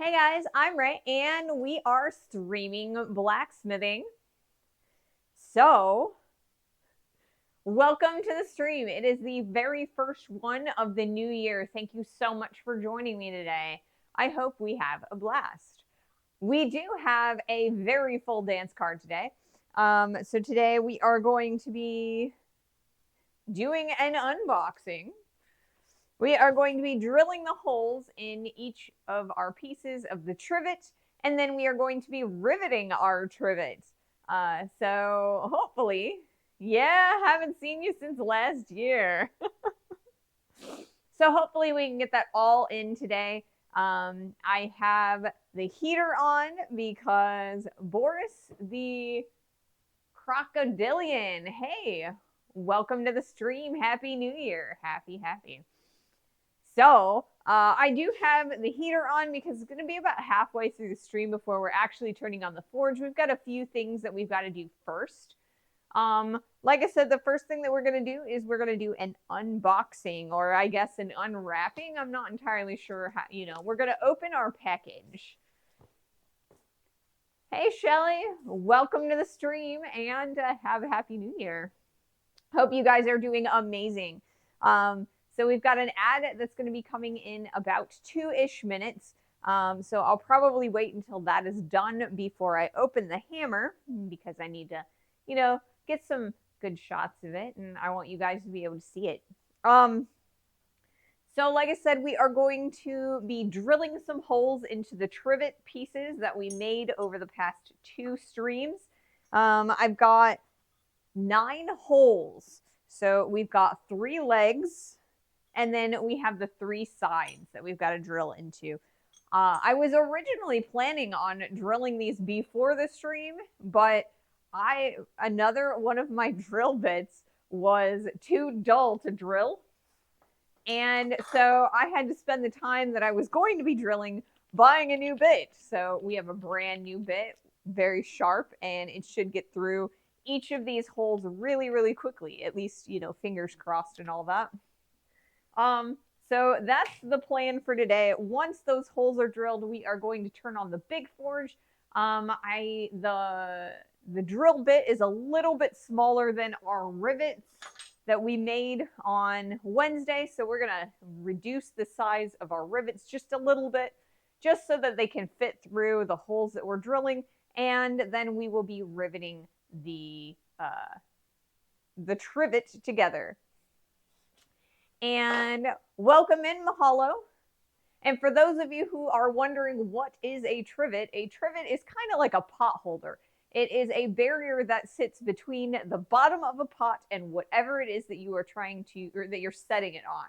Hey guys, I'm Ray, and we are streaming blacksmithing. So, welcome to the stream. It is the very first one of the new year. Thank you so much for joining me today. I hope we have a blast. We do have a very full dance card today. So today we are going to be doing an unboxing. We are going to be drilling the holes in each of our pieces of the trivet, and then we are going to be riveting our trivet. So hopefully, yeah, haven't seen you since last year. So hopefully we can get that all in today. I have the heater on because Boris the Crocodilian, hey, welcome to the stream. Happy New Year. Happy. So I do have the heater on because it's going to be about halfway through the stream before we're actually turning on the forge. We've got a few things that we've got to do first. Like I said, the first thing that we're going to do is we're going to do an unboxing, or I guess an unwrapping. I'm not entirely sure how, we're going to open our package. Hey, Shelly, welcome to the stream and have a happy new year. Hope you guys are doing amazing. So we've got an ad that's going to be coming in about 2-ish minutes. So I'll probably wait until that is done before I open the hammer because I need to, get some good shots of it, and I want you guys to be able to see it. So like I said, we are going to be drilling some holes into the trivet pieces that we made over the past 2 streams. I've got 9 holes. So we've got 3 legs, and then we have the 3 sides that we've got to drill into. I was originally planning on drilling these before the stream, but another one of my drill bits was too dull to drill. And so I had to spend the time that I was going to be drilling buying a new bit. So we have a brand new bit, very sharp, and it should get through each of these holes really, really quickly. At least, fingers crossed and all that. So that's the plan for today. Once those holes are drilled, we are going to turn on the big forge. The drill bit is a little bit smaller than our rivets that we made on Wednesday. So we're going to reduce the size of our rivets just a little bit, just so that they can fit through the holes that we're drilling. And then we will be riveting the trivet together. And welcome in, Mahalo. And for those of you who are wondering what is a trivet is kind of like a pot holder. It is a barrier that sits between the bottom of a pot and whatever it is that you are trying to, or that you're setting it on.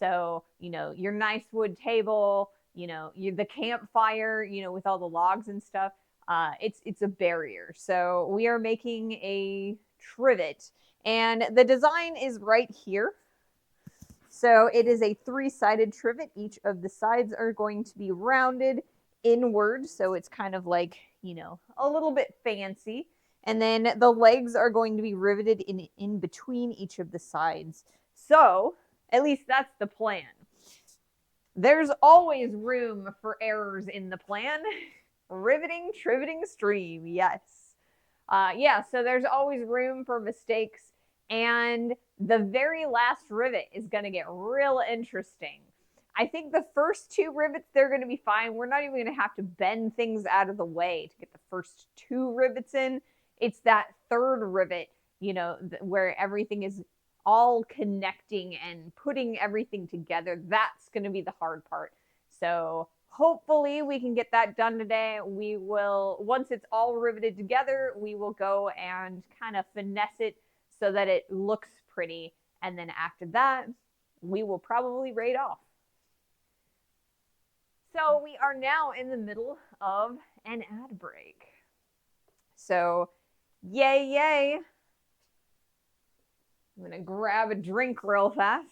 So, your nice wood table, the campfire, with all the logs and stuff. It's a barrier. So we are making a trivet, and the design is right here. So it is a 3-sided trivet. Each of the sides are going to be rounded inward, so it's kind of like, a little bit fancy. And then the legs are going to be riveted in between each of the sides. So, at least that's the plan. There's always room for errors in the plan. Riveting, triveting stream, yes. So there's always room for mistakes. And the very last rivet is going to get real interesting. I think the first 2 rivets, they're going to be fine. We're not even going to have to bend things out of the way to get the first 2 rivets in. It's that 3rd rivet, where everything is all connecting and putting everything together. That's going to be the hard part. So hopefully we can get that done today. We will, once it's all riveted together, we will go and kind of finesse it so that it looks pretty. And then after that, we will probably raid off. So we are now in the middle of an ad break. So yay. I'm going to grab a drink real fast.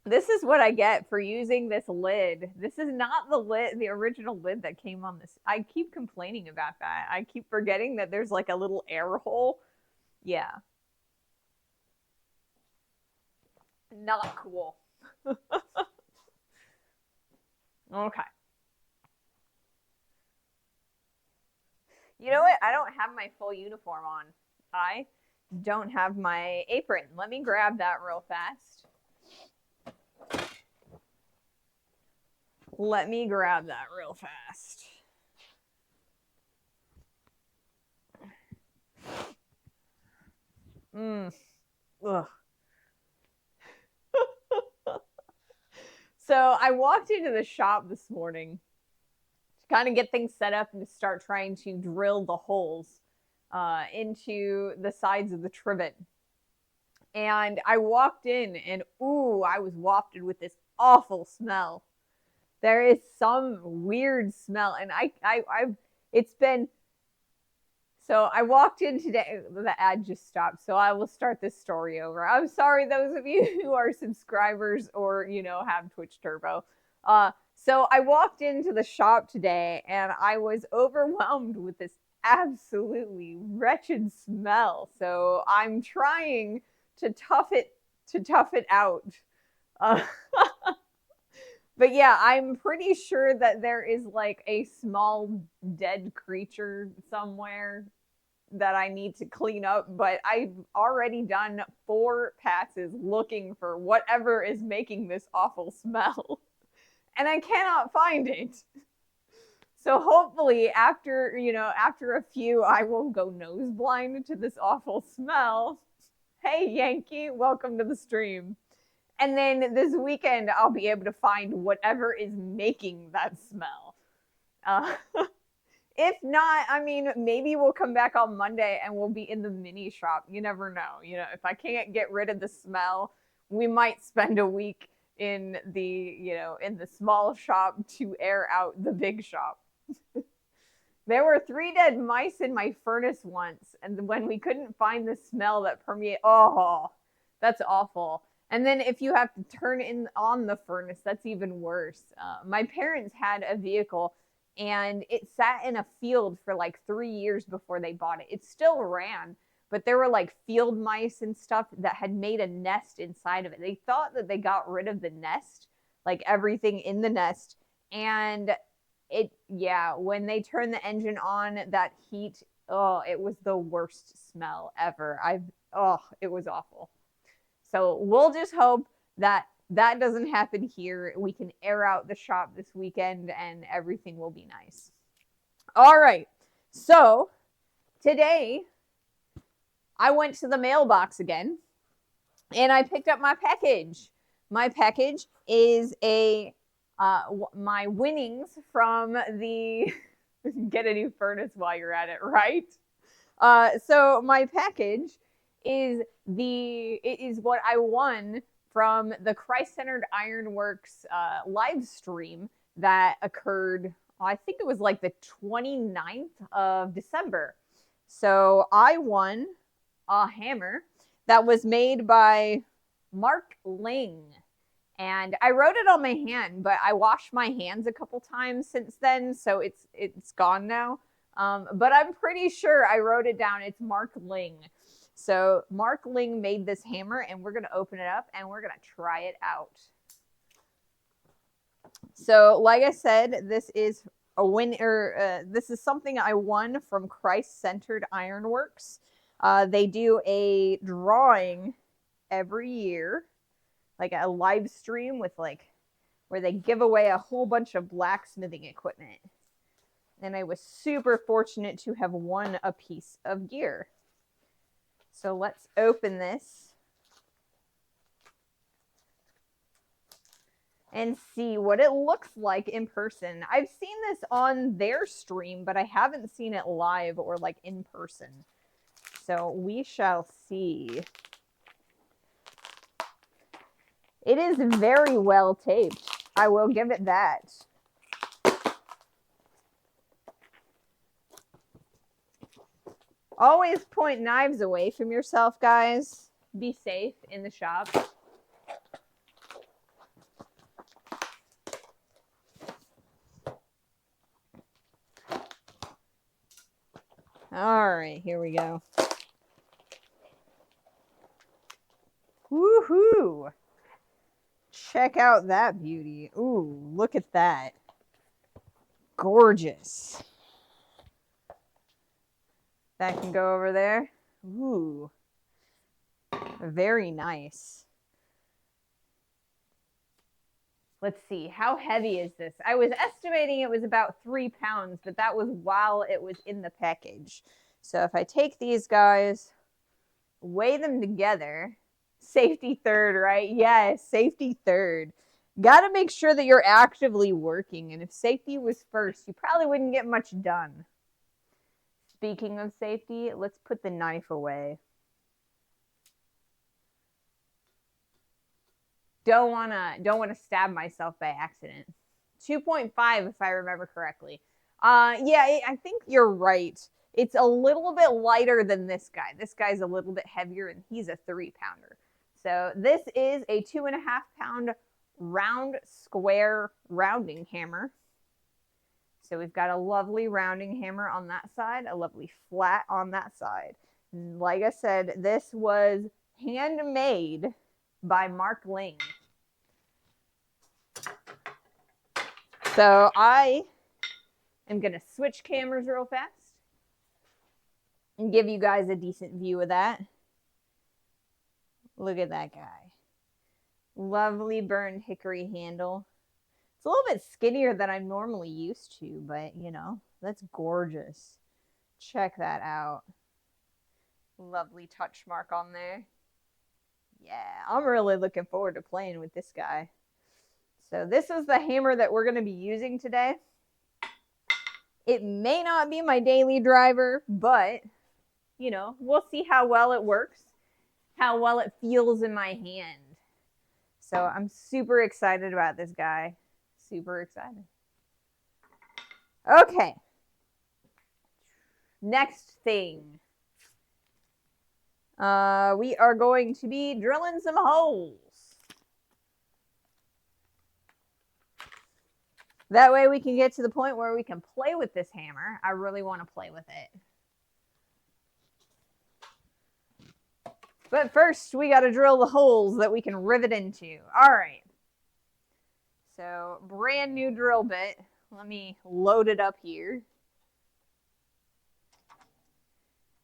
This is what I get for using this lid. This is not the original lid that came on this. I keep complaining about that. I keep forgetting that there's like a little air hole. Yeah. Not cool. Okay. You know what? I don't have my full uniform on. I don't have my apron. Let me grab that real fast. Let me grab that real fast. Ugh. So I walked into the shop this morning to kind of get things set up and to start trying to drill the holes into the sides of the trivet. And I walked in and ooh, I was wafted with this awful smell. There is some weird smell, and it's been. So I walked in today. The ad just stopped, so I will start this story over. I'm sorry, those of you who are subscribers or have Twitch Turbo. So I walked into the shop today, and I was overwhelmed with this absolutely wretched smell. So I'm trying to tough it out. Uh, But yeah, I'm pretty sure that there is like a small dead creature somewhere that I need to clean up, but I've already done 4 passes looking for whatever is making this awful smell, and I cannot find it. So hopefully after a few, I will go nose blind to this awful smell. Hey Yankee, welcome to the stream. And then this weekend, I'll be able to find whatever is making that smell. If not, I mean, maybe we'll come back on Monday and we'll be in the mini shop. You never know. If I can't get rid of the smell, we might spend a week in the small shop to air out the big shop. There were 3 dead mice in my furnace once, and when we couldn't find the smell that permeated, oh, that's awful. And then if you have to turn on the furnace, that's even worse. My parents had a vehicle, and it sat in a field for like 3 years before they bought it. It still ran, but there were like field mice and stuff that had made a nest inside of it. They thought that they got rid of the nest, like everything in the nest. And when they turned the engine on, that heat, oh, it was the worst smell ever. It was awful. So we'll just hope that doesn't happen here. We can air out the shop this weekend and everything will be nice. All right. So today I went to the mailbox again and I picked up my package. My package is my winnings from the get a new furnace while you're at it, right? So my package is what I won from the Christ-Centered Ironworks live stream that occurred, I think it was like the 29th of December. So I won a hammer that was made by Mark Ling. And I wrote it on my hand, but I washed my hands a couple times since then, so it's gone now. But I'm pretty sure I wrote it down. It's Mark Ling. So Mark Ling made this hammer, and we're going to open it up, and we're going to try it out. So like I said, this is a winner. This is something I won from Christ-Centered Ironworks. They do a drawing every year, like a live stream with where they give away a whole bunch of blacksmithing equipment. And I was super fortunate to have won a piece of gear. So let's open this and see what it looks like in person. I've seen this on their stream, but I haven't seen it live or like in person. So we shall see. It is very well taped. I will give it that. Always point knives away from yourself, guys. Be safe in the shop. All right, here we go. Woohoo! check out that beauty. Ooh, look at that. Gorgeous. That can go over there. Ooh. Very nice. Let's see. How heavy is this? I was estimating it was about 3 pounds, but that was while it was in the package. So if I take these guys, weigh them together, safety third, right? Yes, safety third. Got to make sure that you're actively working. And if safety was first, you probably wouldn't get much done. Speaking of safety, let's put the knife away. Don't wanna stab myself by accident. 2.5 if I remember correctly. Yeah, I think you're right. It's a little bit lighter than this guy. This guy's a little bit heavier, and he's a 3-pounder. So this is a 2.5-pound round square rounding hammer. So we've got a lovely rounding hammer on that side, a lovely flat on that side. Like I said, this was handmade by Mark Lane. So I am going to switch cameras real fast and give you guys a decent view of that. Look at that guy. Lovely burned hickory handle. It's a little bit skinnier than I'm normally used to, but you know, that's gorgeous. Check that out. Lovely touch mark on there. Yeah, I'm really looking forward to playing with this guy. So this is the hammer that we're going to be using today. It may not be my daily driver, but, you know, we'll see how well it works, how well it feels in my hand. So I'm super excited about this guy. Super excited. Okay. Next thing. We are going to be drilling some holes. That way we can get to the point where we can play with this hammer. I really want to play with it. But first, we got to drill the holes that we can rivet into. All right. So, brand new drill bit. Let me load it up here.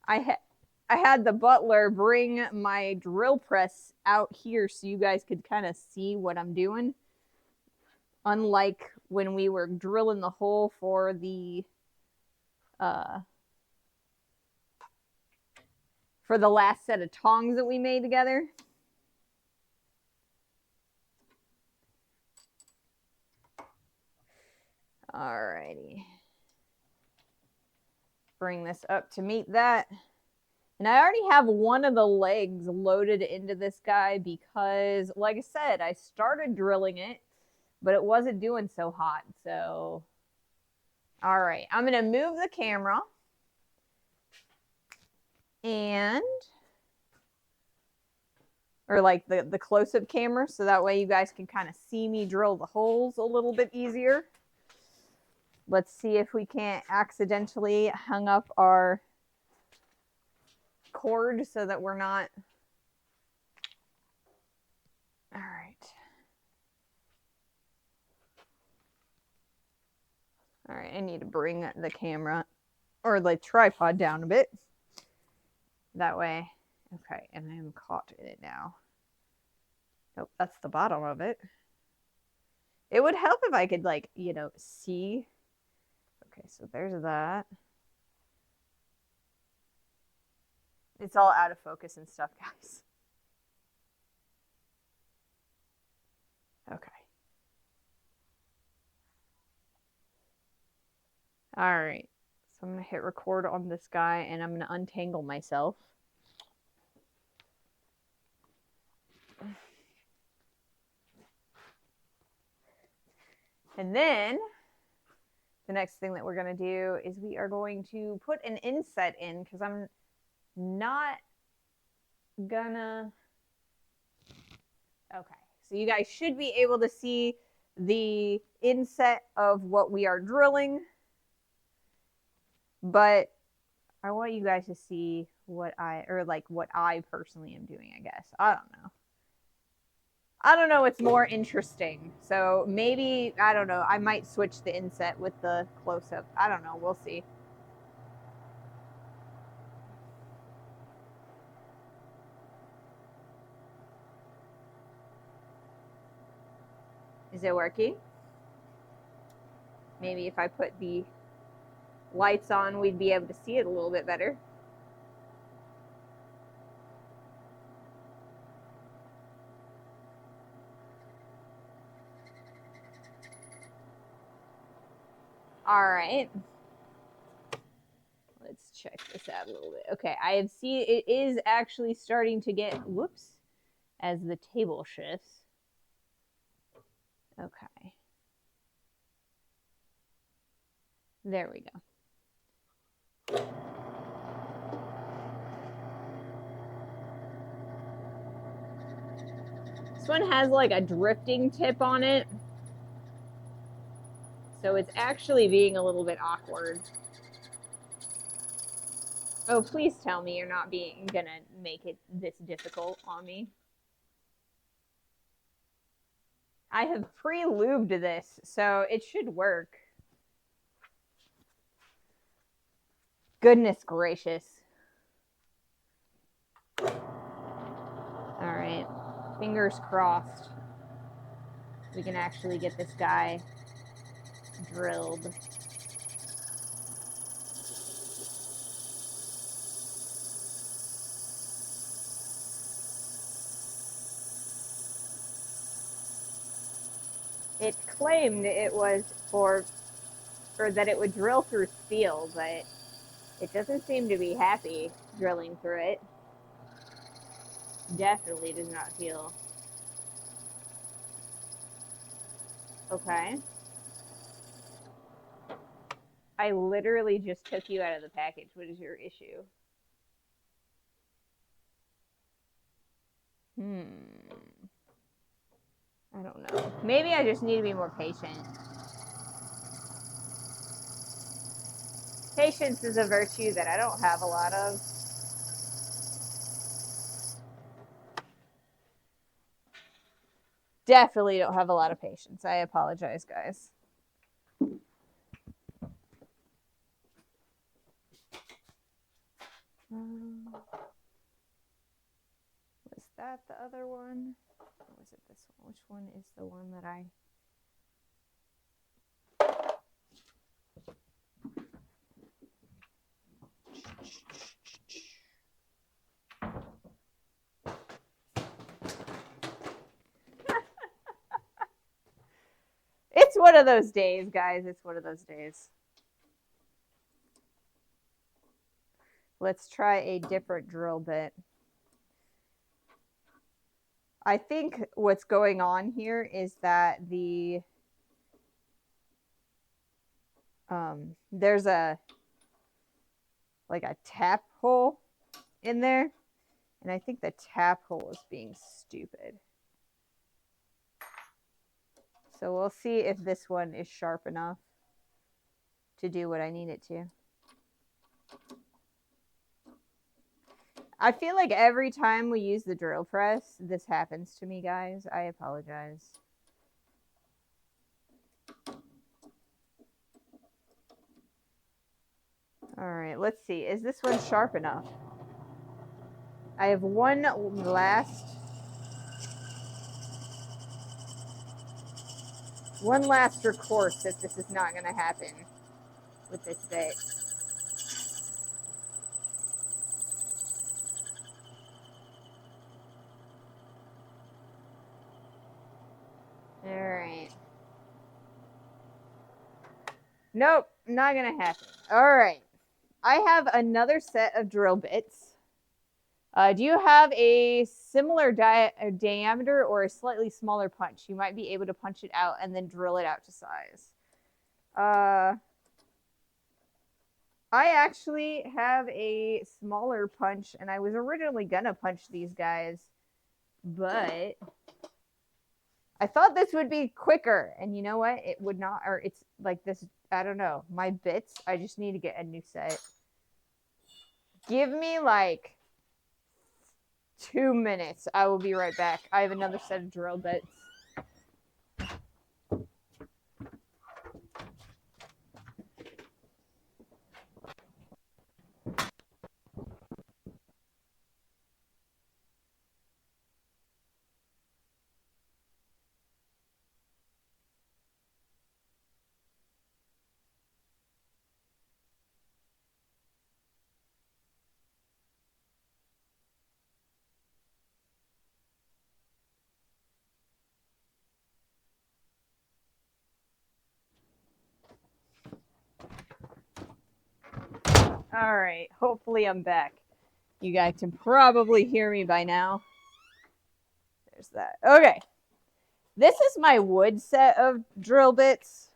I had the butler bring my drill press out here so you guys could kind of see what I'm doing. Unlike when we were drilling the hole for the last set of tongs that we made together. Alrighty. Bring this up to meet that. And I already have one of the legs loaded into this guy because, like I said, I started drilling it, but it wasn't doing so hot. So, all right, I'm going to move the camera or like the close-up camera, so that way you guys can kind of see me drill the holes a little bit easier. Let's see if we can't accidentally hang up our cord so that we're not. All right. All right, I need to bring the camera or the tripod down a bit. That way. Okay, and I'm caught in it now. Nope, that's the bottom of it. It would help if I could, like, you know, see. Okay, so there's that. It's all out of focus and stuff, guys. Okay. All right. So I'm going to hit record on this guy, and I'm going to untangle myself. And then the next thing that we're going to do is we are going to put an inset in because I'm not gonna. Okay, so you guys should be able to see the inset of what we are drilling, but I want you guys to see what I personally am doing, I guess. I don't know. I don't know what's more interesting. So maybe, I don't know, I might switch the inset with the close-up. I don't know. We'll see. Is it working? Maybe if I put the lights on, we'd be able to see it a little bit better. All right. Let's check this out a little bit. Okay, I have seen it is actually starting to get, whoops, as the table shifts. Okay. There we go. This one has like a drifting tip on it. So it's actually being a little bit awkward. Oh, please tell me you're not gonna make it this difficult on me. I have pre-lubed this, so it should work. Goodness gracious. All right, fingers crossed. We can actually get this guy drilled. It claimed it was or that it would drill through steel, but it doesn't seem to be happy drilling through it. Definitely does not feel. Okay. I literally just took you out of the package. What is your issue? I don't know. Maybe I just need to be more patient. Patience is a virtue that I don't have a lot of. Definitely don't have a lot of patience. I apologize, guys. Was that the other one? Or was it this one? Which one is the one that I... It's one of those days, guys. It's one of those days. Let's try a different drill bit. I think what's going on here is that there's a tap hole in there, and I think the tap hole is being stupid. So we'll see if this one is sharp enough to do what I need it to. I feel like every time we use the drill press, this happens to me, guys. I apologize. All right, let's see. Is this one sharp enough? I have one last recourse if this is not going to happen with this bit. All right. Nope, not going to happen. All right. I have another set of drill bits. Do you have a similar diameter or a slightly smaller punch? You might be able to punch it out and then drill it out to size. I actually have a smaller punch, and I was originally gonna punch these guys, but I thought this would be quicker, and you know what? It would not, or it's like this, I don't know. My bits, I just need to get a new set. Give me like 2 minutes. I will be right back. I have another set of drill bits. All right, hopefully I'm back. You guys can probably hear me by now. There's that. Okay. This is my wood set of drill bits.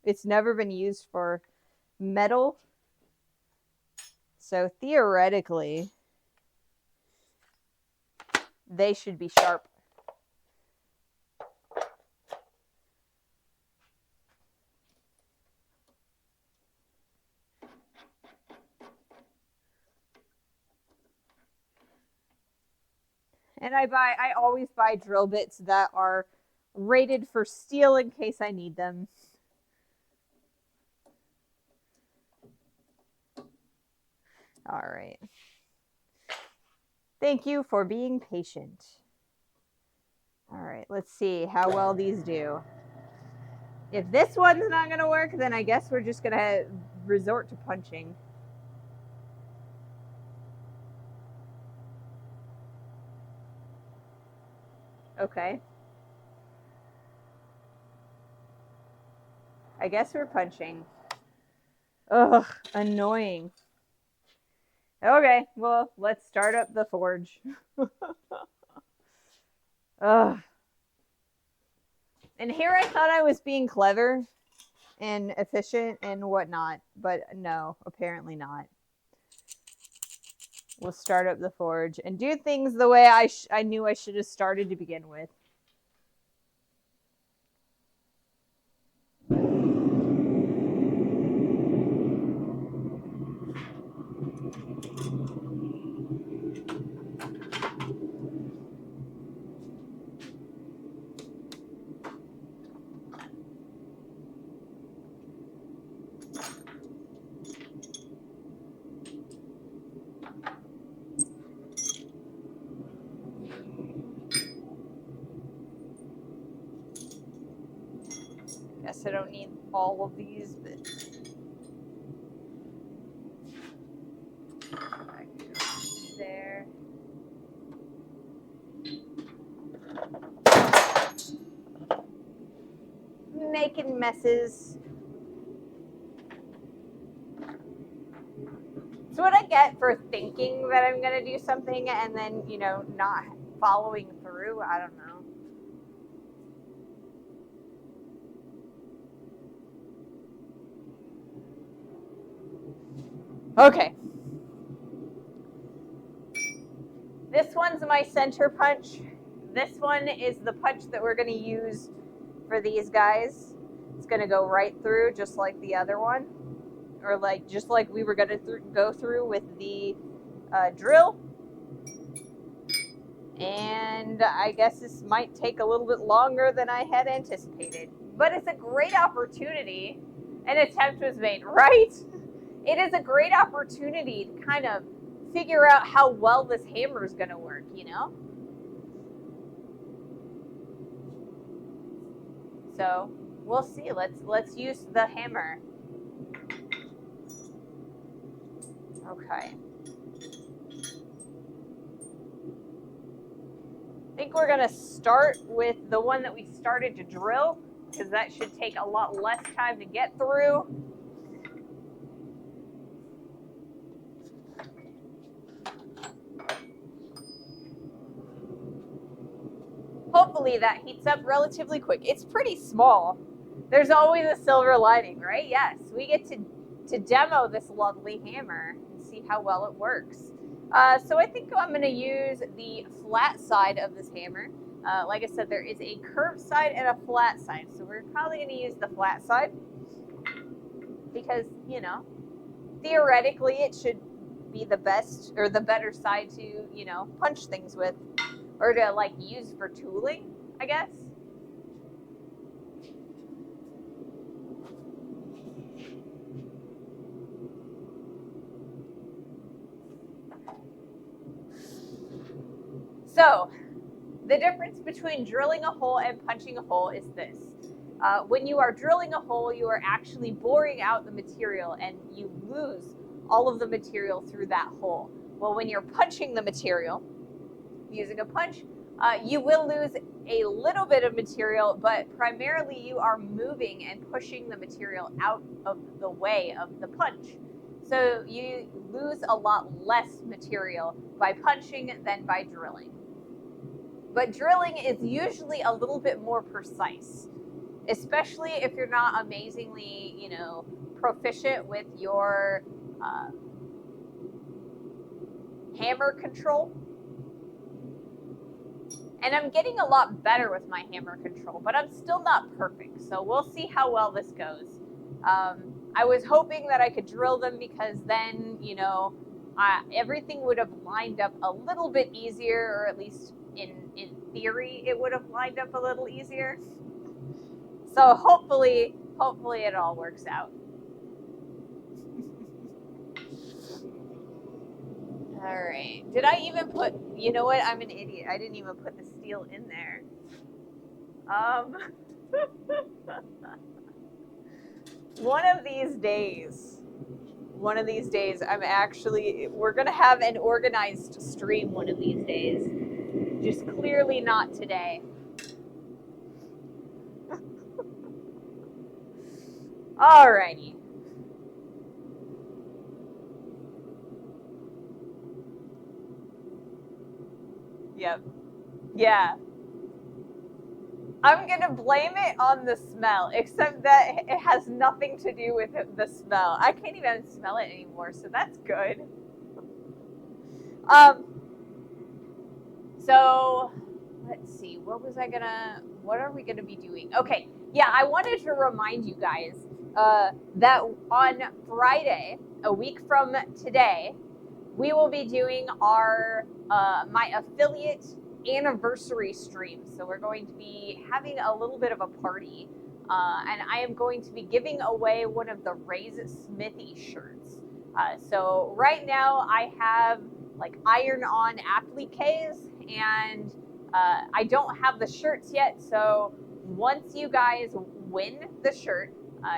It's never been used for metal. So theoretically, they should be sharp. And I always buy drill bits that are rated for steel in case I need them. All right. Thank you for being patient. All right, let's see how well these do. If this one's not going to work, then I guess we're just going to resort to punching. Okay. I guess we're punching. Ugh, annoying. Okay, well, let's start up the forge. Ugh. And here I thought I was being clever and efficient and whatnot, but no, apparently not. We'll start up the forge and do things the way I knew I should have started to begin with. Guess I don't need all of these, but there. Making messes. So what I get for thinking that I'm going to do something and then, not following through, I don't know. Okay. This one's my center punch. This one is the punch that we're going to use for these guys. It's going to go right through just like the other one. Or just like we were going to go through with the drill. And I guess this might take a little bit longer than I had anticipated. But it's a great opportunity. An attempt was made, right? It is a great opportunity to kind of figure out how well this hammer is going to work, So we'll see. Let's use the hammer. Okay. I think we're going to start with the one that we started to drill, because that should take a lot less time to get through. Hopefully that heats up relatively quick. It's pretty small. There's always a silver lining, right? Yes, we get to demo this lovely hammer and see how well it works. So I think I'm going to use the flat side of this hammer. Like I said, there is a curved side and a flat side. So we're probably going to use the flat side because, theoretically it should be the best or the better side to, you know, punch things with, or to like use for tooling, I guess. So the difference between drilling a hole and punching a hole is this. When you are drilling a hole, you are actually boring out the material and you lose all of the material through that hole. Well, when you're punching the material using a punch, you will lose a little bit of material, but primarily you are moving and pushing the material out of the way of the punch. So you lose a lot less material by punching than by drilling. But drilling is usually a little bit more precise, especially if you're not amazingly, you know, proficient with your hammer control. And I'm getting a lot better with my hammer control, but I'm still not perfect. So we'll see how well this goes. I was hoping that I could drill them because then, you know, everything would have lined up a little bit easier, or at least in theory, it would have lined up a little easier. So hopefully it all works out. All right. Did I even put, you know what? I'm an idiot. I didn't even put the steel in there. One of these days, we're going to have an organized stream one of these days. Just clearly not today. Alrighty. Yep. Yeah. I'm going to blame it on the smell, except that it has nothing to do with the smell. I can't even smell it anymore, so that's good. So let's see, what are we gonna be doing? Okay, yeah, I wanted to remind you guys that on Friday, a week from today, we will be doing our my affiliate anniversary stream. So we're going to be having a little bit of a party, and I am going to be giving away one of the Raise Smithy shirts. So right now I have like iron-on appliques, and I don't have the shirts yet. So once you guys win the shirt,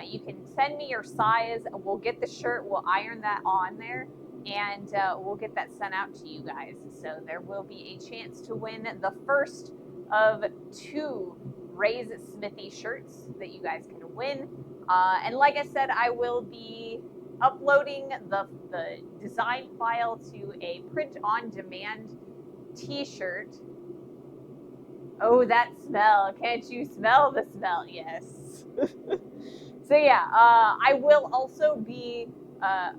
you can send me your size. We'll get the shirt. We'll iron that on there, and we'll get that sent out to you guys. So there will be a chance to win the first of 2 Raise Smithy shirts that you guys can win. And like I said, I will be uploading the design file to a print-on-demand t-shirt. Oh, that smell. Can't you smell the smell? Yes. So yeah, I will also be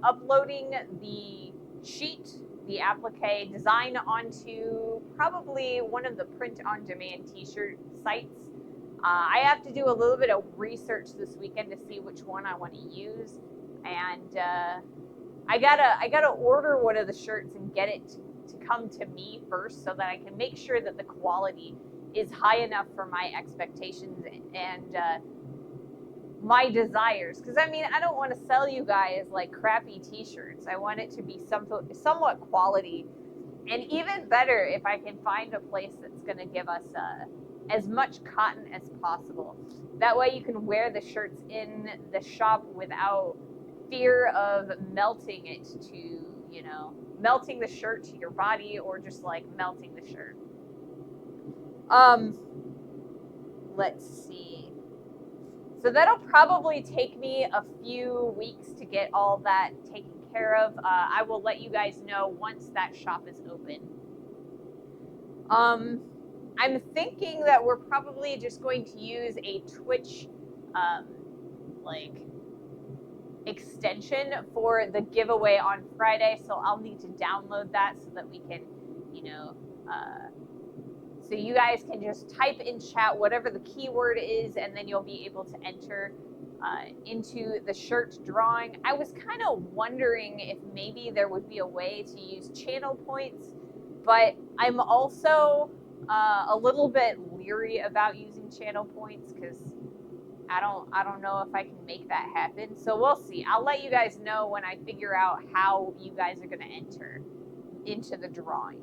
uploading the sheet, the applique design, onto probably one of the print-on-demand t-shirt sites. I have to do a little bit of research this weekend to see which one I want to use, and I gotta order one of the shirts and get it to come to me first, so that I can make sure that the quality is high enough for my expectations and my desires. Because I mean, I don't want to sell you guys like crappy t-shirts. I want it to be somewhat quality, and even better if I can find a place that's going to give us as much cotton as possible. That way you can wear the shirts in the shop without fear of melting it to, you know, melting the shirt to your body, or just like melting the shirt. Let's see. So that'll probably take me a few weeks to get all that taken care of. I will let you guys know once that shop is open. I'm thinking that we're probably just going to use a Twitch like extension for the giveaway on Friday, so I'll need to download that so that we can, you know, so you guys can just type in chat whatever the keyword is, and then you'll be able to enter into the shirt drawing. I was kind of wondering if maybe there would be a way to use channel points, but I'm also a little bit leery about using channel points because I don't know if I can make that happen. So we'll see. I'll let you guys know when I figure out how you guys are going to enter into the drawing.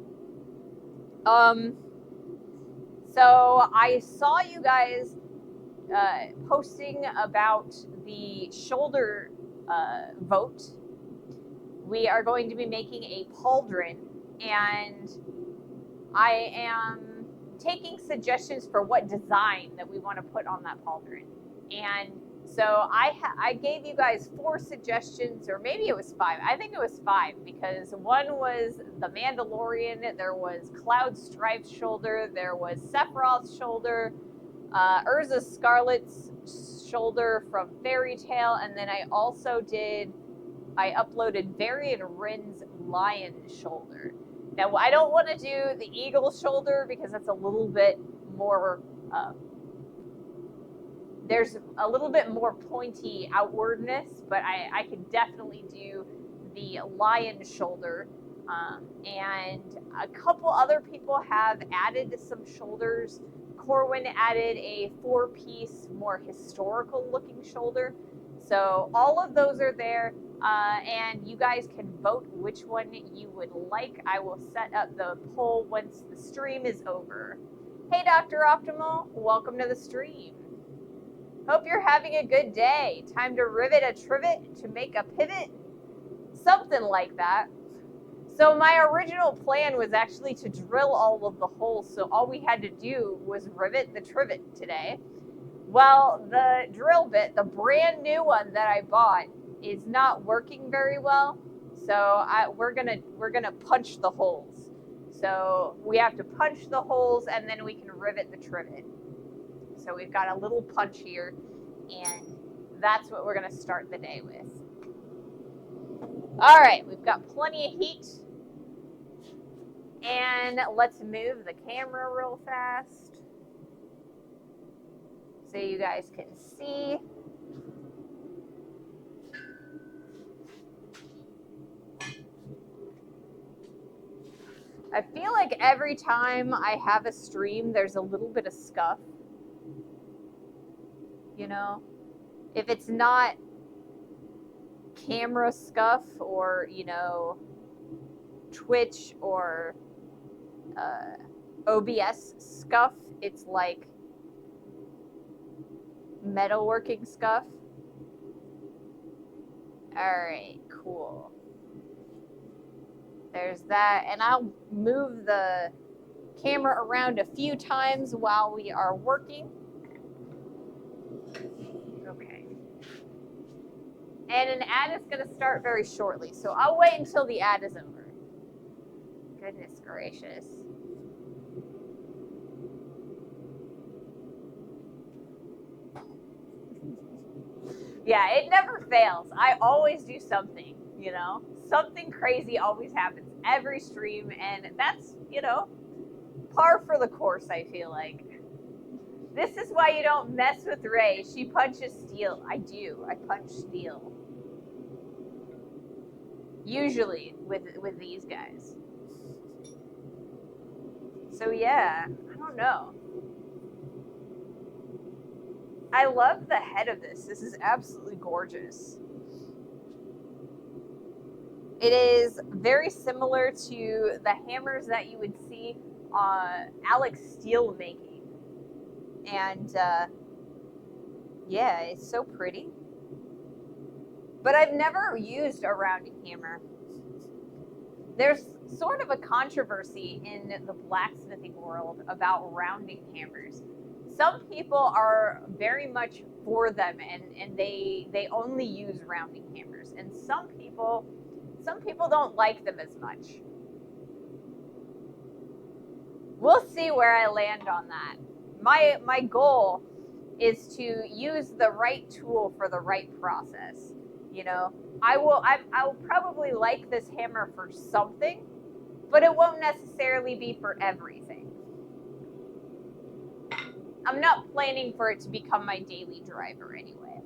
So I saw you guys posting about the shoulder vote. We are going to be making a pauldron, and I am taking suggestions for what design that we want to put on that pauldron. And so I gave you guys 4 suggestions, or maybe it was 5. I think it was 5 because one was the Mandalorian, there was Cloud Strife's shoulder, there was Sephiroth's shoulder, Urza Scarlet's shoulder from Fairy Tail, and then I uploaded Varian Rin's lion shoulder. Now, I don't want to do the eagle shoulder because that's a little bit more, there's a little bit more pointy outwardness, but I could definitely do the lion shoulder. And a couple other people have added some shoulders. Corwin added a 4-piece, more historical looking shoulder. So all of those are there, and you guys can vote which one you would like. I will set up the poll once the stream is over. Hey, Dr. Optimal, welcome to the stream. Hope you're having a good day. Time to rivet a trivet to make a pivot? Something like that. So my original plan was actually to drill all of the holes, so all we had to do was rivet the trivet today. Well, the drill bit, the brand new one that I bought, is not working very well. So we're gonna punch the holes. So we have to punch the holes and then we can rivet the trivet. So we've got a little punch here, and that's what we're gonna start the day with. All right, we've got plenty of heat. And let's move the camera real fast so you guys can see. I feel like every time I have a stream, there's a little bit of scuff. You know, if it's not camera scuff or, you know, Twitch or OBS scuff, it's like metalworking scuff. All right, cool. There's that, and I'll move the camera around a few times while we are working. Okay. And an ad is going to start very shortly, so I'll wait until the ad is over. Goodness gracious. Yeah, it never fails. I always do something, you know? Something crazy always happens every stream, and that's, you know, par for the course, I feel like. This is why you don't mess with Ray. She punches steel. I do. I punch steel. Usually with these guys. So yeah, I don't know. I love the head of this. This is absolutely gorgeous. It is very similar to the hammers that you would see Alex Steel making. And yeah, it's so pretty. But I've never used a rounding hammer. There's sort of a controversy in the blacksmithing world about rounding hammers. Some people are very much for them, and they only use rounding hammers. And some people don't like them as much. We'll see where I land on that. My goal is to use the right tool for the right process. You know, I will probably like this hammer for something, but it won't necessarily be for everything. I'm not planning for it to become my daily driver anyway.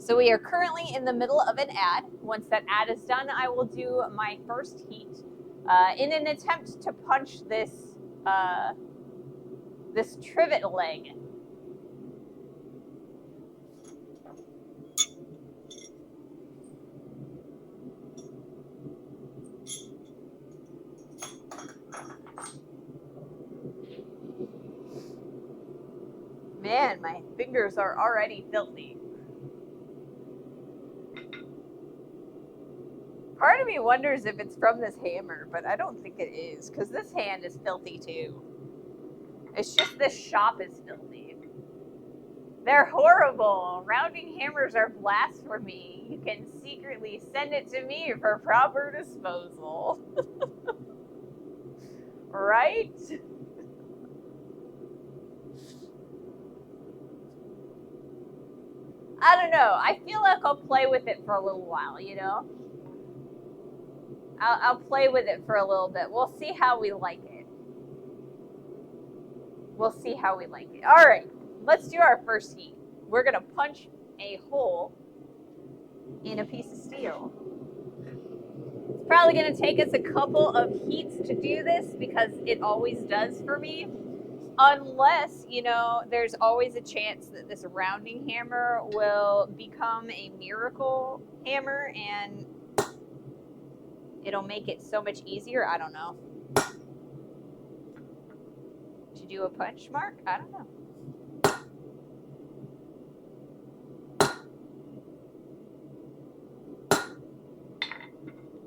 So we are currently in the middle of an ad. Once that ad is done, I will do my first heat in an attempt to punch this this trivet leg. Man, my fingers are already filthy. Part of me wonders if it's from this hammer, but I don't think it is, because this hand is filthy too. It's just this shop is filthy. They're horrible. Rounding hammers are blasphemy. You can secretly send it to me for proper disposal. Right? I don't know. I feel like I'll play with it for a little while, you know? I'll play with it for a little bit. We'll see how we like it. We'll see how we like it. All right, let's do our first heat. We're going to punch a hole in a piece of steel. It's probably going to take us a couple of heats to do this because it always does for me. Unless, you know, there's always a chance that this rounding hammer will become a miracle hammer and it'll make it so much easier. I don't know. To do a punch mark? I don't know.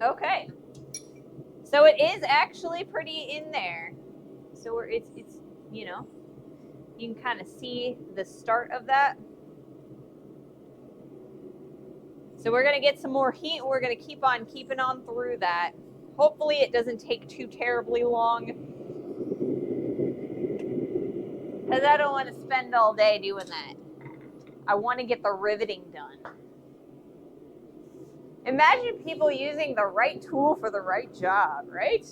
Okay. So it is actually pretty in there. So it's you know, you can kind of see the start of that. So we're going to get some more heat and we're going to keep on keeping on through that. Hopefully it doesn't take too terribly long, because I don't want to spend all day doing that. I want to get the riveting done. Imagine people using the right tool for the right job, right?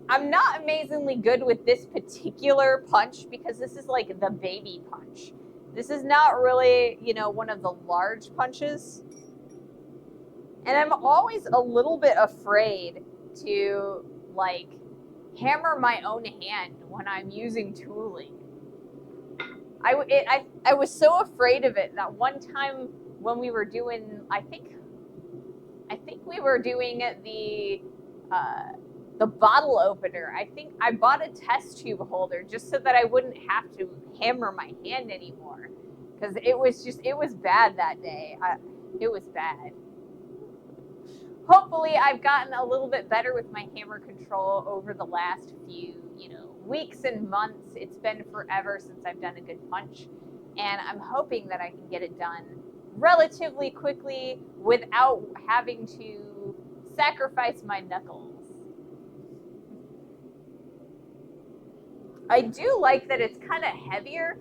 I'm not amazingly good with this particular punch because this is like the baby punch. This is not really, you know, one of the large punches. And I'm always a little bit afraid to, like, hammer my own hand when I'm using tooling. I was so afraid of it that one time when we were doing, I think we were doing the bottle opener. I think I bought a test tube holder just so that I wouldn't have to hammer my hand anymore, because it was bad that day. It was bad. Hopefully I've gotten a little bit better with my hammer control over the last few, you know, weeks and months. It's been forever since I've done a good punch, and I'm hoping that I can get it done relatively quickly without having to sacrifice my knuckles. I do like that it's kind of heavier.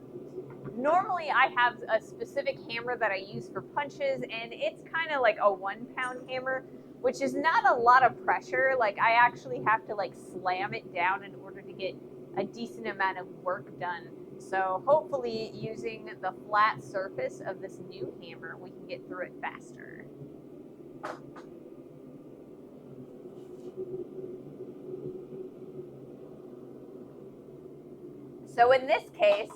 Normally I have a specific hammer that I use for punches, and it's kind of like a 1 pound hammer, which is not a lot of pressure. Like, I actually have to like slam it down in order to get a decent amount of work done. So hopefully using the flat surface of this new hammer, we can get through it faster. So in this case,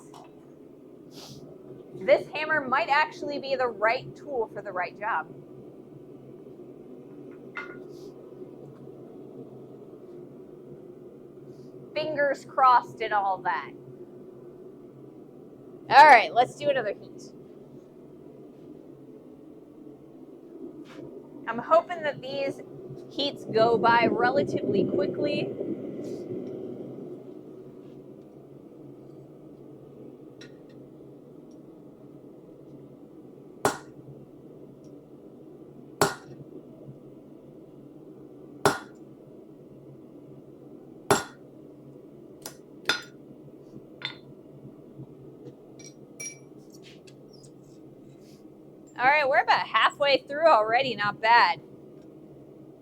this hammer might actually be the right tool for the right job. Fingers crossed and all that. All right, let's do another heat. I'm hoping that these heats go by relatively quickly. All right, we're about halfway through already, not bad.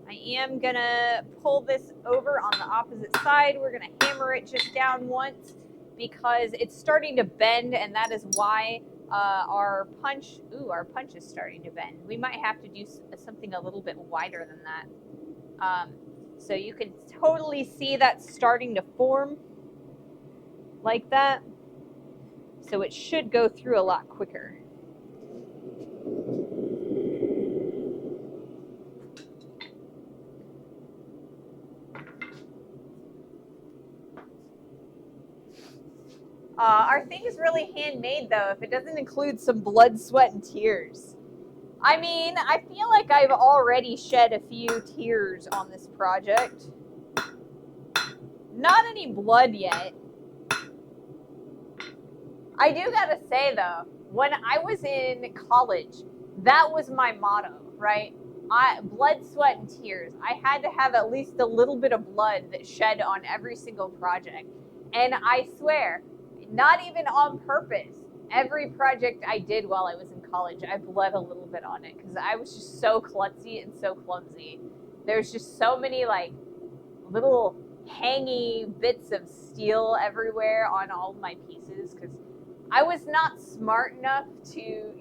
I am gonna pull this over on the opposite side. We're gonna hammer it just down once because it's starting to bend, and that is why our punch is starting to bend. We might have to do something a little bit wider than that. So you can totally see that starting to form like that. So it should go through a lot quicker. Our thing is really handmade, though, if it doesn't include some blood, sweat, and tears. I mean, I feel like I've already shed a few tears on this project. Not any blood yet. I do gotta say, though, when I was in college, that was my motto, right? Blood, sweat, and tears. I had to have at least a little bit of blood that shed on every single project. And I swear, not even on purpose, every project I did while I was in college, I bled a little bit on it because I was just so klutzy and so clumsy. There's just so many like little hangy bits of steel everywhere on all my pieces because I was not smart enough to,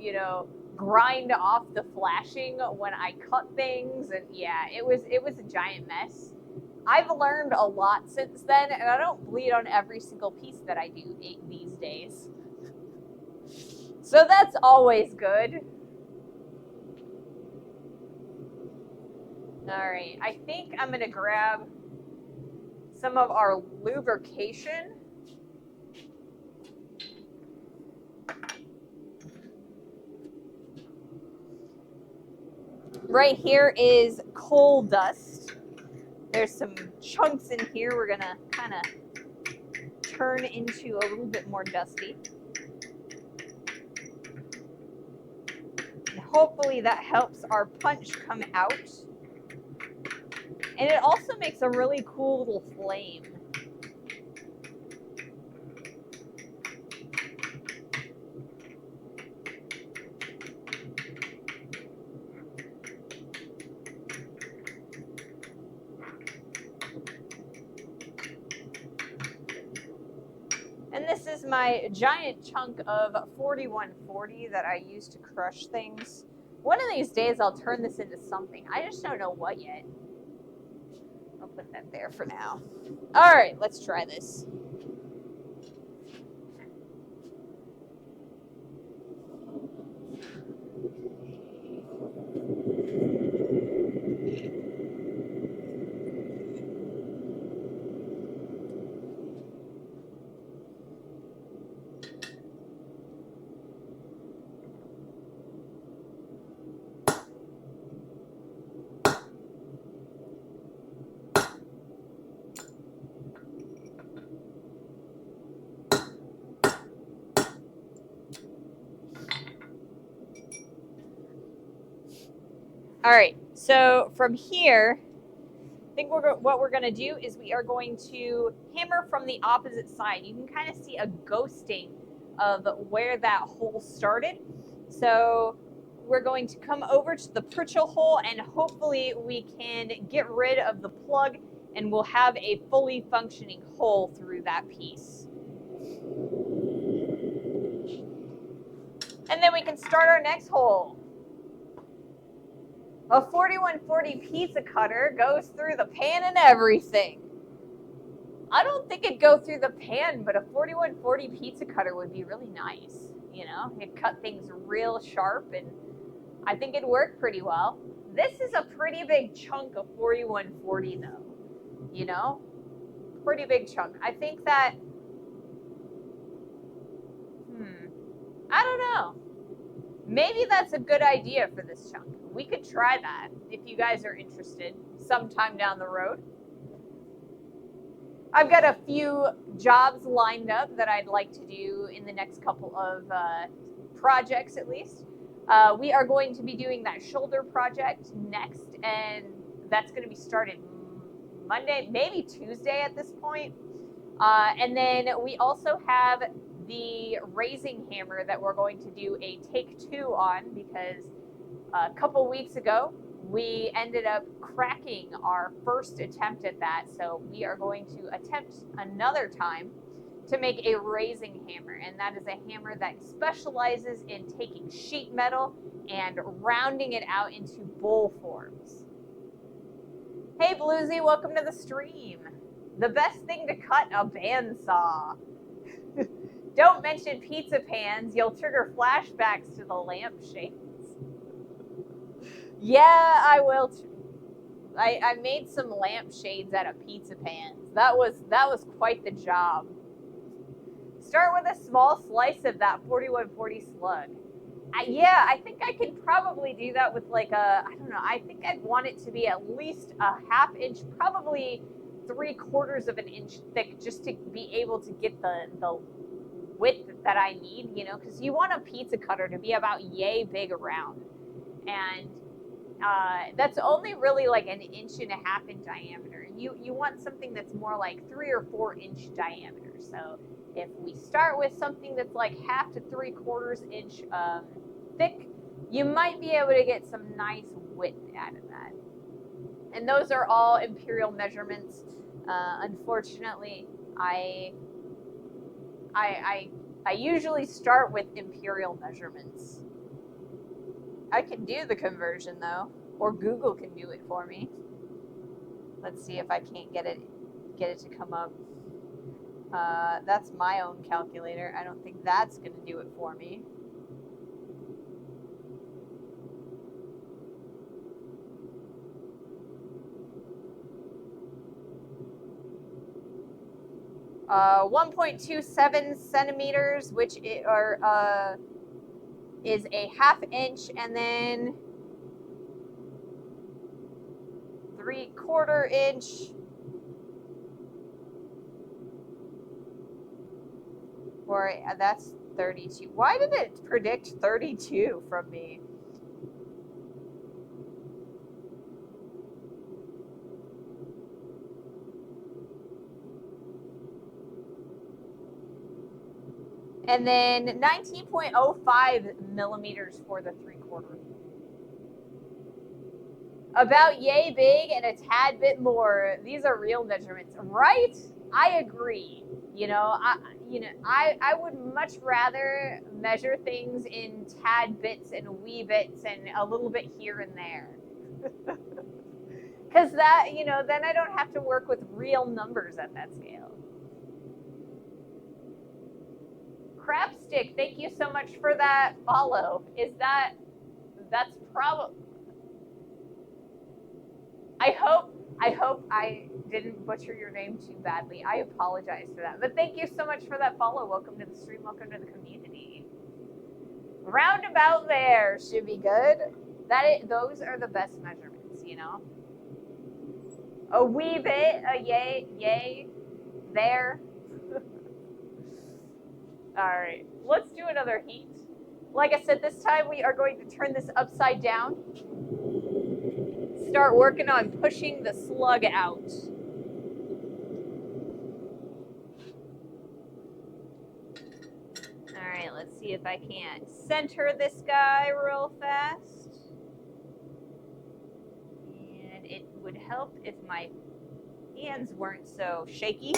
grind off the flashing when I cut things. And yeah, it was a giant mess. I've learned a lot since then, and I don't bleed on every single piece that I do these days. So that's always good. All right, I think I'm gonna grab some of our lubrication. Right here is coal dust. There's some chunks in here we're gonna kind of turn into a little bit more dusty. And hopefully that helps our punch come out. And it also makes a really cool little flame. And this is my giant chunk of 4140 that I use to crush things. One of these days I'll turn this into something. I just don't know what yet. I'll put that there for now. All right, let's try this. All right, so from here, I think what we're going to do is we are going to hammer from the opposite side. You can kind of see a ghosting of where that hole started. So we're going to come over to the Pritchell hole and hopefully we can get rid of the plug and we'll have a fully functioning hole through that piece. And then we can start our next hole. A 4140 pizza cutter goes through the pan and everything. I don't think it'd go through the pan, but a 4140 pizza cutter would be really nice. It'd cut things real sharp, and I think it'd work pretty well. This is a pretty big chunk of 4140, though. Pretty big chunk. I think that, I don't know. Maybe that's a good idea for this chunk. We could try that if you guys are interested sometime down the road. I've got a few jobs lined up that I'd like to do in the next couple of projects at least. We are going to be doing that shoulder project next, and that's going to be started Monday, maybe Tuesday at this point. And then we also have the raising hammer that we're going to do a take 2 on because a couple weeks ago we ended up cracking our first attempt at that. So we are going to attempt another time to make a raising hammer, and that is a hammer that specializes in taking sheet metal and rounding it out into bowl forms. Hey Bluesy, welcome to the stream. The best thing to cut, a bandsaw. Don't mention pizza pans, you'll trigger flashbacks to the lampshades. Yeah, I will. I made some lampshades out of pizza pans. That was quite the job. Start with a small slice of that 4140 slug. Yeah, I think I could probably do that with like a, I don't know, I think I'd want it to be at least a ½ inch, probably 3/4 of an inch thick, just to be able to get the width that I need, you know, because you want a pizza cutter to be about yay big around. And that's only really like an 1.5 inches in diameter. You want something that's more like 3 or 4 inch diameter. So if we start with something that's like ½ to 3/4 inch thick, you might be able to get some nice width out of that. And those are all imperial measurements. Unfortunately, I usually start with imperial measurements. I can do the conversion though, or Google can do it for me. Let's see if I can't get it to come up. That's my own calculator. I don't think that's going to do it for me. 1.27 centimeters, which is a ½ inch, and then 3/4 inch. Or that's 32. Why did it predict 32 from me? And then 19.05 millimeters for the 3/4. About yay big and a tad bit more. These are real measurements, right? I agree. I would much rather measure things in tad bits and wee bits and a little bit here and there. Because that, then I don't have to work with real numbers at that scale. Crapstick, thank you so much for that follow. That's probably, I hope I didn't butcher your name too badly. I apologize for that. But thank you so much for that follow. Welcome to the stream. Welcome to the community. Roundabout there should be good. Those are the best measurements, A wee bit, a yay, there. All right, let's do another heat. Like I said, this time we are going to turn this upside down. Start working on pushing the slug out. All right, let's see if I can center this guy real fast. And it would help if my hands weren't so shaky.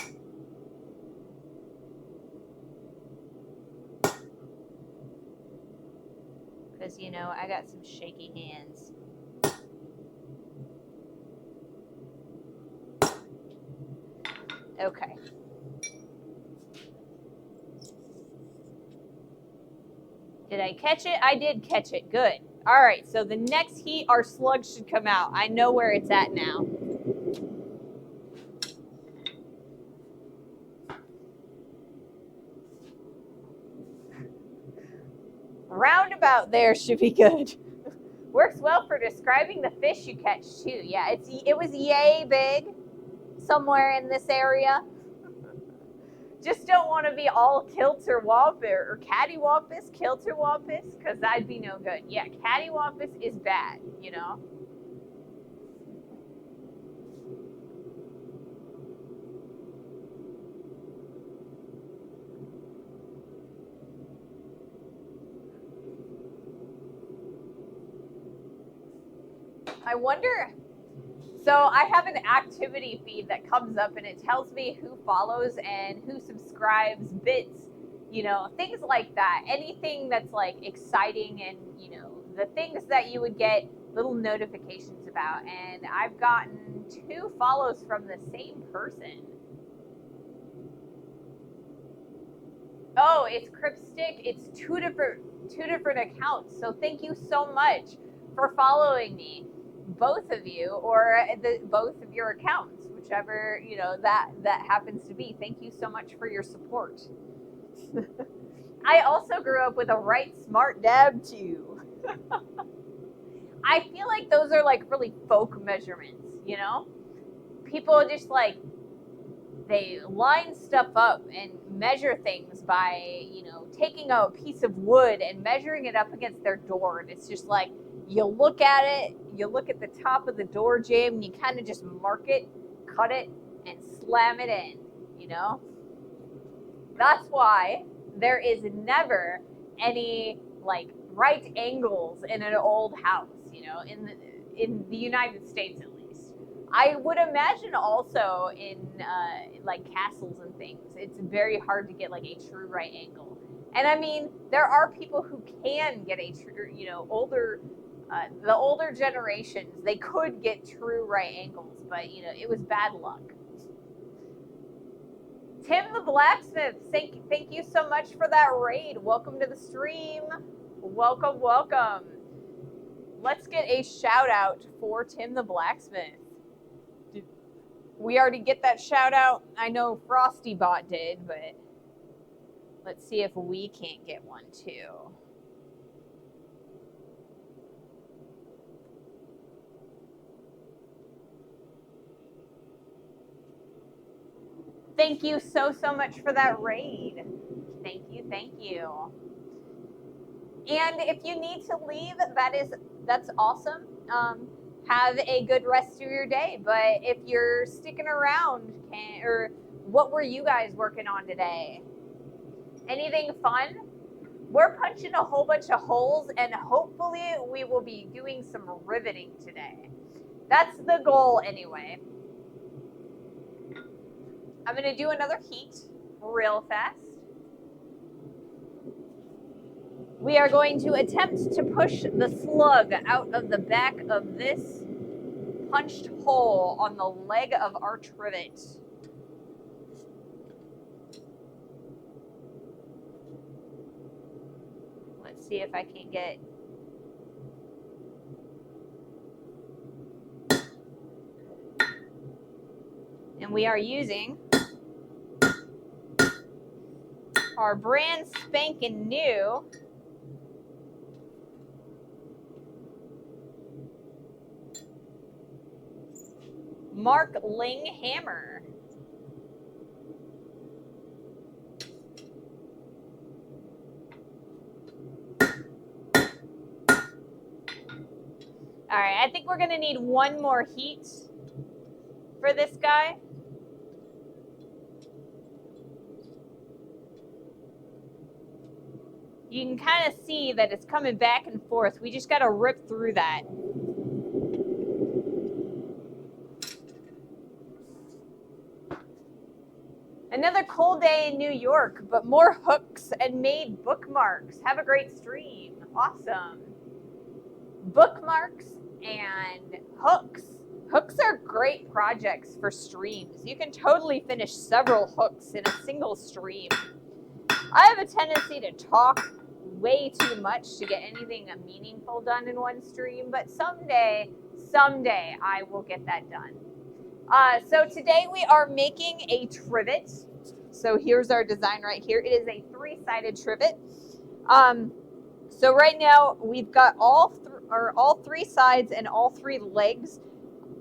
Because, I got some shaky hands. Okay. Did I catch it? I did catch it. Good. All right, so the next heat, our slug should come out. I know where it's at now. Roundabout there should be good. Works well for describing the fish you catch too. Yeah, it was yay big somewhere in this area. Just don't want to be all kilter-wampus or cattywampus, kilter-wampus, because that'd be no good. Yeah, cattywampus is bad, I wonder, So I have an activity feed that comes up and it tells me who follows and who subscribes, bits, things like that. Anything that's like exciting and, the things that you would get little notifications about. And I've gotten 2 follows from the same person. Oh, it's Cryptstick. It's two different accounts. So thank you so much for following me, both of you, or both of your accounts, whichever that happens to be. Thank you so much for your support. I also grew up with a right smart dab too. I feel like those are like really folk measurements, People just like, they line stuff up and measure things by, taking a piece of wood and measuring it up against their door. And it's just like, you look at it, you look at the top of the door jamb, and you kind of just mark it, cut it, and slam it in, That's why there is never any like right angles in an old house, in the United States at least. I would imagine also in like castles and things, it's very hard to get like a true right angle. And I mean, there are people who can get a true, the older generations, they could get true right angles, but it was bad luck. Tim the Blacksmith, thank you so much for that raid. Welcome to the stream. Welcome, welcome. Let's get a shout out for Tim the Blacksmith. Did we already get that shout out? I know FrostyBot did, but let's see if we can't get one too. Thank you so much for that raid. Thank you, thank you. And if you need to leave, that's awesome. Have a good rest of your day. But if you're sticking around, or what were you guys working on today? Anything fun? We're punching a whole bunch of holes, and hopefully we will be doing some riveting today. That's the goal anyway. I'm going to do another heat real fast. We are going to attempt to push the slug out of the back of this punched hole on the leg of our trivet. Let's see if I can get... And we are using our brand spanking new Mark Ling hammer. All right, I think we're gonna need one more heat for this guy. You can kind of see that it's coming back and forth. We just gotta rip through that. Another cold day in New York, but more hooks and made bookmarks. Have a great stream. Awesome. Bookmarks and hooks. Hooks are great projects for streams. You can totally finish several hooks in a single stream. I have a tendency to talk way too much to get anything meaningful done in one stream, but someday I will get that done. So today we are making a trivet. So here's our design right here. It is a 3-sided trivet. So right now we've got all 3 sides and all 3 legs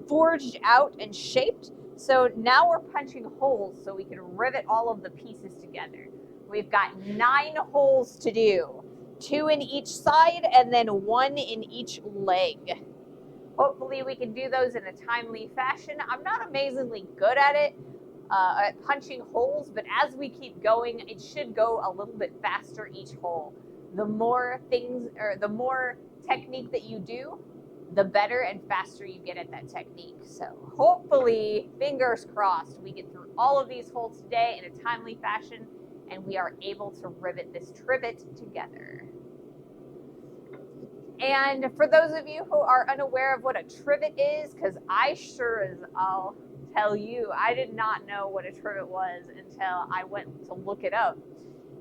forged out and shaped. So now we're punching holes so we can rivet all of the pieces together. We've got 9 holes to do, 2 in each side and then 1 in each leg. Hopefully we can do those in a timely fashion. I'm not amazingly good at it, at punching holes, but as we keep going, it should go a little bit faster each hole. The more things, or the more technique that you do, the better and faster you get at that technique. So hopefully, fingers crossed, we get through all of these holes today in a timely fashion and we are able to rivet this trivet together. And for those of you who are unaware of what a trivet is, because I sure as I'll tell you, I did not know what a trivet was until I went to look it up.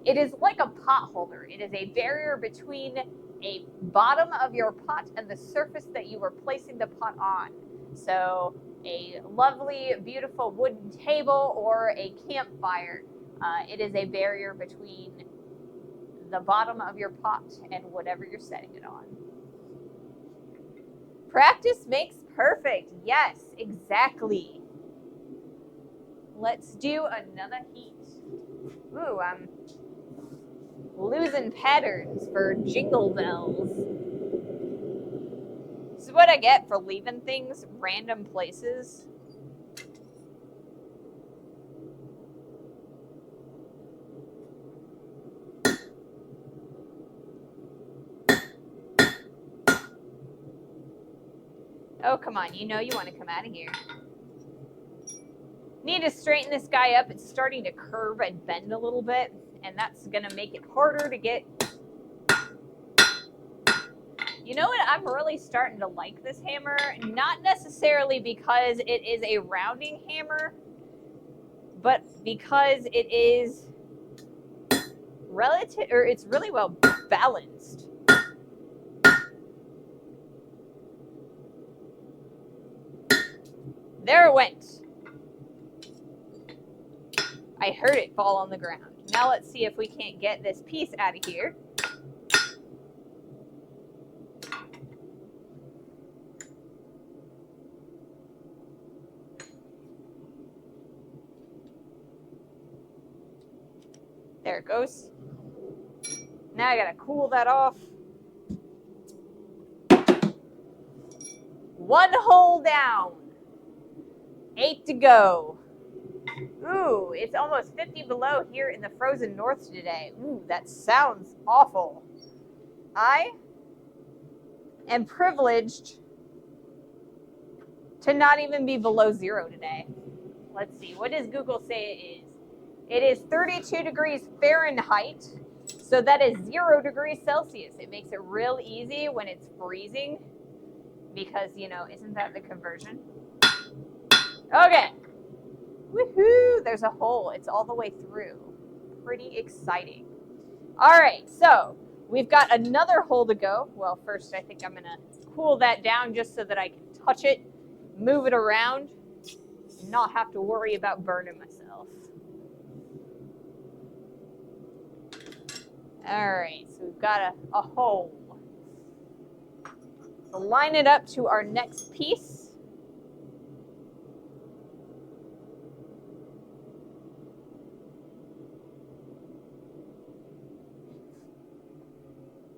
It is like a pot holder. It is a barrier between a bottom of your pot and the surface that you are placing the pot on. So a lovely, beautiful wooden table or a campfire. It is a barrier between the bottom of your pot and whatever you're setting it on. Practice makes perfect. Yes, exactly. Let's do another heat. Ooh, I'm losing patterns for jingle bells. This is what I get for leaving things random places. Oh, come on. You know you want to come out of here. Need to straighten this guy up. It's starting to curve and bend a little bit, and that's going to make it harder to get. You know what? I'm really starting to like this hammer. Not necessarily because it is a rounding hammer, but because it is relative, or it's really well balanced. There it went. I heard it fall on the ground. Now let's see if we can't get this piece out of here. There it goes. Now I gotta cool that off. One hole down. 8 to go. Ooh, it's almost 50 below here in the frozen north today. Ooh, that sounds awful. I am privileged to not even be below 0 today. Let's see, what does Google say it is? It is 32 degrees Fahrenheit, so that is 0 degrees Celsius. It makes it real easy when it's freezing because, you know, isn't that the conversion? Okay. Woohoo! There's a hole. It's all the way through. Pretty exciting. All right, so we've got another hole to go. Well, first I think I'm going to cool that down just so that I can touch it, move it around, and not have to worry about burning myself. All right, so we've got a hole. So line it up to our next piece.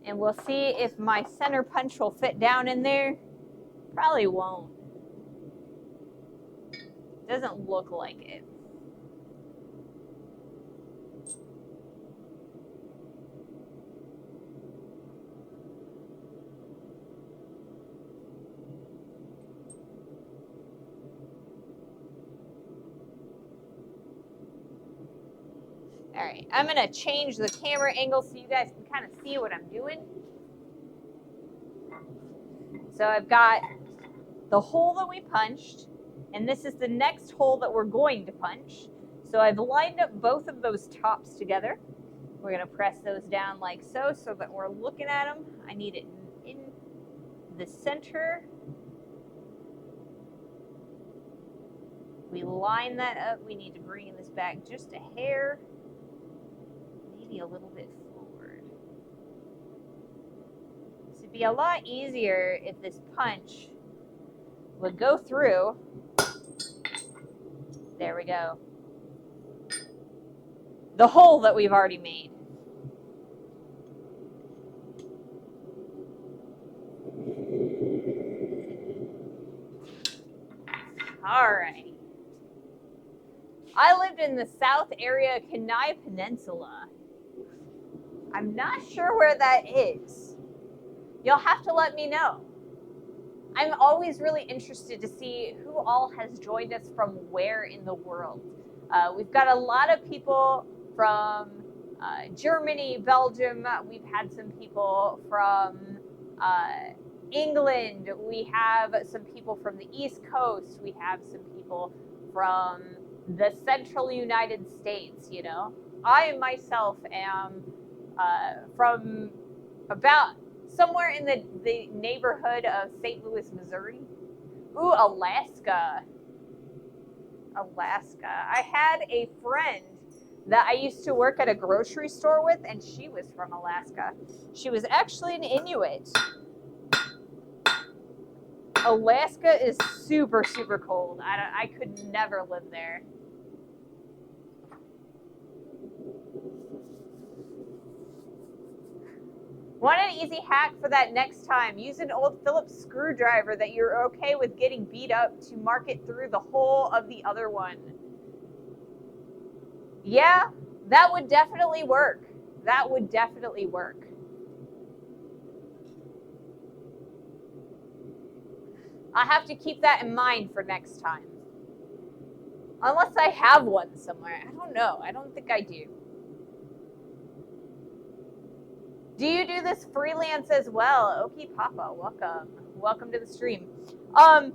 And we'll see if my center punch will fit down in there. Probably won't. Doesn't look like it. All right, I'm gonna change the camera angle so you guys can kind of see what I'm doing. So I've got the hole that we punched, and this is the next hole that we're going to punch. So I've lined up both of those tops together. We're gonna press those down like so that we're looking at them. I need it in the center. We line that up. We need to bring this back just a hair. Maybe a little bit forward. So it'd be a lot easier if this punch would go through. There we go. The hole that we've already made. All right. I lived in the South area Kenai Peninsula. I'm not sure where that is. You'll have to let me know. I'm always really interested to see who all has joined us from where in the world. We've got a lot of people from Germany, Belgium. We've had some people from England. We have some people from the East Coast. We have some people from the central United States, you know. I myself am from about somewhere in the neighborhood of St. Louis, Missouri. Ooh, Alaska. Alaska. I had a friend that I used to work at a grocery store with, and she was from Alaska. She was actually an Inuit. Alaska is super, super cold. I could never live there. Want an easy hack for that next time? Use an old Phillips screwdriver that you're okay with getting beat up to mark it through the hole of the other one. Yeah, that would definitely work. That would definitely work. I have to keep that in mind for next time. Unless I have one somewhere. I don't know. I don't think I do. Do you do this freelance as well? Okie Papa, welcome. Welcome to the stream. I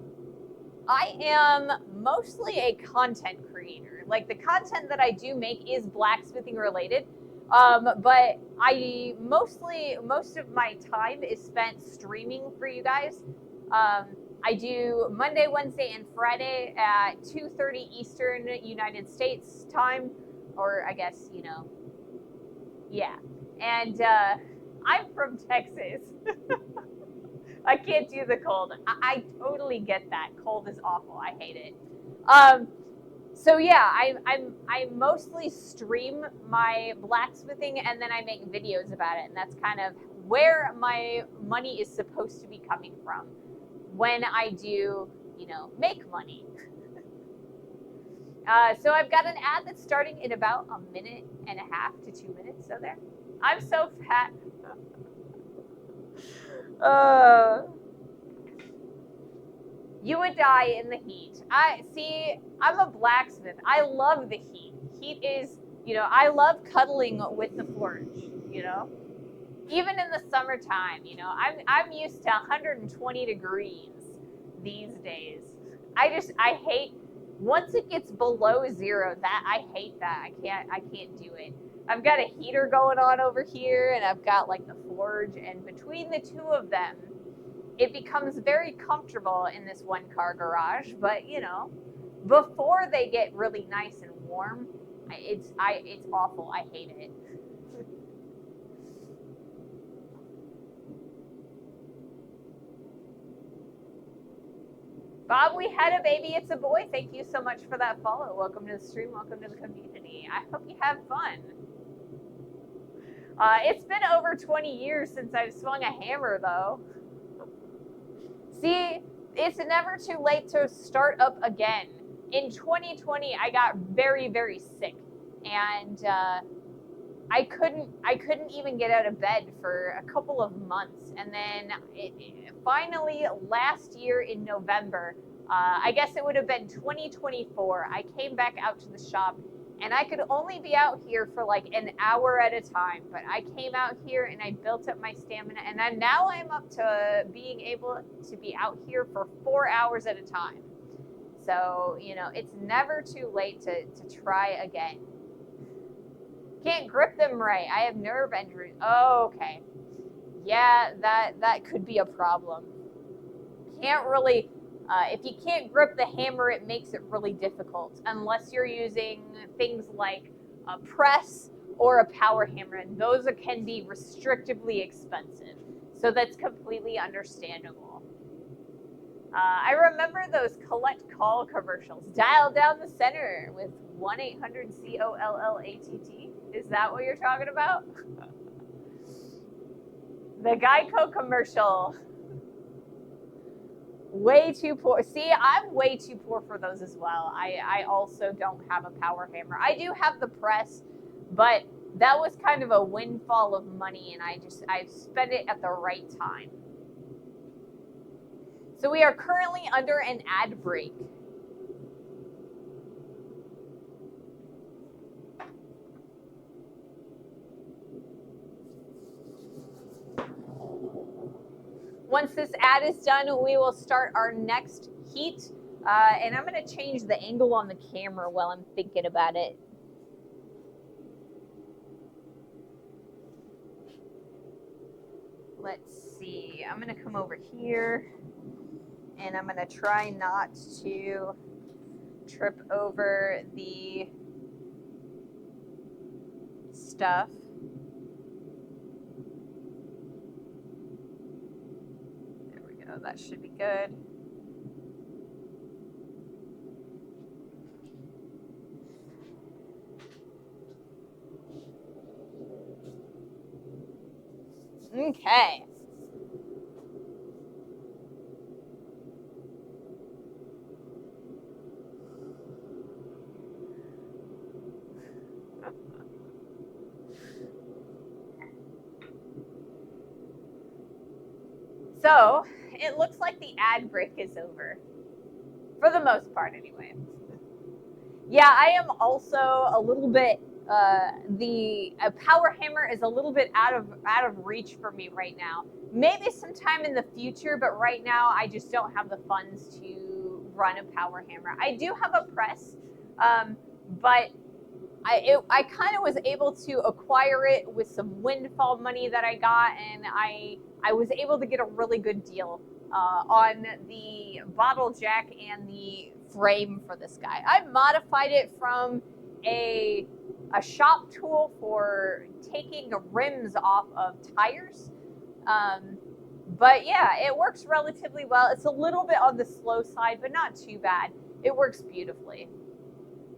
am mostly a content creator. Like, the content that I do make is blacksmithing related. But most of my time is spent streaming for you guys. I do Monday, Wednesday, and Friday at 2:30 Eastern United States time, or I guess, you know, yeah. And I'm from Texas. I can't do the cold. I totally get that. Cold is awful. I hate it. So yeah, I mostly stream my blacksmithing, and then I make videos about it, and that's kind of where my money is supposed to be coming from when I do, you know, make money. So I've got an ad that's starting in about 1.5 to 2 minutes. So there. I'm so fat. You would die in the heat. I'm a blacksmith. I love the heat. Heat is, you know, I love cuddling with the forge, you know. Even in the summertime, you know, I'm used to 120 degrees these days. I hate once it gets below 0, that I hate that. I can't do it. I've got a heater going on over here, and I've got like the forge, and between the two of them, it becomes very comfortable in this one-car garage. But you know, before they get really nice and warm, it's awful. I hate it. Bob, we had a baby. It's a boy. Thank you so much for that follow. Welcome to the stream. Welcome to the community. I hope you have fun. It's been over 20 years since I've swung a hammer, though. See, it's never too late to start up again. In 2020, I got very, very sick, and I couldn't even get out of bed for a couple of months, and then finally last year in November, I guess it would have been 2024, I came back out to the shop, and I could only be out here for like an hour at a time, but I came out here and I built up my stamina, and now I'm up to being able to be out here for 4 hours at a time. So, you know, it's never too late to try again. Can't grip them right. I have nerve injuries. Oh, okay. Yeah, that could be a problem. Can't really, if you can't grip the hammer, it makes it really difficult unless you're using things like a press or a power hammer, and those can be restrictively expensive. So that's completely understandable. I remember those collect call commercials. Dial down the center with 1-800-COLLATT. Is that what you're talking about? The Geico commercial. Way too poor. See, I'm way too poor for those as well. I also don't have a power hammer. I do have the press, but that was kind of a windfall of money, and I spent it at the right time. So we are currently under an ad break. Once this ad is done, we will start our next heat. And I'm going to change the angle on the camera while I'm thinking about it. Let's see. I'm going to come over here. And I'm going to try not to trip over the stuff. There we go. That should be good. Okay. So it looks like the ad break is over. For the most part, anyway. Yeah, I am also a little bit. The power hammer is a little bit out of reach for me right now. Maybe sometime in the future, but right now I just don't have the funds to run a power hammer. I do have a press, but I kind of was able to acquire it with some windfall money that I got, and I was able to get a really good deal on the bottle jack and the frame for this guy. I modified it from a shop tool for taking rims off of tires. But yeah, it works relatively well. It's a little bit on the slow side, but not too bad. It works beautifully.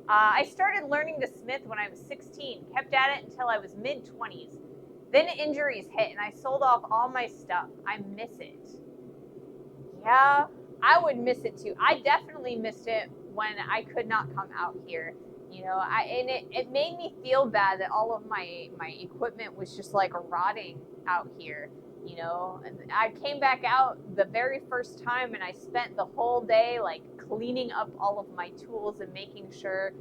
I started learning to smith when I was 16, kept at it until I was mid-20s. Then injuries hit and I sold off all my stuff. I miss it. Yeah, I would miss it too. I definitely missed it when I could not come out here. You know, it made me feel bad that all of my equipment was just like rotting out here. You know, and I came back out the very first time and I spent the whole day like cleaning up all of my tools and making sure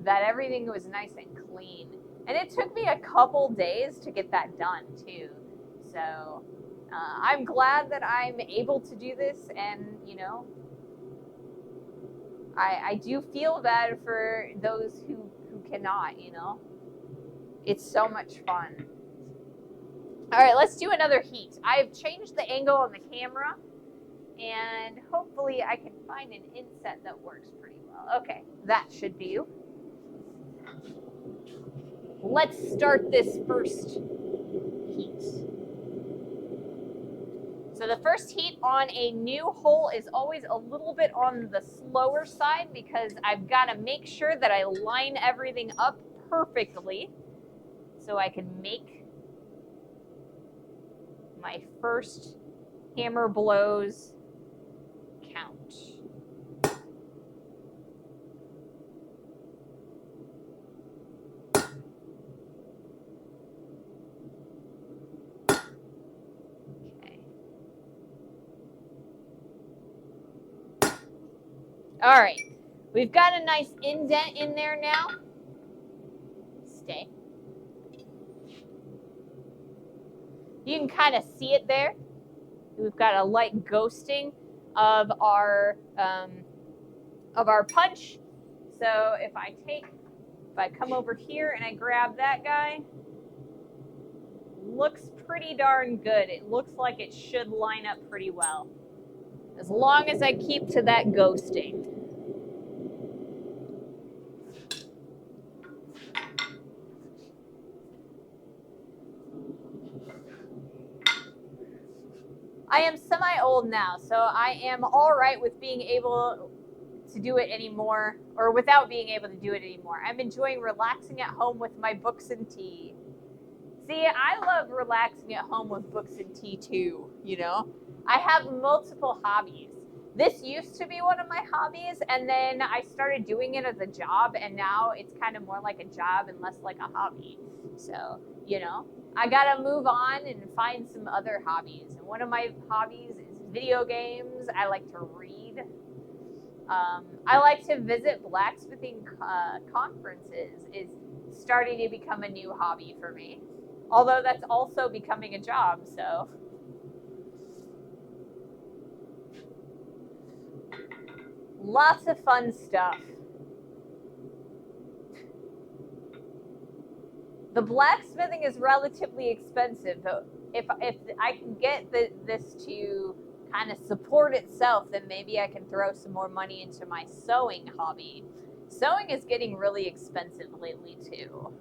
that everything was nice and clean. And it took me a couple days to get that done too. So I'm glad that I'm able to do this, and you know, I do feel bad for those who cannot, you know. It's so much fun. All right, let's do another heat. I've changed the angle on the camera, and hopefully I can find an inset that works pretty well. Okay, that should be you. Let's start this first heat. So the first heat on a new hole is always a little bit on the slower side because I've got to make sure that I line everything up perfectly so I can make my first hammer blows count. Okay. All right. We've got a nice indent in there now. Stay. You can kind of see it there. We've got a light ghosting of our punch. So if I come over here and I grab that guy, looks pretty darn good. It looks like it should line up pretty well, as long as I keep to that ghosting. I am semi-old now, so I am all right with being able to do it anymore, or without being able to do it anymore. I'm enjoying relaxing at home with my books and tea. See, I love relaxing at home with books and tea too, you know? I have multiple hobbies. This used to be one of my hobbies, and then I started doing it as a job, and now it's kind of more like a job and less like a hobby. So, you know, I gotta move on and find some other hobbies. And one of my hobbies is video games. I like to read. I like to visit blacksmithing conferences. Is starting to become a new hobby for me. Although that's also becoming a job, so. Lots of fun stuff. The blacksmithing is relatively expensive, but if I can get this to kind of support itself, then maybe I can throw some more money into my sewing hobby. Sewing is getting really expensive lately too.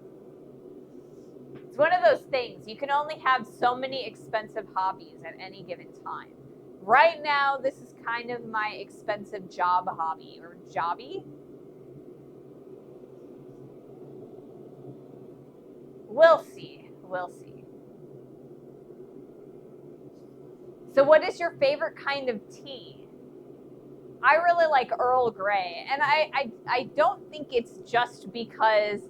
It's one of those things, you can only have so many expensive hobbies at any given time. Right now, this is kind of my expensive job hobby, or jobby. We'll see. We'll see. So what is your favorite kind of tea? I really like Earl Grey, and I don't think it's just because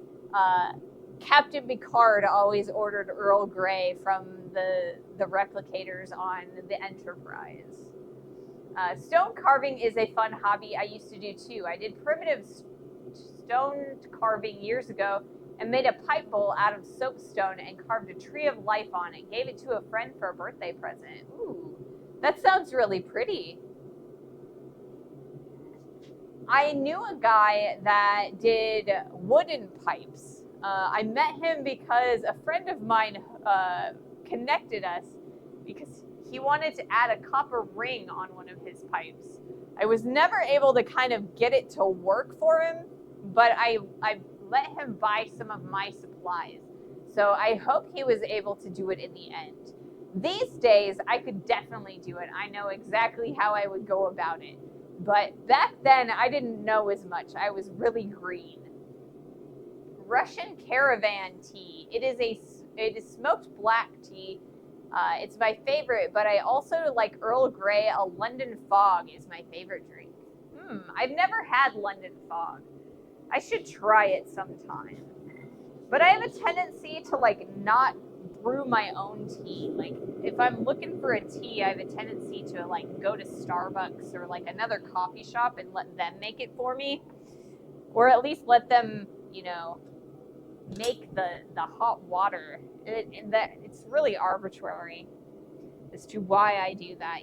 Captain Picard always ordered Earl Grey from the replicators on the Enterprise. Stone carving is a fun hobby I used to do too. I did primitive stone carving years ago and made a pipe bowl out of soapstone and carved a tree of life on it. Gave it to a friend for a birthday present. Ooh, that sounds really pretty. I knew a guy that did wooden pipes. I met him because a friend of mine connected us because he wanted to add a copper ring on one of his pipes. I was never able to kind of get it to work for him, but I let him buy some of my supplies. So I hope he was able to do it in the end. These days, I could definitely do it. I know exactly how I would go about it. But back then, I didn't know as much. I was really green. Russian caravan tea. It is smoked black tea. It's my favorite, but I also like Earl Grey. A London Fog is my favorite drink. I've never had London Fog. I should try it sometime. But I have a tendency to like not brew my own tea. Like if I'm looking for a tea, I have a tendency to like go to Starbucks or like another coffee shop and let them make it for me. Or at least let them, make the hot water. It's really arbitrary as to why I do that,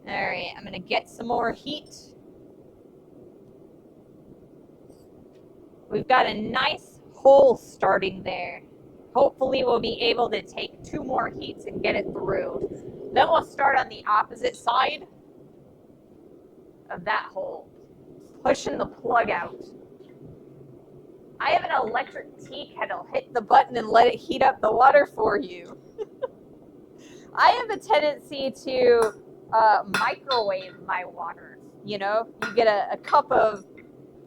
All right, I'm gonna get some more heat. We've got a nice hole starting there. Hopefully we'll be able to take 2 more heats and get it through. Then we'll start on the opposite side of that hole, pushing the plug out. I have an electric tea kettle. Hit the button and let it heat up the water for you. I have a tendency to microwave my water. You get a cup of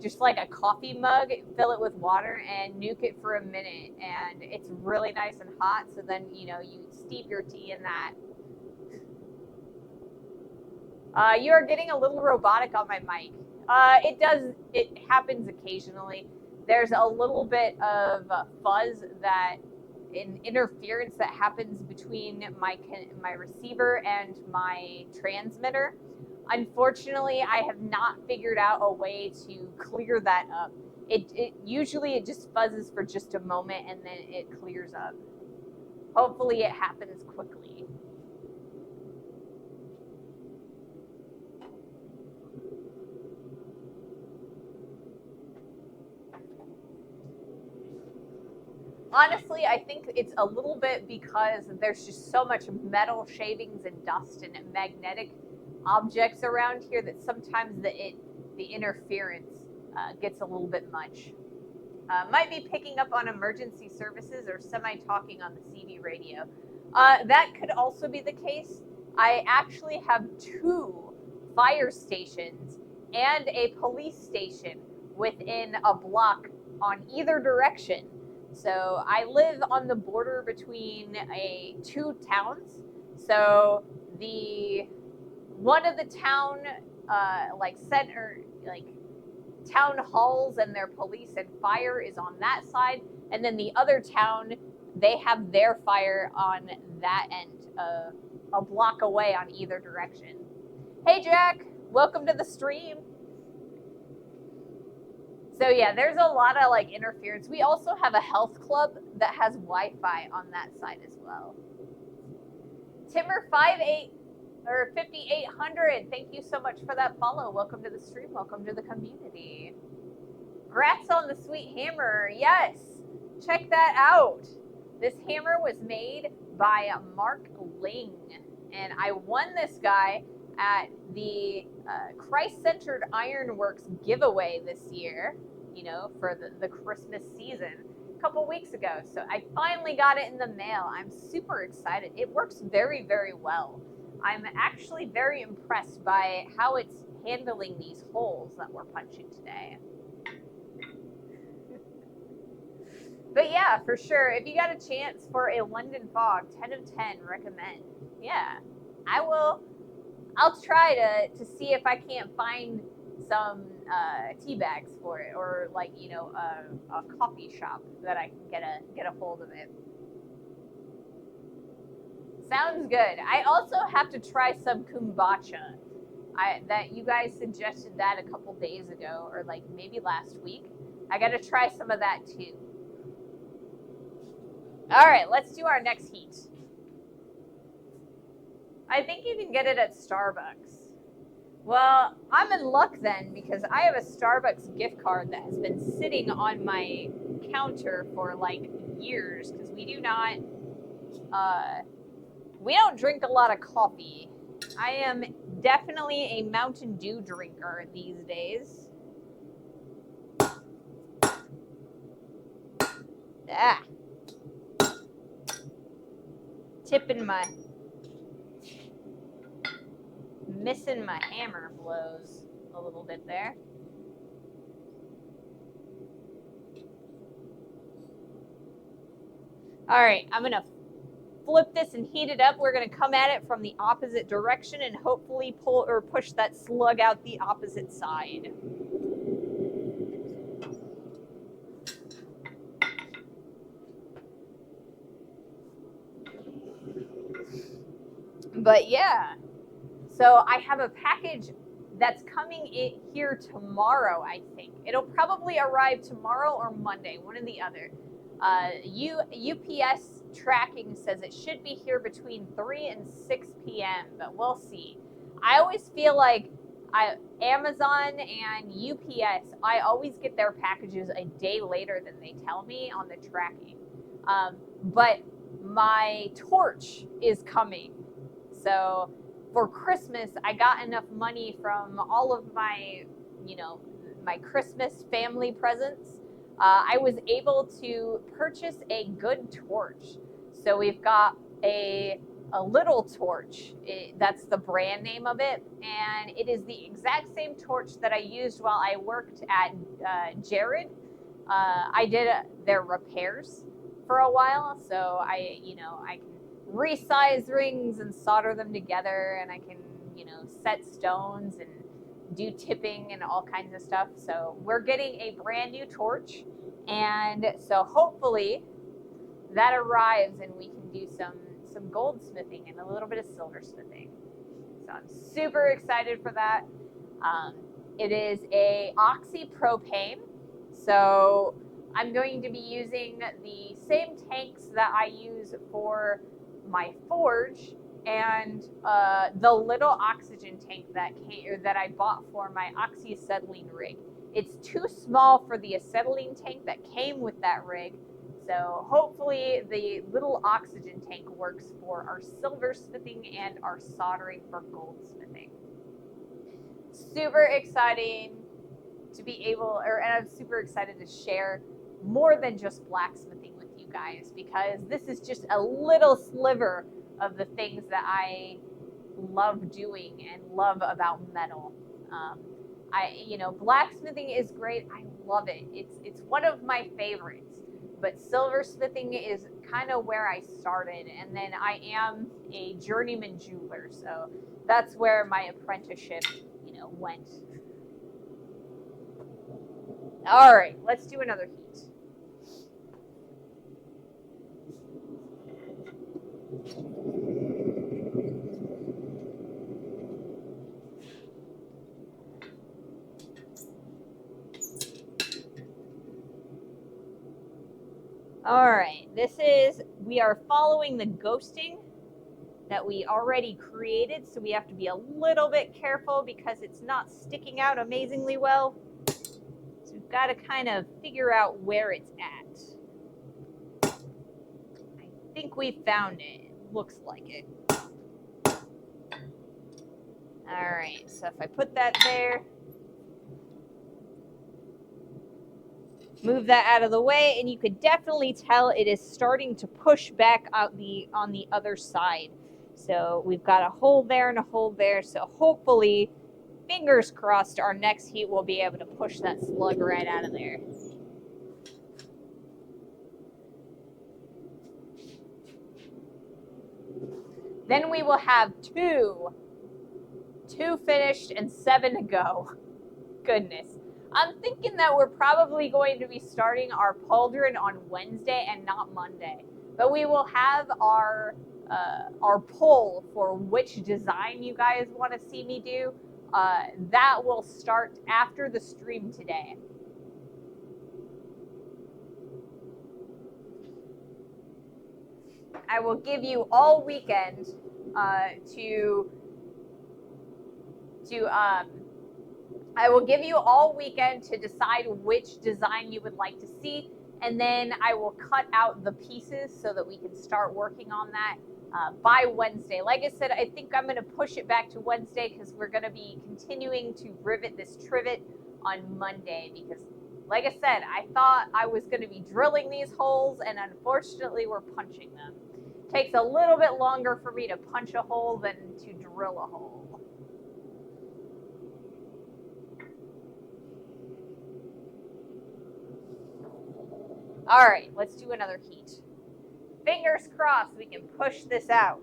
just like a coffee mug, fill it with water, and nuke it for a minute, and it's really nice and hot. So then you steep your tea in that. You are getting a little robotic on my mic. It happens occasionally. There's a little bit of fuzz interference that happens between my receiver and my transmitter. Unfortunately, I have not figured out a way to clear that up. It usually just fuzzes for just a moment and then it clears up. Hopefully it happens quickly. Honestly, I think it's a little bit because there's just so much metal shavings and dust and magnetic objects around here that sometimes the interference gets a little bit much. Might be picking up on emergency services or semi-talking on the CB radio. That could also be the case. I actually have 2 fire stations and a police station within a block on either direction. So I live on the border between 2 towns. So the one of the town, town halls and their police and fire is on that side, and then the other town, they have their fire on that end, a block away on either direction. Hey Jack, welcome to the stream. So yeah, there's a lot of like interference. We also have a health club that has Wi-Fi on that side as well. Timber 5800, thank you so much for that follow. Welcome to the stream, welcome to the community. Congrats on the sweet hammer. Yes, check that out. This hammer was made by Mark Ling, and I won this guy at the Christ-Centered Ironworks giveaway this year, you know, for the Christmas season a couple weeks ago. So I finally got it in the mail. I'm super excited. It works very, very well. I'm actually very impressed by how it's handling these holes that we're punching today. But yeah, for sure, if you got a chance for a London fog, 10 of 10, recommend. Yeah, I will. I'll try to see if I can't find some tea bags for it, or like, you know, a coffee shop that I can get a hold of it. Sounds good. I also have to try some kombucha. That you guys suggested that a couple days ago, or like maybe last week. I got to try some of that too. All right, let's do our next heat. I think you can get it at Starbucks. Well, I'm in luck then, because I have a Starbucks gift card that has been sitting on my counter for like years, because we don't drink a lot of coffee. I am definitely a Mountain Dew drinker these days. Ah. Missing my hammer blows a little bit there. All right, I'm gonna flip this and heat it up. We're gonna come at it from the opposite direction and hopefully pull or push that slug out the opposite side. But yeah, so I have a package that's coming in here tomorrow, I think. It'll probably arrive tomorrow or Monday, one or the other. UPS tracking says it should be here between 3 and 6 p.m., but we'll see. I always feel like Amazon and UPS, I always get their packages a day later than they tell me on the tracking. But my torch is coming. So for Christmas, I got enough money from all of my, you know, my Christmas family presents. I was able to purchase a good torch. So we've got a little torch. That's the brand name of it. And it is the exact same torch that I used while I worked at Jared. I did their repairs for a while. So I can resize rings and solder them together, and I can, you know, set stones and do tipping and all kinds of stuff. So we're getting a brand new torch, and so hopefully that arrives and we can do some goldsmithing and a little bit of silversmithing. So I'm super excited for that. It is a oxypropane, so I'm going to be using the same tanks that I use for my forge, and the little oxygen tank that I bought for my oxyacetylene rig. It's too small for the acetylene tank that came with that rig, so hopefully the little oxygen tank works for our silversmithing and our soldering for goldsmithing. Super exciting to be able, and I'm super excited to share more than just blacksmithing with you guys, because this is just a little sliver of the things that I love doing and love about metal. Blacksmithing is great. I love it. It's one of my favorites. But silversmithing is kind of where I started, and then I am a journeyman jeweler. So That's where my apprenticeship, went. All right, let's do another heat. All right, we are following the ghosting that we already created, so we have to be a little bit careful because it's not sticking out amazingly well. So we've got to kind of figure out where it's at. I think we found it. Looks like it. All right, so if I put that there, move that out of the way, and you could definitely tell it is starting to push back out on the other side. So we've got a hole there and a hole there. So hopefully, fingers crossed, our next heat will be able to push that slug right out of there. Then we will have two finished and 7 to go. Goodness. I'm thinking that we're probably going to be starting our pauldron on Wednesday and not Monday. But we will have our poll for which design you guys want to see me do. That will start after the stream today. I will give you all weekend I will give you all weekend to decide which design you would like to see, and then I will cut out the pieces so that we can start working on that by Wednesday. Like I said, I think I'm going to push it back to Wednesday because we're going to be continuing to rivet this trivet on Monday because, like I said, I thought I was going to be drilling these holes, and unfortunately we're punching them. It takes a little bit longer for me to punch a hole than to drill a hole. All right, let's do another heat. Fingers crossed we can push this out.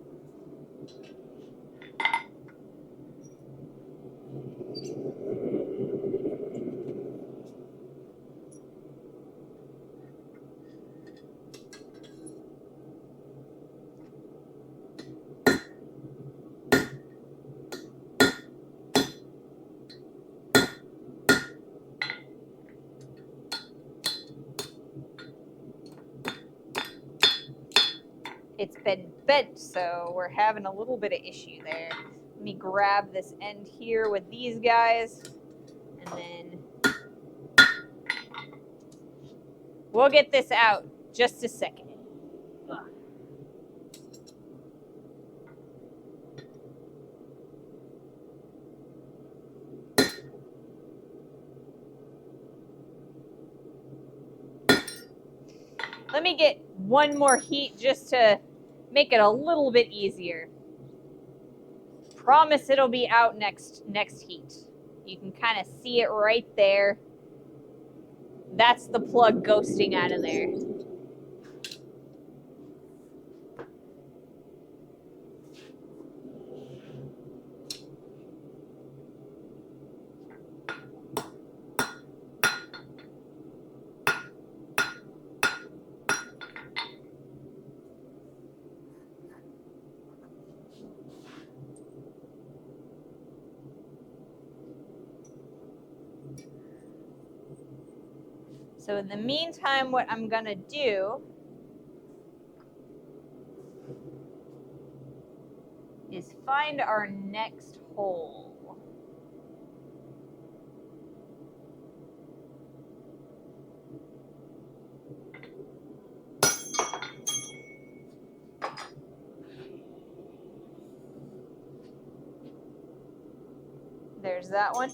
It's been bent, so we're having a little bit of issue there. Let me grab this end here with these guys, and then we'll get this out just a second. Let me get one more heat just to make it a little bit easier. Promise it'll be out next heat. You can kind of see it right there. That's the plug ghosting out of there. So in the meantime, what I'm gonna do is find our next hole. There's that one.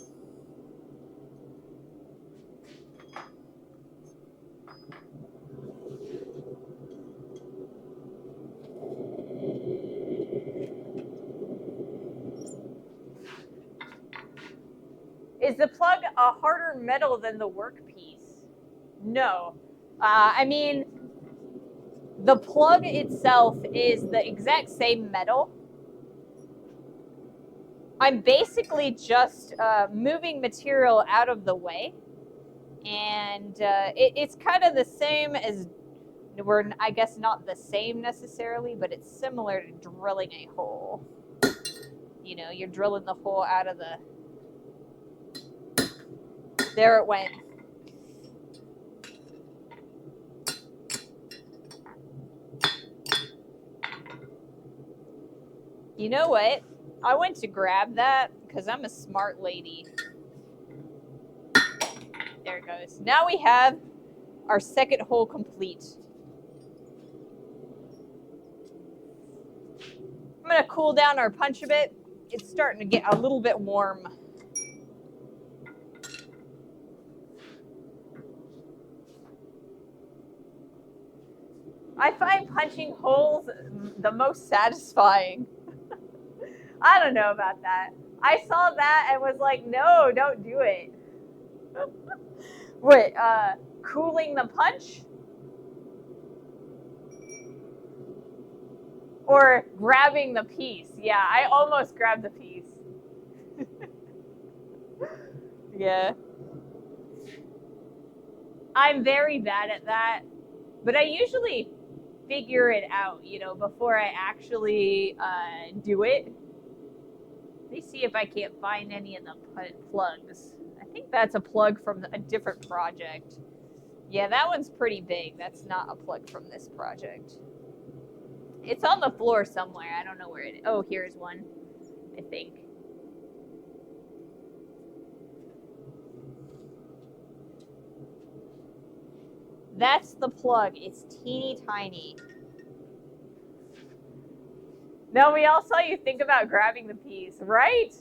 Is the plug a harder metal than the workpiece? No. I mean, the plug itself is the exact same metal. I'm basically just moving material out of the way. And it's kind of the same as, we're, I guess not the same necessarily, but it's similar to drilling a hole. You know, you're drilling the hole out of the, there it went. You know what? I went to grab that because I'm a smart lady. There it goes. Now we have our second hole complete. I'm going to cool down our punch a bit. It's starting to get a little bit warm. I find punching holes the most satisfying. I don't know about that. I saw that and was like, no, don't do it. Wait, cooling the punch? Or grabbing the piece? Yeah, I almost grabbed the piece. Yeah. I'm very bad at that, but I usually figure it out, you know, before I actually do it. Let me see if I can't find any of the plugs. I think that's a plug from a different project. Yeah, that one's pretty big. That's not a plug from this project. It's on the floor somewhere. I don't know where it is. Oh, here's one, I think. That's the plug. It's teeny tiny. No, we all saw you think about grabbing the piece, right?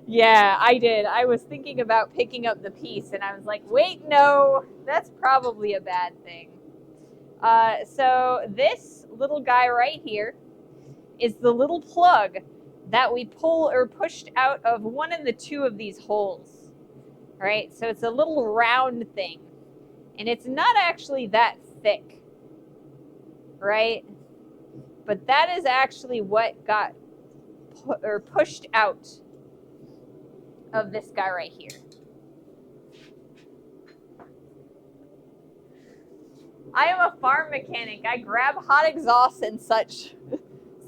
Yeah, I did. I was thinking about picking up the piece, and I was like, wait, no, that's probably a bad thing. So this little guy right here is the little plug that we pull or pushed out of one of the two of these holes, right? So it's a little round thing, and it's not actually that thick, right? But that is actually what got pushed out of this guy right here. I am a farm mechanic. I grab hot exhaust and such.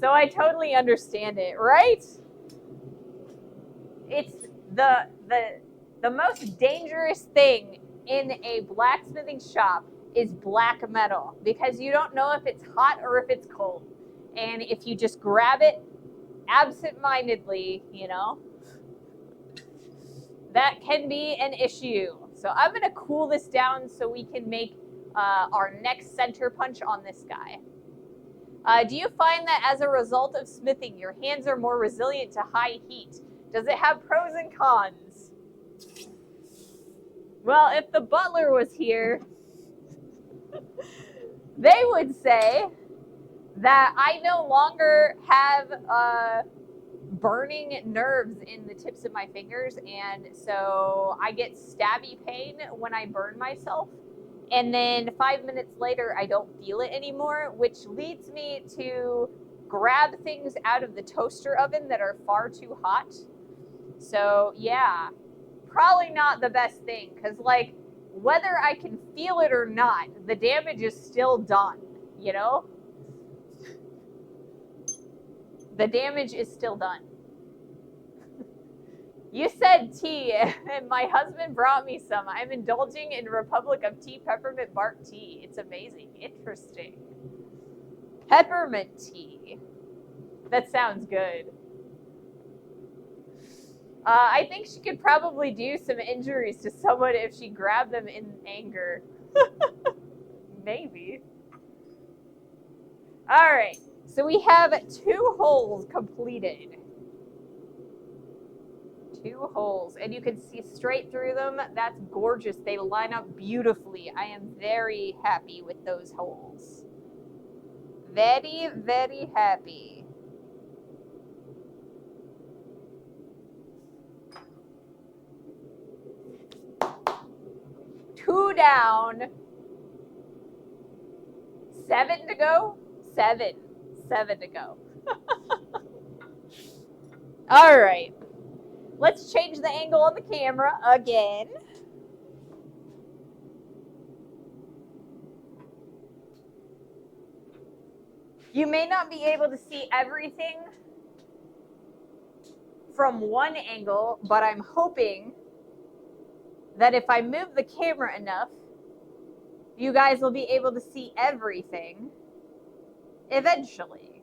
So I totally understand it, right? It's the most dangerous thing in a blacksmithing shop is black metal, because you don't know if it's hot or if it's cold. And if you just grab it absent-mindedly, you know, that can be an issue. So I'm going to cool this down so we can make our next center punch on this guy. Do you find that as a result of smithing, your hands are more resilient to high heat? Does it have pros and cons? Well, if the butler was here, they would say that I no longer have burning nerves in the tips of my fingers, and so I get stabby pain when I burn myself. And then 5 minutes later, I don't feel it anymore, which leads me to grab things out of the toaster oven that are far too hot. So yeah, probably not the best thing, because like, whether I can feel it or not, the damage is still done, you know? The damage is still done. You said tea, and my husband brought me some. I'm indulging in Republic of Tea peppermint bark tea. It's amazing. Interesting. Peppermint tea. That sounds good. I think she could probably do some injuries to someone if she grabbed them in anger. Maybe. All right. So we have 2 holes completed. 2 holes, and you can see straight through them. That's gorgeous. They line up beautifully. I am very happy with those holes. Very, very happy. Two down. 7 to go. 7 to go. All right. Let's change the angle on the camera again. You may not be able to see everything from one angle, but I'm hoping that if I move the camera enough, you guys will be able to see everything eventually.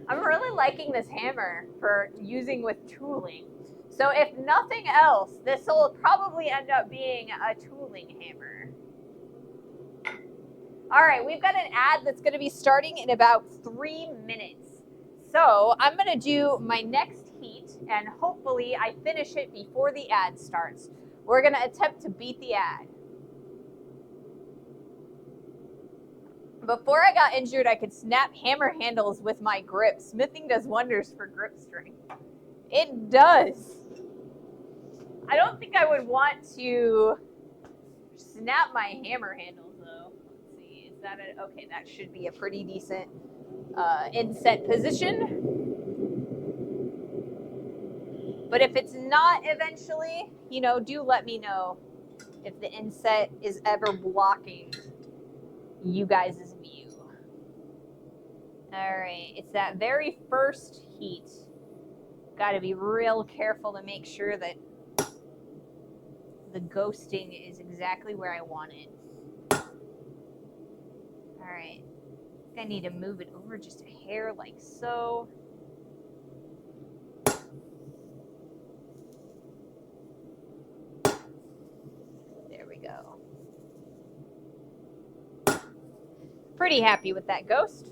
I'm really liking this hammer for using with tooling. So if nothing else, this will probably end up being a tooling hammer. All right, we've got an ad that's going to be starting in about 3 minutes. So I'm going to do my next heat, and hopefully I finish it before the ad starts. We're going to attempt to beat the ad. Before I got injured, I could snap hammer handles with my grip. Smithing does wonders for grip strength. It does. I don't think I would want to snap my hammer handles, though. Let's see. Is that it? Okay, that should be a pretty decent inset position. But if it's not eventually, do let me know if the inset is ever blocking you guys' view. All right, it's that very first heat. Got to be real careful to make sure that the ghosting is exactly where I want it. All right, I think I need to move it over just a hair like so. There we go. Pretty happy with that ghost.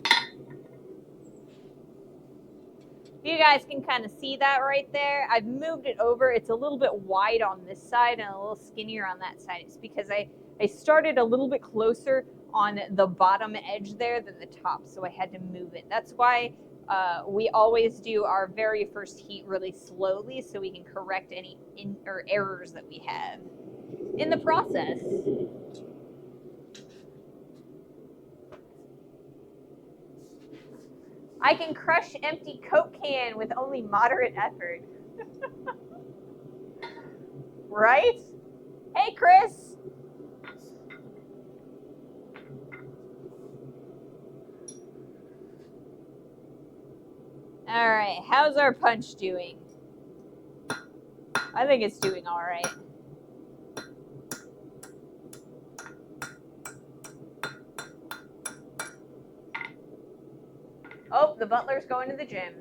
You guys can kind of see that right there. I've moved it over. It's a little bit wide on this side and a little skinnier on that side. It's because I started a little bit closer on the bottom edge there than the top, so I had to move it. That's why we always do our very first heat really slowly so we can correct any errors that we have in the process. I can crush empty Coke can with only moderate effort. Right? Hey, Chris. All right, how's our punch doing? I think it's doing all right. Oh, the butler's going to the gym.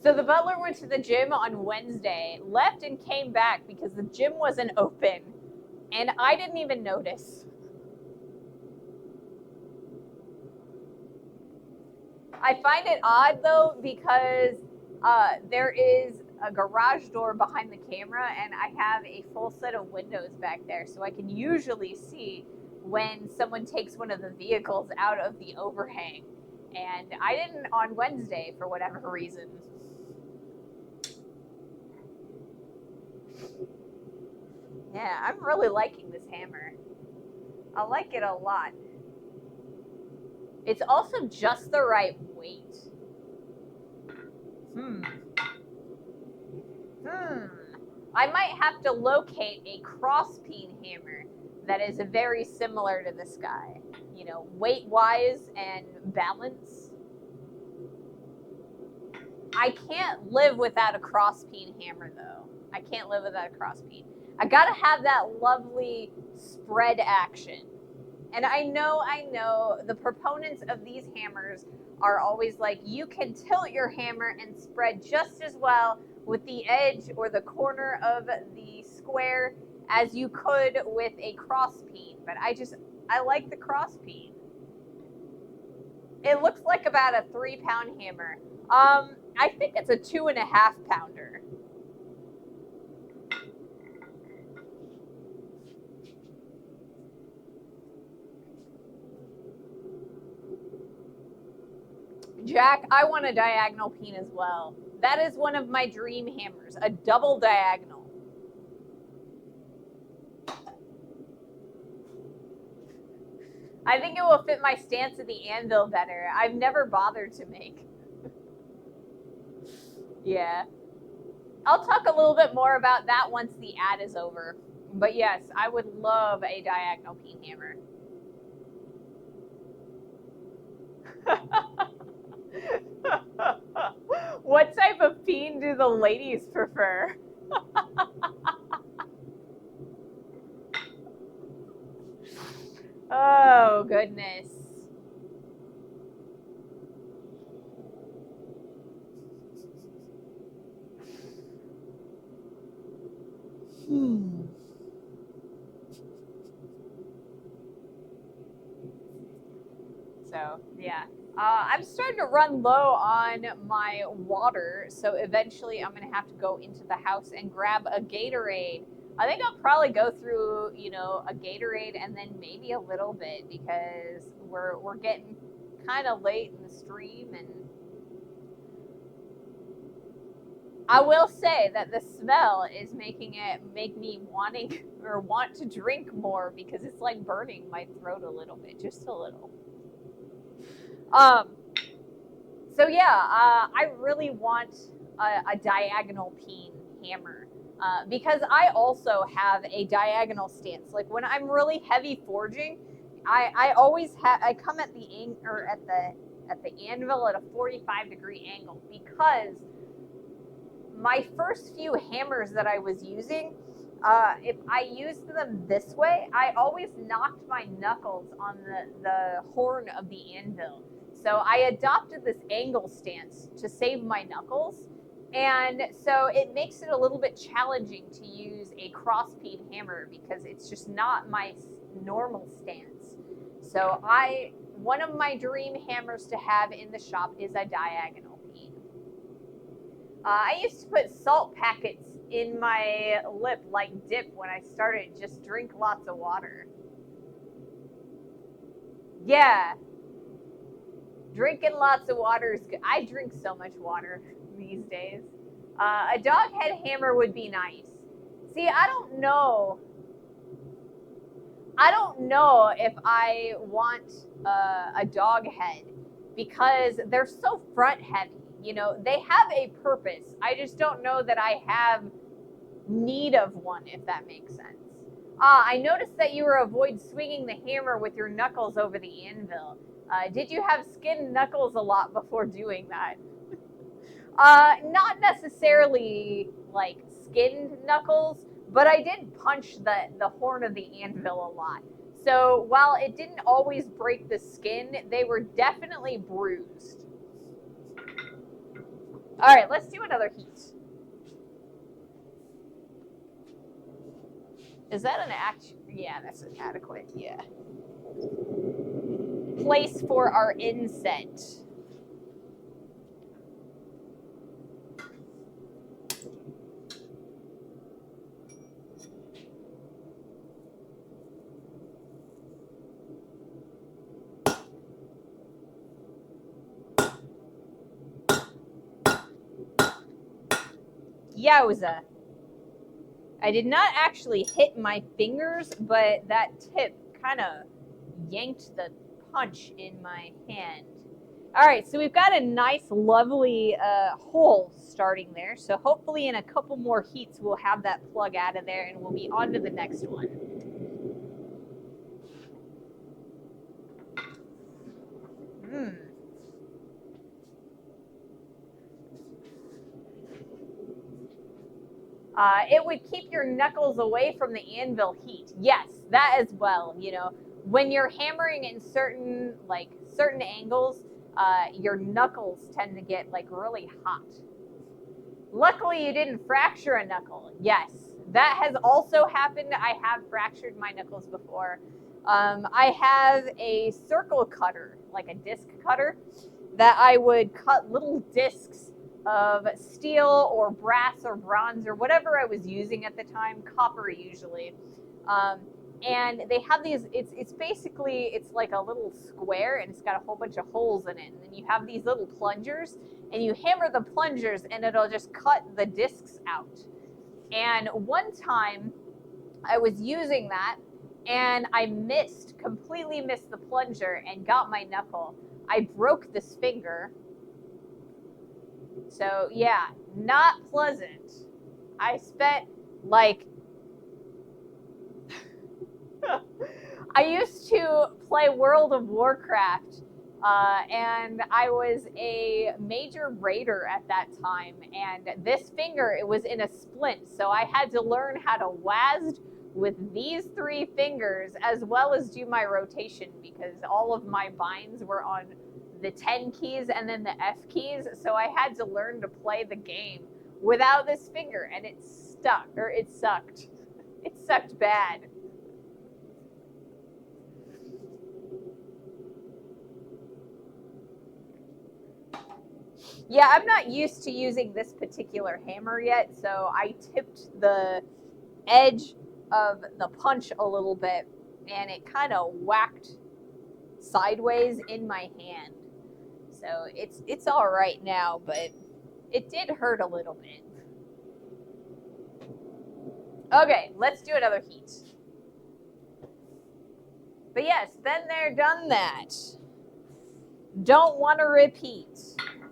So the butler went to the gym on Wednesday, left and came back because the gym wasn't open, and I didn't even notice. I find it odd, though, because there is a garage door behind the camera, and I have a full set of windows back there, so I can usually see when someone takes one of the vehicles out of the overhang. And I didn't on Wednesday for whatever reason. Yeah, I'm really liking this hammer. I like it a lot. It's also just the right weight. I might have to locate a cross-peen hammer that is very similar to this guy. Weight-wise and balance. I can't live without a cross-peen hammer, though. I can't live without a cross-peen. I gotta have that lovely spread action. And I know, the proponents of these hammers are always like, you can tilt your hammer and spread just as well with the edge or the corner of the square as you could with a cross peen. But I like the cross peen. It looks like about a 3-pound hammer. I think it's a 2.5 pounder. Jack, I want a diagonal peen as well. That is one of my dream hammers, a double diagonal. I think it will fit my stance at the anvil better. I've never bothered to make. Yeah. I'll talk a little bit more about that once the ad is over. But yes, I would love a diagonal peen hammer. What type of peen do the ladies prefer? Oh, goodness. So, yeah. I'm starting to run low on my water, so eventually I'm going to have to go into the house and grab a Gatorade. I think I'll probably go through, you know, a Gatorade and then maybe a little bit because we're getting kind of late in the stream, and I will say that the smell is making it make me wanting or want to drink more because it's like burning my throat a little bit, just a little. So yeah, I really want a diagonal peen hammer because I also have a diagonal stance. Like when I'm really heavy forging, I always I come at the at the anvil at a 45-degree angle because my first few hammers that I was using, if I used them this way, I always knocked my knuckles on the horn of the anvil. So I adopted this angle stance to save my knuckles. And so it makes it a little bit challenging to use a cross-peen hammer because it's just not my normal stance. So one of my dream hammers to have in the shop is a diagonal peen. I used to put salt packets in my lip like dip when I started. Just drink lots of water. Yeah. Drinking lots of water is good. I drink so much water these days. A dog head hammer would be nice. See, I don't know. I don't know if I want a dog head because they're so front heavy. You know, they have a purpose. I just don't know that I have need of one, if that makes sense. I noticed that you avoid swinging the hammer with your knuckles over the anvil. Did you have skinned knuckles a lot before doing that? Not necessarily like skinned knuckles, but I did punch the horn of the anvil a lot. So while it didn't always break the skin, they were definitely bruised. All right, let's do another heat. Is that an yeah, that's an adequate, yeah. Place for our inset. Yowza. I did not actually hit my fingers, but that tip kind of yanked the punch in my hand. All right, so we've got a nice, lovely hole starting there. So hopefully in a couple more heats, we'll have that plug out of there and we'll be on to the next one. It would keep your knuckles away from the anvil heat. Yes, that as well. You know, when you're hammering in certain angles, your knuckles tend to get like really hot. Luckily, you didn't fracture a knuckle. Yes, that has also happened. I have fractured my knuckles before. I have a circle cutter, like a disc cutter, that I would cut little discs of steel or brass or bronze or whatever I was using at the time, copper usually. And they have these, it's basically, it's like a little square and it's got a whole bunch of holes in it. And then you have these little plungers and you hammer the plungers and it'll just cut the discs out. And one time I was using that and I completely missed the plunger and got my knuckle. I broke this finger. So yeah, not pleasant. I spent like I used to play World of Warcraft, and I was a major raider at that time. And this finger, it was in a splint, so I had to learn how to WASD with these 3 fingers, as well as do my rotation, because all of my binds were on the 10 keys and then the F keys, so I had to learn to play the game without this finger, and it sucked. It sucked bad. Yeah, I'm not used to using this particular hammer yet, so I tipped the edge of the punch a little bit, and it kind of whacked sideways in my hand. So it's all right now, but it did hurt a little bit. Okay, let's do another heat. But yes, been there, done that. Don't want to repeat.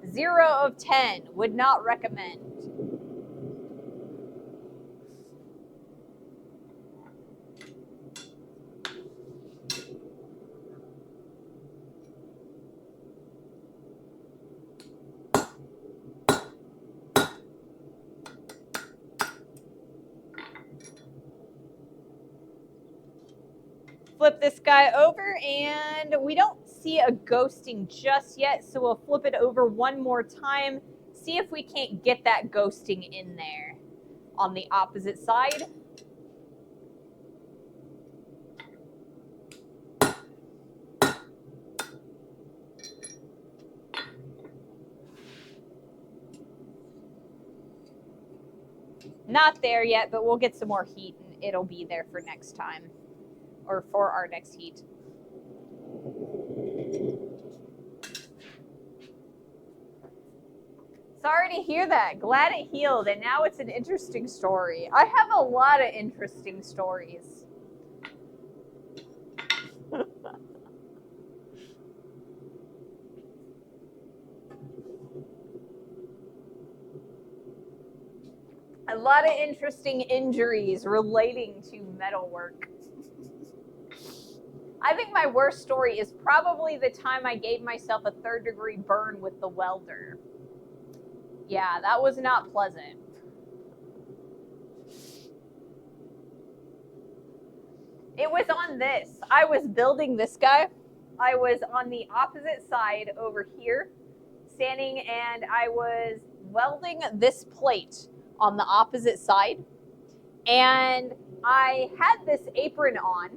0 of 10, would not recommend. Flip this guy over, and we don't see a ghosting just yet, so we'll flip it over one more time, see if we can't get that ghosting in there on the opposite side. Not there yet, but we'll get some more heat and it'll be there for next time, or for our next heat. Sorry to hear that. Glad it healed, and now it's an interesting story. I have a lot of interesting stories. A lot of interesting injuries relating to metalwork. I think my worst story is probably the time I gave myself a 3rd-degree burn with the welder. Yeah, that was not pleasant. It was on this. I was building this guy. I was on the opposite side over here, standing, and I was welding this plate on the opposite side. And I had this apron on,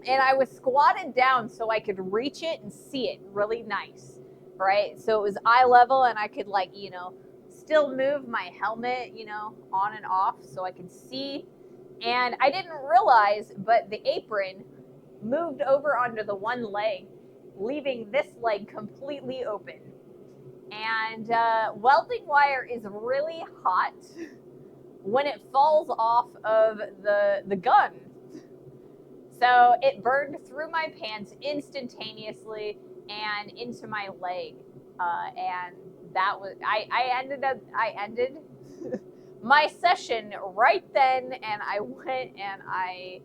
and I was squatted down so I could reach it and see it really nice, right? So it was eye level, and I could, like, you know, still move my helmet, you know, on and off so I could see. And I didn't realize, but the apron moved over onto the one leg, leaving this leg completely open. And welding wire is really hot when it falls off of the gun. So it burned through my pants instantaneously and into my leg. And that was, I ended my session right then, and I went and I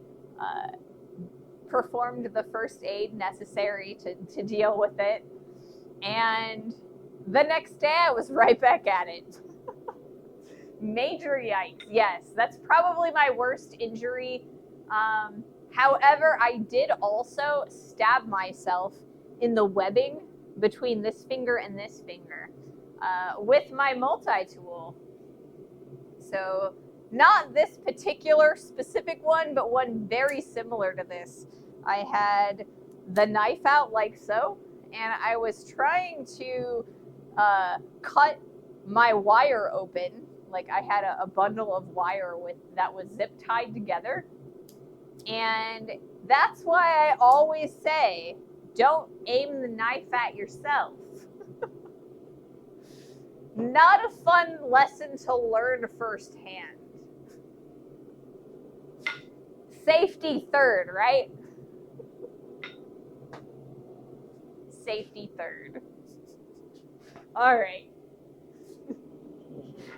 performed the first aid necessary to deal with it. And the next day I was right back at it. Major yikes. Yes, that's probably my worst injury. However, I did also stab myself in the webbing between this finger and this finger with my multi-tool. So not this particular specific one, but one very similar to this. I had the knife out like so, and I was trying to cut my wire open. Like, I had a bundle of wire that was zip tied together, And that's why I always say, don't aim the knife at yourself. Not a fun lesson to learn firsthand. Safety third, right? Safety third. All right.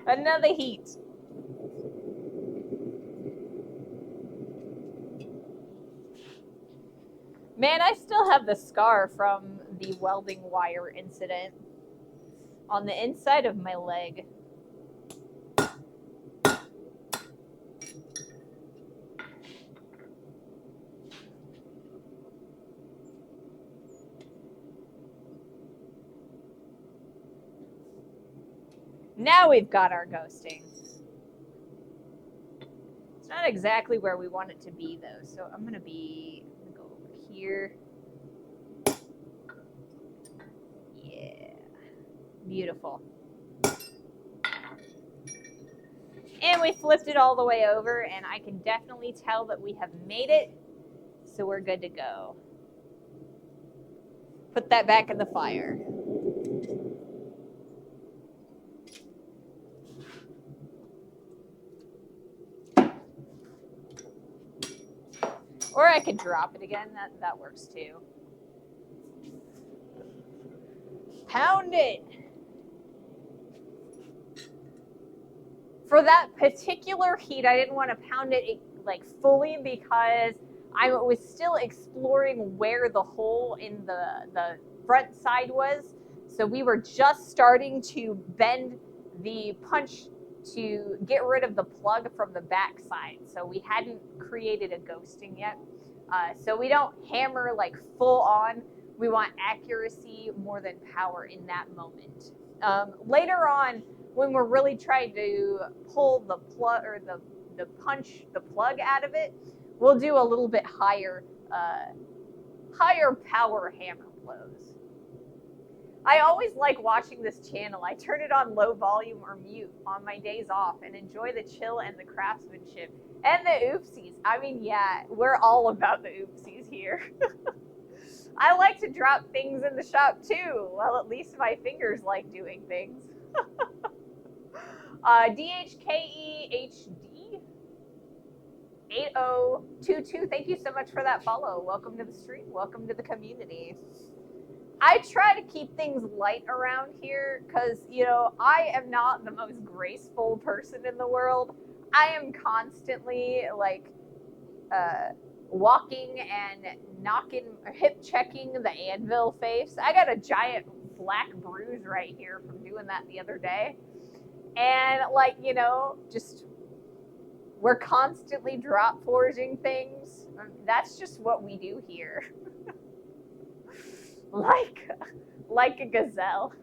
Another heat. Man, I still have the scar from the welding wire incident on the inside of my leg. Now we've got our ghosting. It's not exactly where we want it to be though, so I'm gonna go over here. Yeah, beautiful. And we flipped it all the way over, and I can definitely tell that we have made it, so we're good to go. Put that back in the fire. Or I could drop it again. That works too. Pound it. For that particular heat, I didn't want to pound it like fully because I was still exploring where the hole in the front side was. So we were just starting to bend the punch to get rid of the plug from the back side. So we hadn't created a ghosting yet. So we don't hammer like full on. We want accuracy more than power in that moment. Later on, when we're really trying to pull the plug or the punch the plug out of it, we'll do a little bit higher power hammer blows. I always like watching this channel. I turn it on low volume or mute on my days off and enjoy the chill and the craftsmanship and the oopsies. I mean, yeah, we're all about the oopsies here. I like to drop things in the shop too. Well, at least my fingers like doing things. DHKEHD 8022, thank you so much for that follow. Welcome to the stream. Welcome to the community. I try to keep things light around here because, you know, I am not the most graceful person in the world. I am constantly like walking and knocking, hip checking the anvil face. I got a giant black bruise right here from doing that the other day. And like, you know, just we're constantly drop forging things. That's just what we do here. like a gazelle.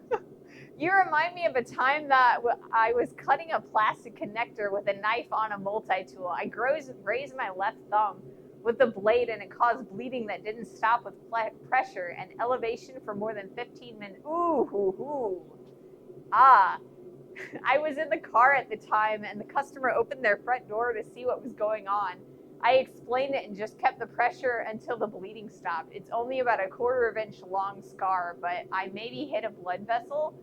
You remind me of a time that I was cutting a plastic connector with a knife on a multi-tool. I grazed my left thumb with the blade and it caused bleeding that didn't stop with pressure and elevation for more than 15 minutes. Ooh. Ah. I was in the car at the time and the customer opened their front door to see what was going on. I explained it and just kept the pressure until the bleeding stopped. It's only about a 1/4 inch long scar, but I maybe hit a blood vessel.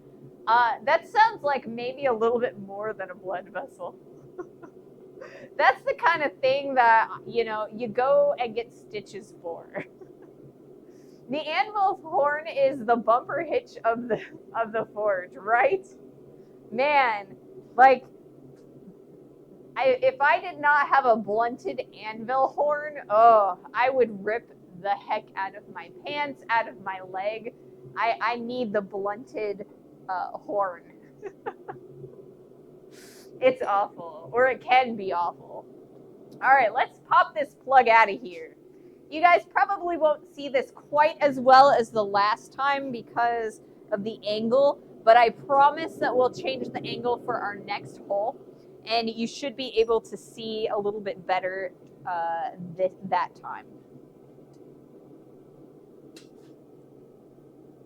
That sounds like maybe a little bit more than a blood vessel. That's the kind of thing that, you know, you go and get stitches for. The anvil horn is the bumper hitch of the forge, right? Man, like, if I did not have a blunted anvil horn, oh, I would rip the heck out of my pants, out of my leg. I need the blunted horn. It's awful, or it can be awful. All right, let's pop this plug out of here. You guys probably won't see this quite as well as the last time because of the angle, but I promise that we'll change the angle for our next hole, and you should be able to see a little bit better that time.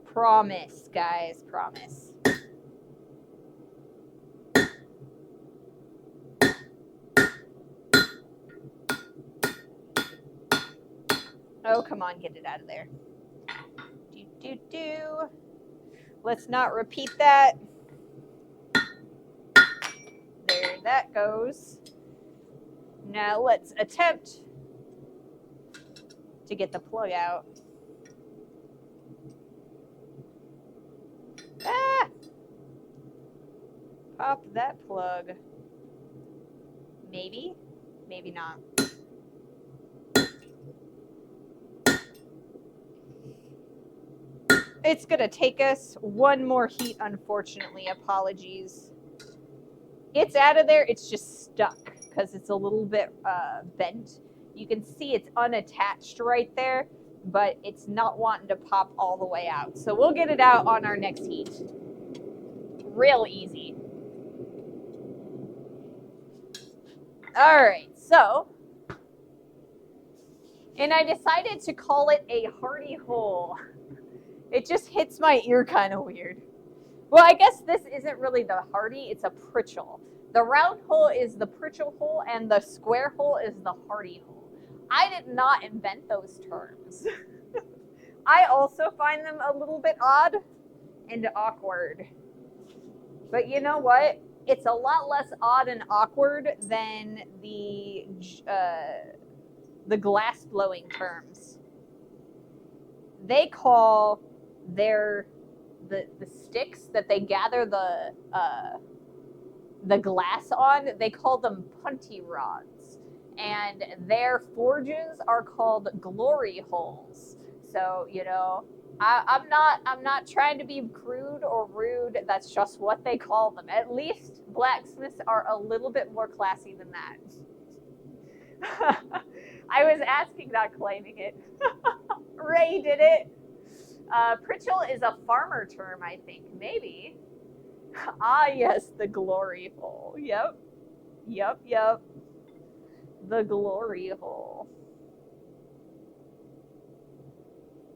Promise, guys, promise. Oh, come on, get it out of there. Let's not repeat that. There that goes. Now let's attempt to get the plug out. Ah! Pop that plug. Maybe, maybe not. It's gonna take us one more heat, unfortunately. Apologies. It's out of there. It's just stuck because it's a little bit bent. You can see it's unattached right there, but it's not wanting to pop all the way out. So we'll get it out on our next heat. Real easy. All right, so, and I decided to call it a hardy hole. It just hits my ear kind of weird. Well, I guess this isn't really the hardy, it's a pritchel. The round hole is the pritchel hole, and the square hole is the hardy hole. I did not invent those terms. I also find them a little bit odd and awkward. But you know what? It's a lot less odd and awkward than the glass blowing terms. They call their the sticks that they gather the glass on, they call them punty rods, and their forges are called glory holes. So, you know, I'm not trying to be crude or rude. That's just what they call them. At least blacksmiths are a little bit more classy than that. I was asking, not claiming it. Ray did it. Pritchel is a farmer term, I think. Maybe. Ah, yes, the glory hole. Yep. The glory hole.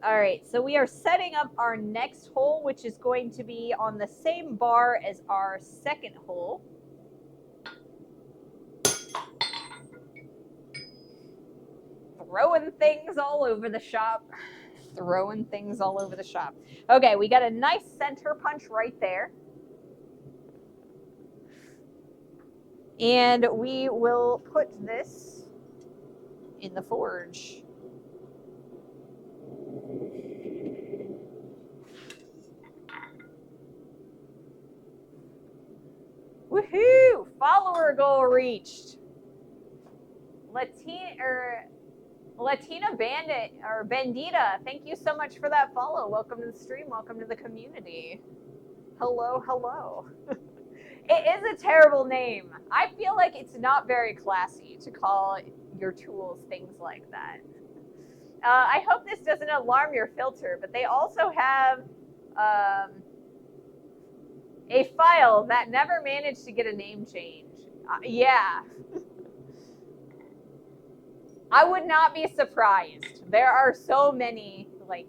All right, so we are setting up our next hole, which is going to be on the same bar as our second hole. Throwing things all over the shop. Okay, we got a nice center punch right there. And we will put this in the forge. Woohoo! Follower goal reached. Latina Bandit or Bandita, thank you so much for that follow. Welcome to the stream. Welcome to the community. Hello. It is a terrible name. I feel like it's not very classy to call your tools things like that. I hope this doesn't alarm your filter, but they also have a file that never managed to get a name change. Yeah. I would not be surprised. There are so many, like,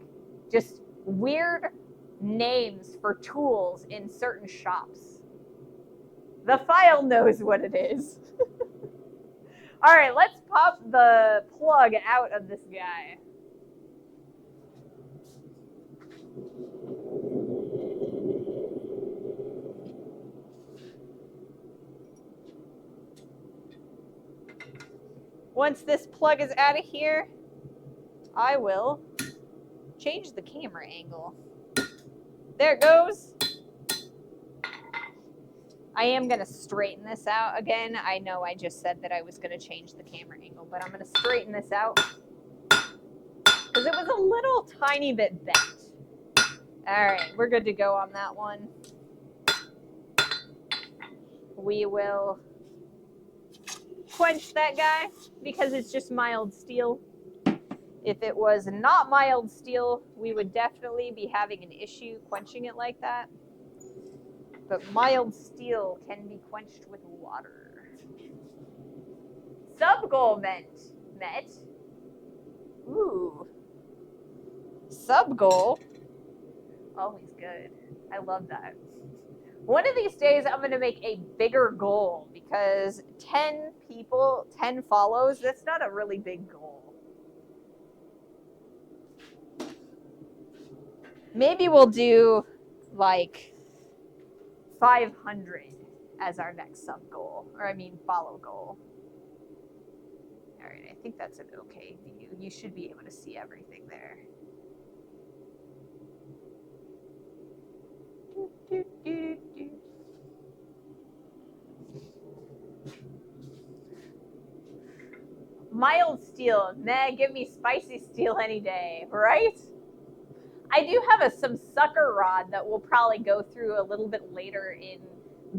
just weird names for tools in certain shops. The file knows what it is. All right, let's pop the plug out of this guy. Once this plug is out of here, I will change the camera angle. There it goes. I am going to straighten this out again. I know I just said that I was going to change the camera angle, but I'm going to straighten this out because it was a little tiny bit bent. All right, we're good to go on that one. We will quench that guy because it's just mild steel. If it was not mild steel, we would definitely be having an issue quenching it like that. But mild steel can be quenched with water. Sub-goal met. Ooh. Sub-goal. Always good. I love that. One of these days, I'm going to make a bigger goal because 10 people, 10 follows, that's not a really big goal. Maybe we'll do like 500 as our next sub goal, or I mean follow goal. All right, I think that's an okay view. You should be able to see everything there. Mild steel, nah, give me spicy steel any day, right? I do have some sucker rod that we'll probably go through a little bit later in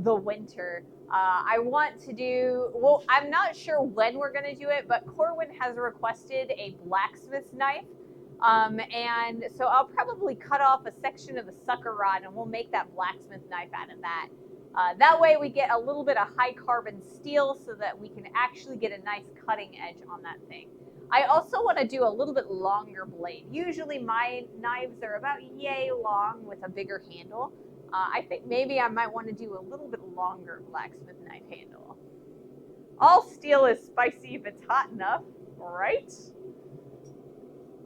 the winter. I want to do, well, I'm not sure when we're going to do it, but Corwin has requested a blacksmith knife. And so I'll probably cut off a section of the sucker rod and we'll make that blacksmith knife out of that. That way we get a little bit of high carbon steel so that we can actually get a nice cutting edge on that thing. I also want to do a little bit longer blade. Usually my knives are about yay long with a bigger handle. I think maybe I might want to do a little bit longer blacksmith knife handle. All steel is spicy if it's hot enough, right?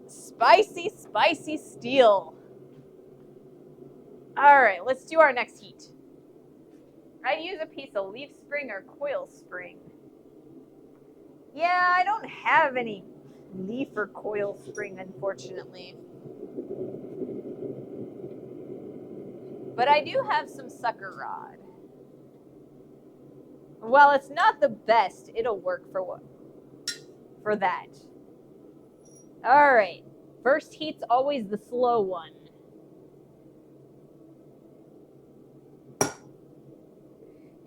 Spicy, spicy steel. All right, let's do our next heat. I'd use a piece of leaf spring or coil spring. Yeah, I don't have any leaf or coil spring, unfortunately. But I do have some sucker rod. While it's not the best, it'll work for that. All right. First heat's always the slow one.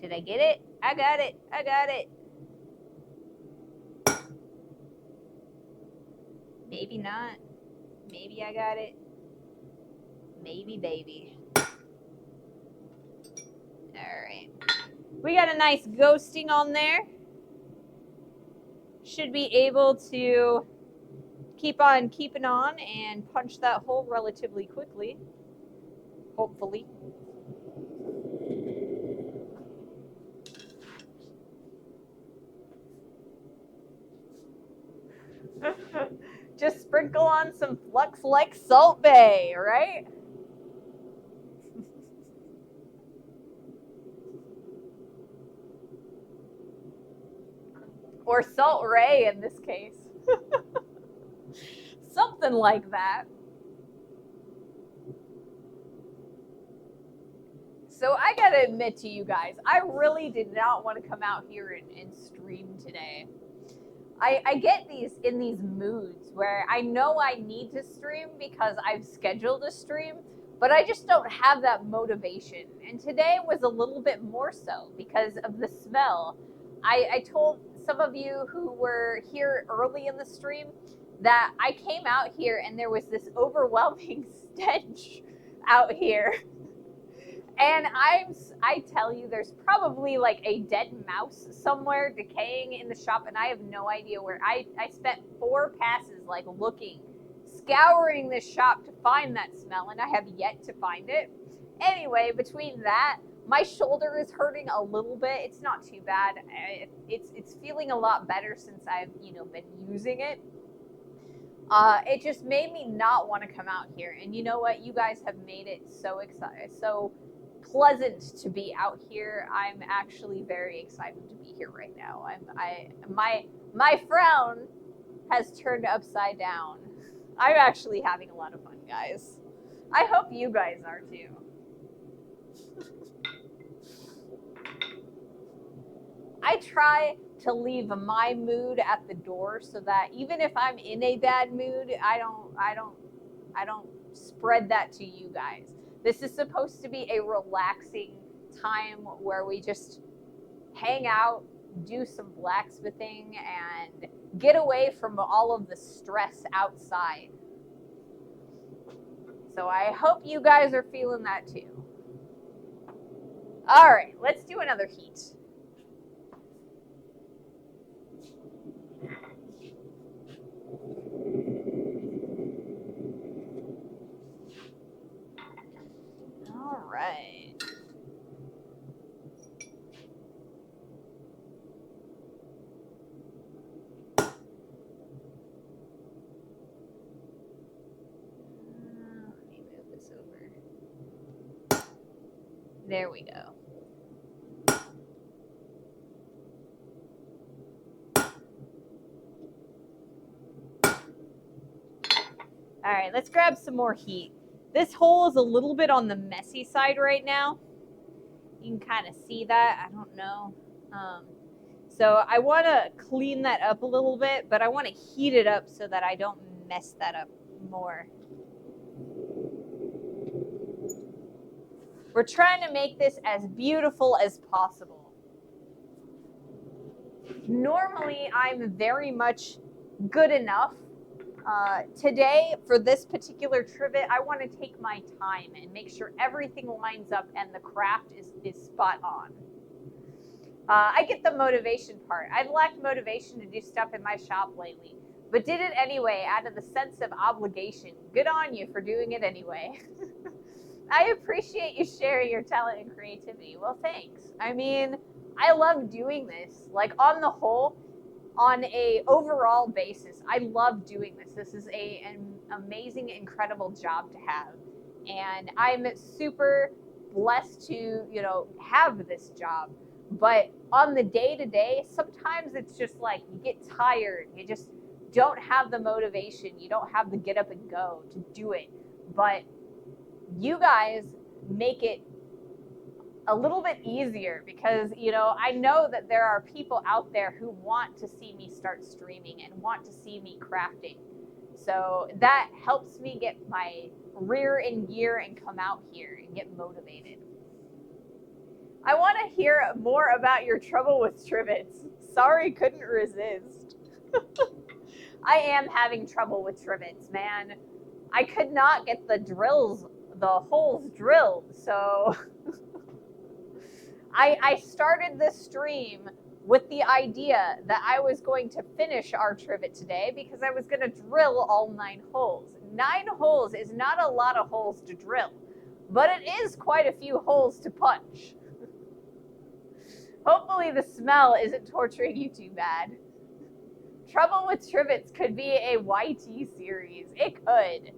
Did I get it? I got it. I got it. Maybe not. Maybe I got it. Maybe, baby. All right. We got a nice ghosting on there. Should be able to keep on keeping on and punch that hole relatively quickly. Hopefully. Just sprinkle on some flux like Salt Bay, right? Or Salt Ray in this case. Something like that. So I gotta admit to you guys, I really did not want to come out here and stream today. I get in these moods where I know I need to stream because I've scheduled a stream, but I just don't have that motivation. And today was a little bit more so because of the smell. I told some of you who were here early in the stream that I came out here and there was this overwhelming stench out here. And I tell you, there's probably like a dead mouse somewhere decaying in the shop, and I have no idea where. I spent 4 passes like looking, scouring this shop to find that smell, and I have yet to find it. Anyway, between that, my shoulder is hurting a little bit. It's not too bad. It's feeling a lot better since I've been using it. It just made me not want to come out here. And you know what? You guys have made it so excited, so pleasant to be out here. I'm actually very excited to be here right now. My frown has turned upside down. I'm actually having a lot of fun, guys. I hope you guys are too. I try to leave my mood at the door so that even if I'm in a bad mood, I don't spread that to you guys. This is supposed to be a relaxing time where we just hang out, do some blacksmithing, and get away from all of the stress outside. So I hope you guys are feeling that too. All right, let's do another heat. All right. Let me move this this over. There we go. All right, let's grab some more heat. This hole is a little bit on the messy side right now. You can kind of see that. I don't know. So I want to clean that up a little bit, but I want to heat it up so that I don't mess that up more. We're trying to make this as beautiful as possible. Normally, I'm very much good enough. Today, for this particular trivet, I want to take my time and make sure everything lines up and the craft is spot on. I get the motivation part. I've lacked motivation to do stuff in my shop lately, but did it anyway out of the sense of obligation. Good on you for doing it anyway. I appreciate you sharing your talent and creativity. Well, thanks. I mean, I love doing this. Like, on the whole, on a overall basis, I love doing this. This is an amazing, incredible job to have. And I'm super blessed to, have this job. But on the day-to-day, sometimes it's just like you get tired. You just don't have the motivation. You don't have the get up and go to do it. But you guys make it a little bit easier because, I know that there are people out there who want to see me start streaming and want to see me crafting. So that helps me get my rear in gear and come out here and get motivated. I want to hear more about your trouble with trivets. Sorry, couldn't resist. I am having trouble with trivets, man. I could not get the holes drilled, so I started this stream with the idea that I was going to finish our trivet today because I was going to drill all 9 holes. 9 holes is not a lot of holes to drill, but it is quite a few holes to punch. Hopefully the smell isn't torturing you too bad. Trouble with trivets could be a YT series. It could.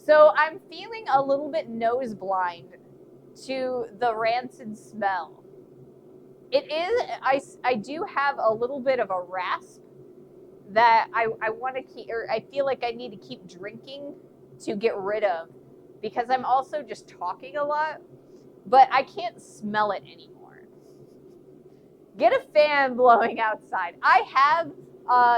So I'm feeling a little bit nose blind to the rancid smell. It is, I do have a little bit of a rasp that I want to keep, or I feel like I need to keep drinking to get rid of because I'm also just talking a lot, but I can't smell it anymore. Get a fan blowing outside. I have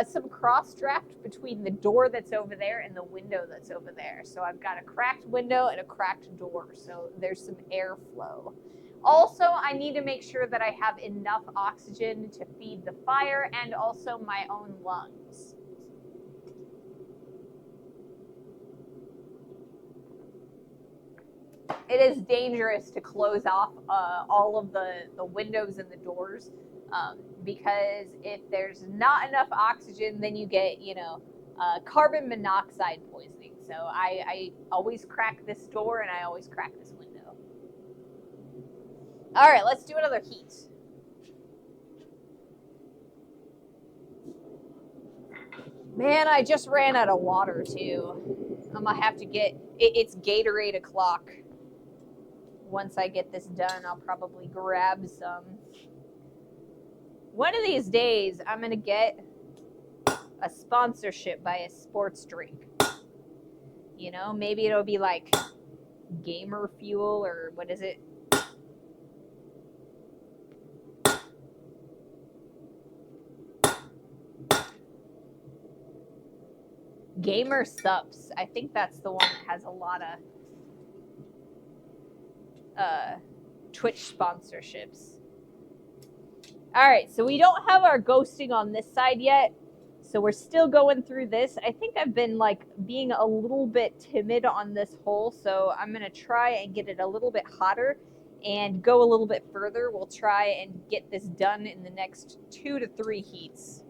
some cross draft between the door that's over there and the window that's over there. So I've got a cracked window and a cracked door. So there's some airflow. Also, I need to make sure that I have enough oxygen to feed the fire and also my own lungs. It is dangerous to close off all of the windows and the doors. Because if there's not enough oxygen, then you get, carbon monoxide poisoning. So I always crack this door and I always crack this window. All right, let's do another heat. Man, I just ran out of water too. I'm gonna have to get, it's Gatorade o'clock. Once I get this done, I'll probably grab some. One of these days, I'm going to get a sponsorship by a sports drink. Maybe it'll be like Gamer Fuel or what is it? Gamer Sups. I think that's the one that has a lot of Twitch sponsorships. All right, so we don't have our ghosting on this side yet. So we're still going through this. I think I've been being a little bit timid on this hole. So I'm going to try and get it a little bit hotter and go a little bit further. We'll try and get this done in the next 2 to 3 heats.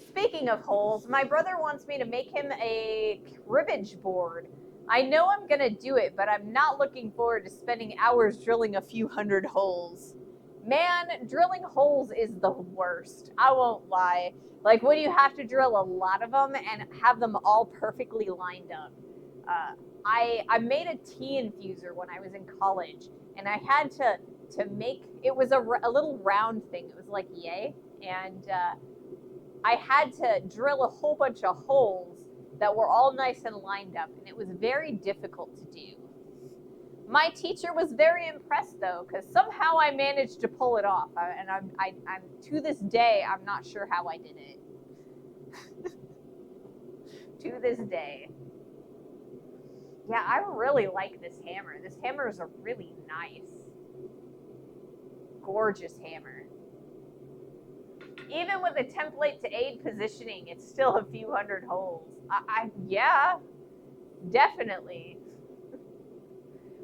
Speaking of holes, my brother wants me to make him a cribbage board. I know I'm going to do it, but I'm not looking forward to spending hours drilling a few hundred holes. Man, drilling holes is the worst. I won't lie. Like when you have to drill a lot of them and have them all perfectly lined up. I made a tea infuser when I was in college, and I had to make it was a little round thing. It was like yay, and I had to drill a whole bunch of holes that were all nice and lined up, and it was very difficult to do. My teacher was very impressed though, because somehow I managed to pull it off, and I'm to this day I'm not sure how I did it. To this day. Yeah, I really like this hammer. This hammer is a really nice, gorgeous hammer. Even with a template to aid positioning, it's still a few hundred holes. Yeah, definitely.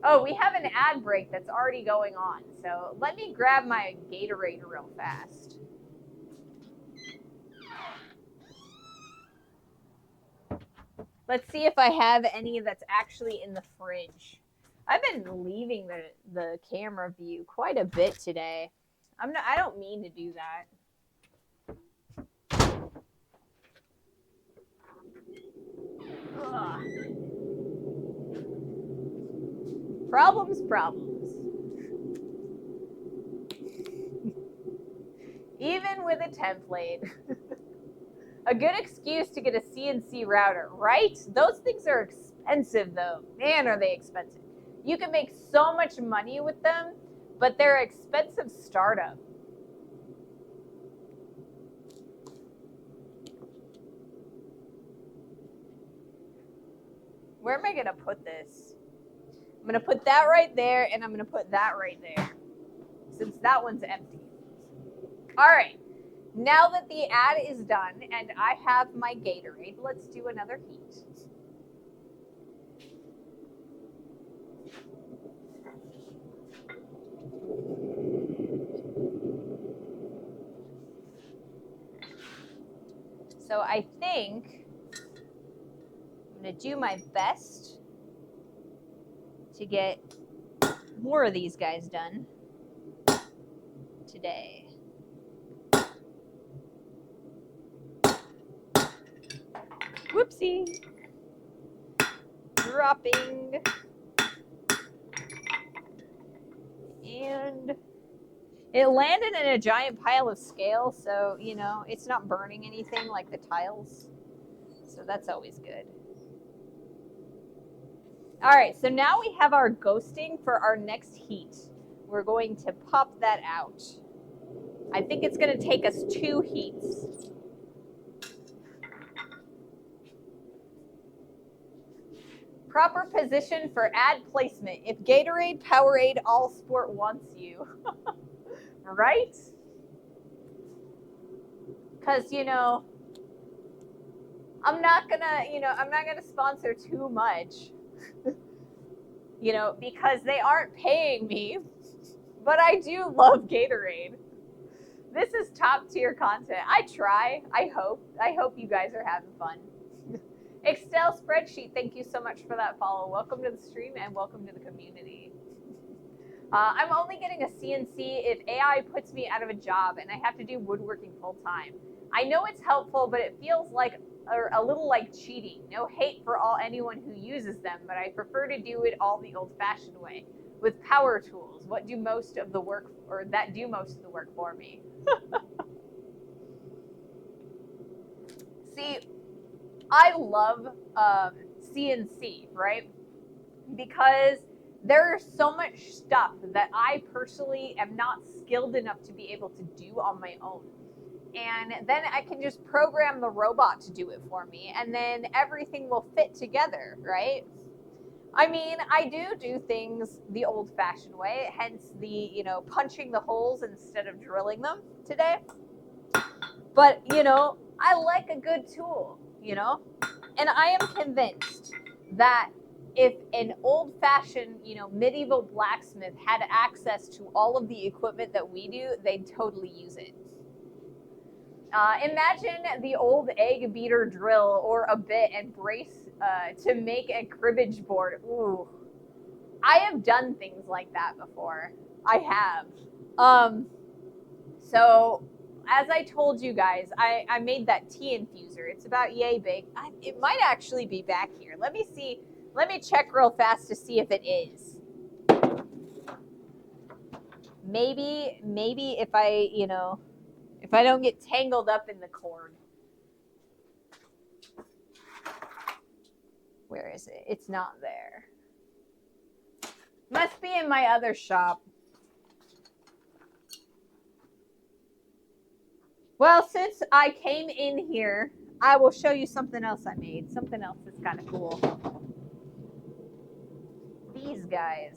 Oh, we have an ad break that's already going on. So let me grab my Gatorade real fast. Let's see if I have any that's actually in the fridge. I've been leaving the camera view quite a bit today. I don't mean to do that. Ugh. Problems. Even with a template. A good excuse to get a CNC router, right? Those things are expensive though. Man, are they expensive. You can make so much money with them, but they're expensive startup. Where am I going to put this? I'm going to put that right there, and I'm going to put that right there, since that one's empty. All right. Now that the ad is done and I have my Gatorade, let's do another heat. So I think I'm going to do my best to get more of these guys done today. Whoopsie. Dropping. And it landed in a giant pile of scale, so, you know, it's not burning anything like the tiles. So that's always good. All right, so now we have our ghosting for our next heat. We're going to pop that out. I think it's going to take us 2 heats. Proper position for ad placement. If Gatorade, Powerade, All Sport wants you. Right? Because, you know, I'm not gonna sponsor too much, you know, because they aren't paying me, but I do love Gatorade. This is top tier content. I try. I hope you guys are having fun. Excel spreadsheet, thank you so much for that follow. Welcome to the stream and welcome to the community. I'm only getting a CNC if AI puts me out of a job and I have to do woodworking full time. I know it's helpful, but it feels like a little like cheating. No hate for anyone who uses them, but I prefer to do it all the old-fashioned way with power tools. That do most of the work for me. See, I love CNC, right? Because there's so much stuff that I personally am not skilled enough to be able to do on my own. And then I can just program the robot to do it for me, and then everything will fit together, right? I mean, I do things the old-fashioned way, hence the, you know, punching the holes instead of drilling them today. But, you know, I like a good tool, you know? And I am convinced that if an old-fashioned, you know, medieval blacksmith had access to all of the equipment that we do, they'd totally use it. Imagine the old egg beater drill or a bit and brace to make a cribbage board. Ooh, I have done things like that before. I have. So as I told you guys, I made that tea infuser. It's about yay big. It might actually be back here. Let me see. Let me check real fast to see if it is. Maybe if I, if I don't get tangled up in the cord. Where is it? It's not there. Must be in my other shop. Well, since I came in here, I will show you something else I made. Something else that's kind of cool. These guys.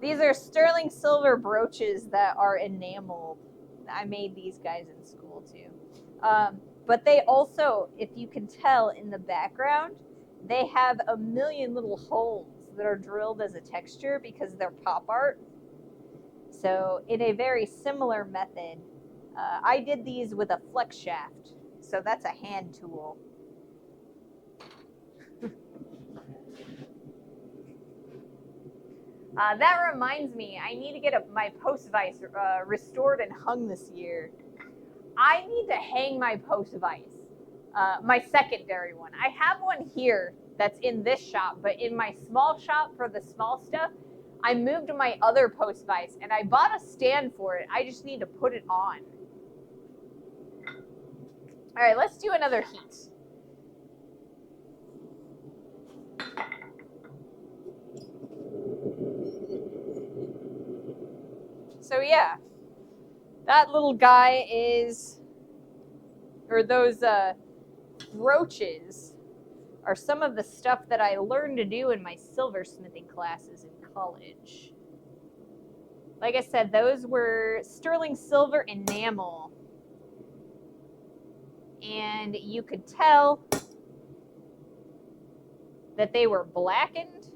These are sterling silver brooches that are enameled. I made these guys in school too. But they also, if you can tell in the background, they have a million little holes that are drilled as a texture because they're pop art. So in a very similar method, I did these with a flex shaft. So that's a hand tool. That reminds me, I need to get my post vise restored and hung this year. I need to hang my post vise, my secondary one. I have one here that's in this shop, but in my small shop for the small stuff, I moved my other post vise and I bought a stand for it. I just need to put it on. All right, let's do another heat. So yeah, that little guy is, or those brooches are some of the stuff that I learned to do in my silversmithing classes in college. Like I said, those were sterling silver enamel. And you could tell that they were blackened.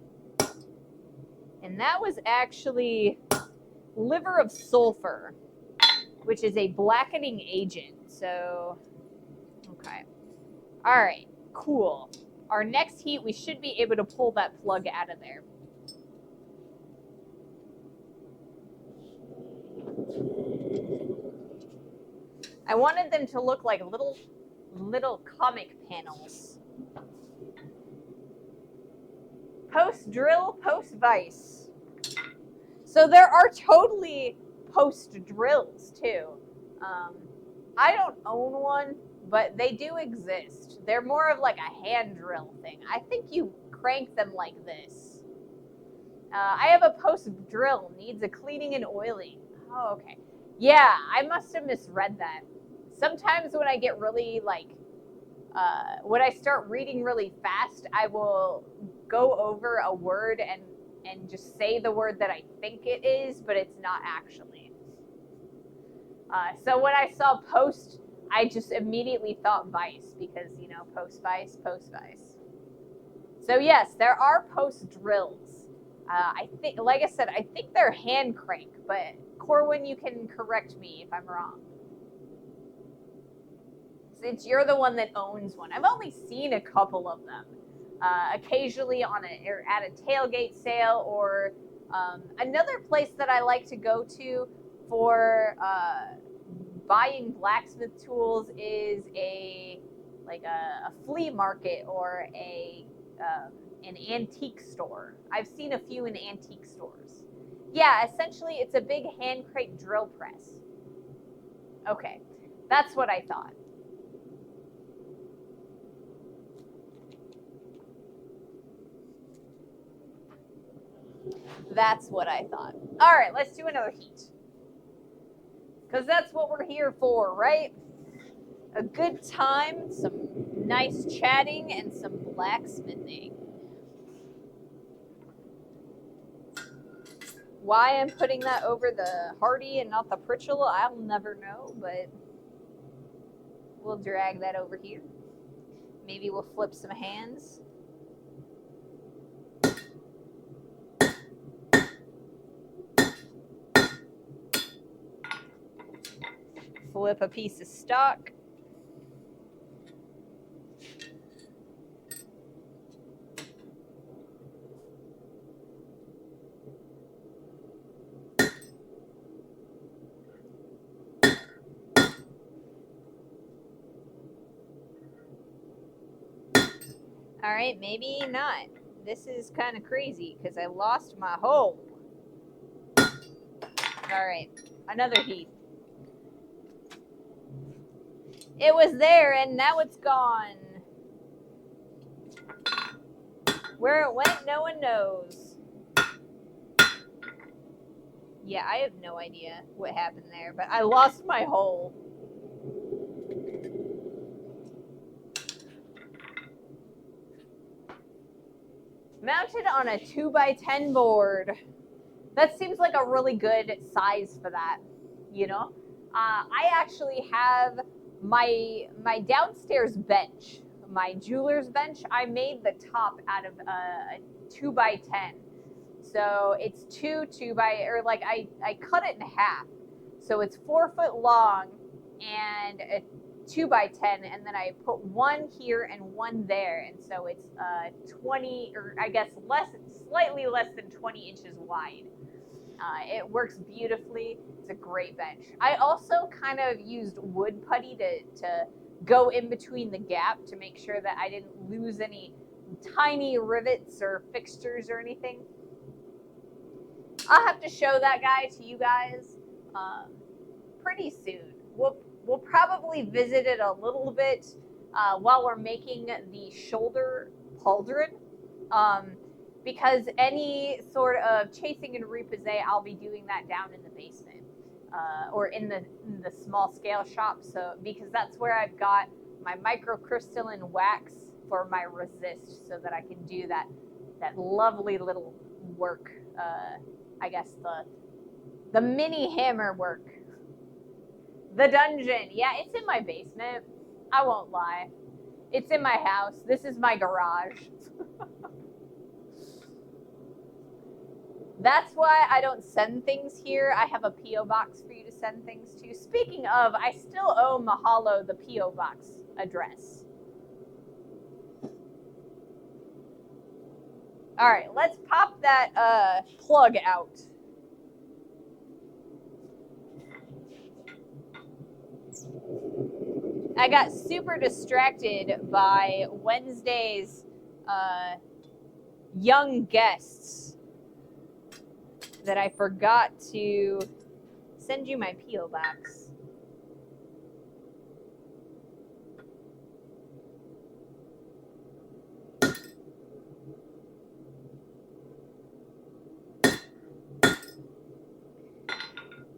And that was actually liver of sulfur, which is a blackening agent. So, okay. All right, cool. Our next heat, we should be able to pull that plug out of there. I wanted them to look like little comic panels. Post drill, post vise. So there are totally post drills too. I don't own one, but they do exist. They're more of like a hand drill thing. I think you crank them like this. I have a post drill, needs a cleaning and oiling. Oh, okay. Yeah, I must have misread that. Sometimes when I get really when I start reading really fast, I will go over a word and just say the word that I think it is, but it's not actually. So when I saw post, I just immediately thought vice because, post vice, post vice. So yes, there are post drills. I think, like I said, I think they're hand crank, but Corwin, you can correct me if I'm wrong. Since you're the one that owns one. I've only seen a couple of them. Occasionally at a tailgate sale, or another place that I like to go to for buying blacksmith tools is a flea market or an antique store. I've seen a few in antique stores. Yeah, essentially it's a big hand crank drill press. Okay, that's what I thought. That's what I thought. All right, let's do another heat. Because that's what we're here for, right? A good time, some nice chatting, and some blacksmithing. Why I'm putting that over the Hardy and not the Pritchell, I'll never know, but we'll drag that over here. Maybe we'll flip some hands. Flip a piece of stock. All right, maybe not. This is kind of crazy because I lost my hole. All right, another heat. It was there and now it's gone. Where it went, no one knows. Yeah, I have no idea what happened there, but I lost my hole. Mounted on a 2x10 board. That seems like a really good size for that, you know? I actually have my downstairs bench, my jeweler's bench. I made the top out of a 2x10. So it's I cut it in half. So it's 4 foot long and a 2x10, and then I put one here and one there, and so it's 20, or I guess slightly less than 20 inches wide. It works beautifully. It's a great bench. I also kind of used wood putty to go in between the gap to make sure that I didn't lose any tiny rivets or fixtures or anything. I'll have to show that guy to you guys pretty soon. We'll probably visit it a little bit while we're making the shoulder pauldron. Because any sort of chasing and repoussé, I'll be doing that down in the basement or in the small scale shop. So because that's where I've got my microcrystalline wax for my resist, so that I can do that lovely little work. I guess the mini hammer work. The dungeon, yeah, it's in my basement. I won't lie. It's in my house. This is my garage. That's why I don't send things here. I have a P.O. box for you to send things to. Speaking of, I still owe Mahalo the P.O. box address. All right, let's pop that plug out. I got super distracted by Wednesday's young guests that I forgot to send you my P.O. box.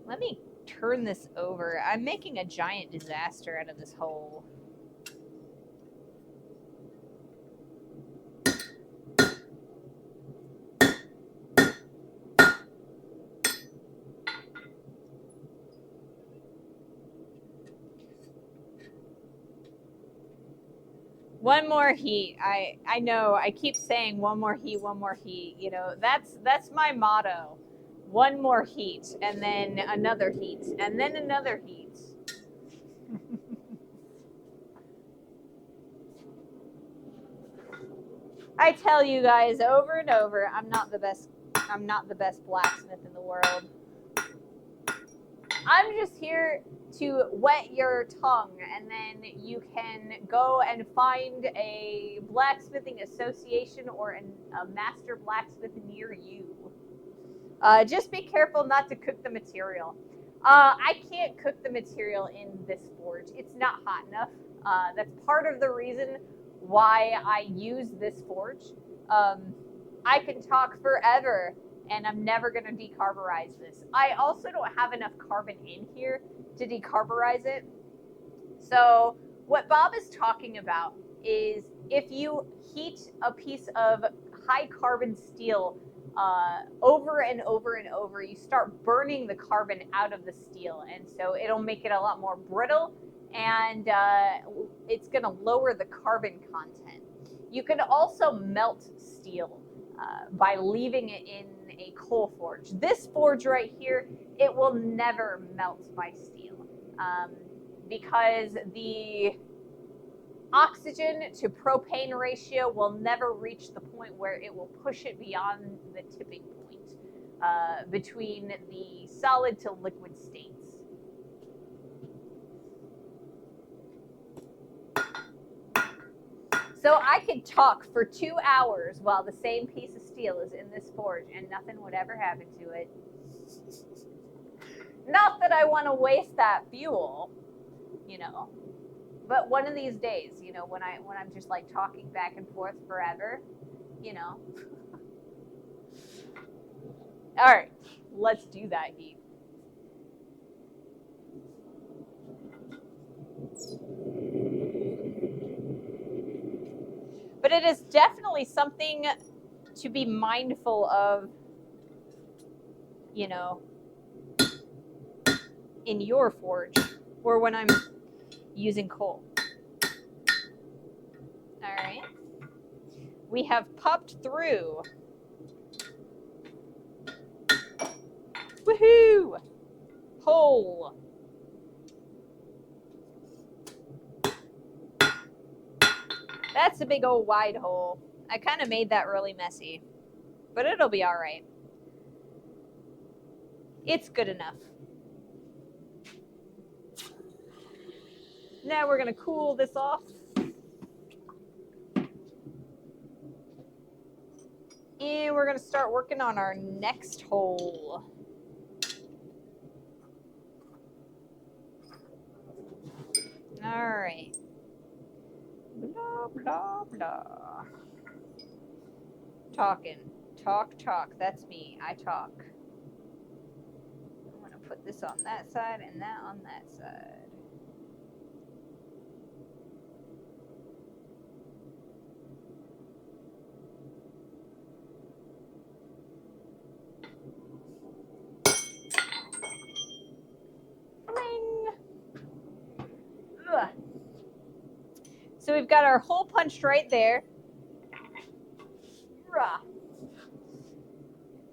Let me turn this over. I'm making a giant disaster out of this hole. One more heat. I know. I keep saying one more heat, one more heat. You know, that's my motto. One more heat, and then another heat, and then another heat. I tell you guys over and over, I'm not the best blacksmith in the world. I'm just here to whet your tongue, and then you can go and find a blacksmithing association or a master blacksmith near you. Just be careful not to cook the material. I can't cook the material in this forge. It's not hot enough. That's part of the reason why I use this forge. I can talk forever, and I'm never going to decarburize this. I also don't have enough carbon in here to decarburize it. So what Bob is talking about is if you heat a piece of high carbon steel over and over and over, you start burning the carbon out of the steel, and so it'll make it a lot more brittle, and it's going to lower the carbon content. You can also melt steel by leaving it in a coal forge. This forge right here, it will never melt my steel because the oxygen to propane ratio will never reach the point where it will push it beyond the tipping point between the solid to liquid states. So I could talk for 2 hours while the same piece of steel is in this forge and nothing would ever happen to it. Not that I want to waste that fuel, you know. But one of these days, you know, when I'm just like talking back and forth forever, you know. All right, let's do that heat. But it is definitely something to be mindful of, you know, in your forge or when I'm using coal. All right. We have popped through. Woohoo! Hole. That's a big old wide hole. I kind of made that really messy, but it'll be all right. It's good enough. Now we're going to cool this off. And we're going to start working on our next hole. All right. Blah, blah, blah. Talking. Talk. That's me. I talk. I'm going to put this on that side and that on that side. Ugh. So we've got our hole punched right there.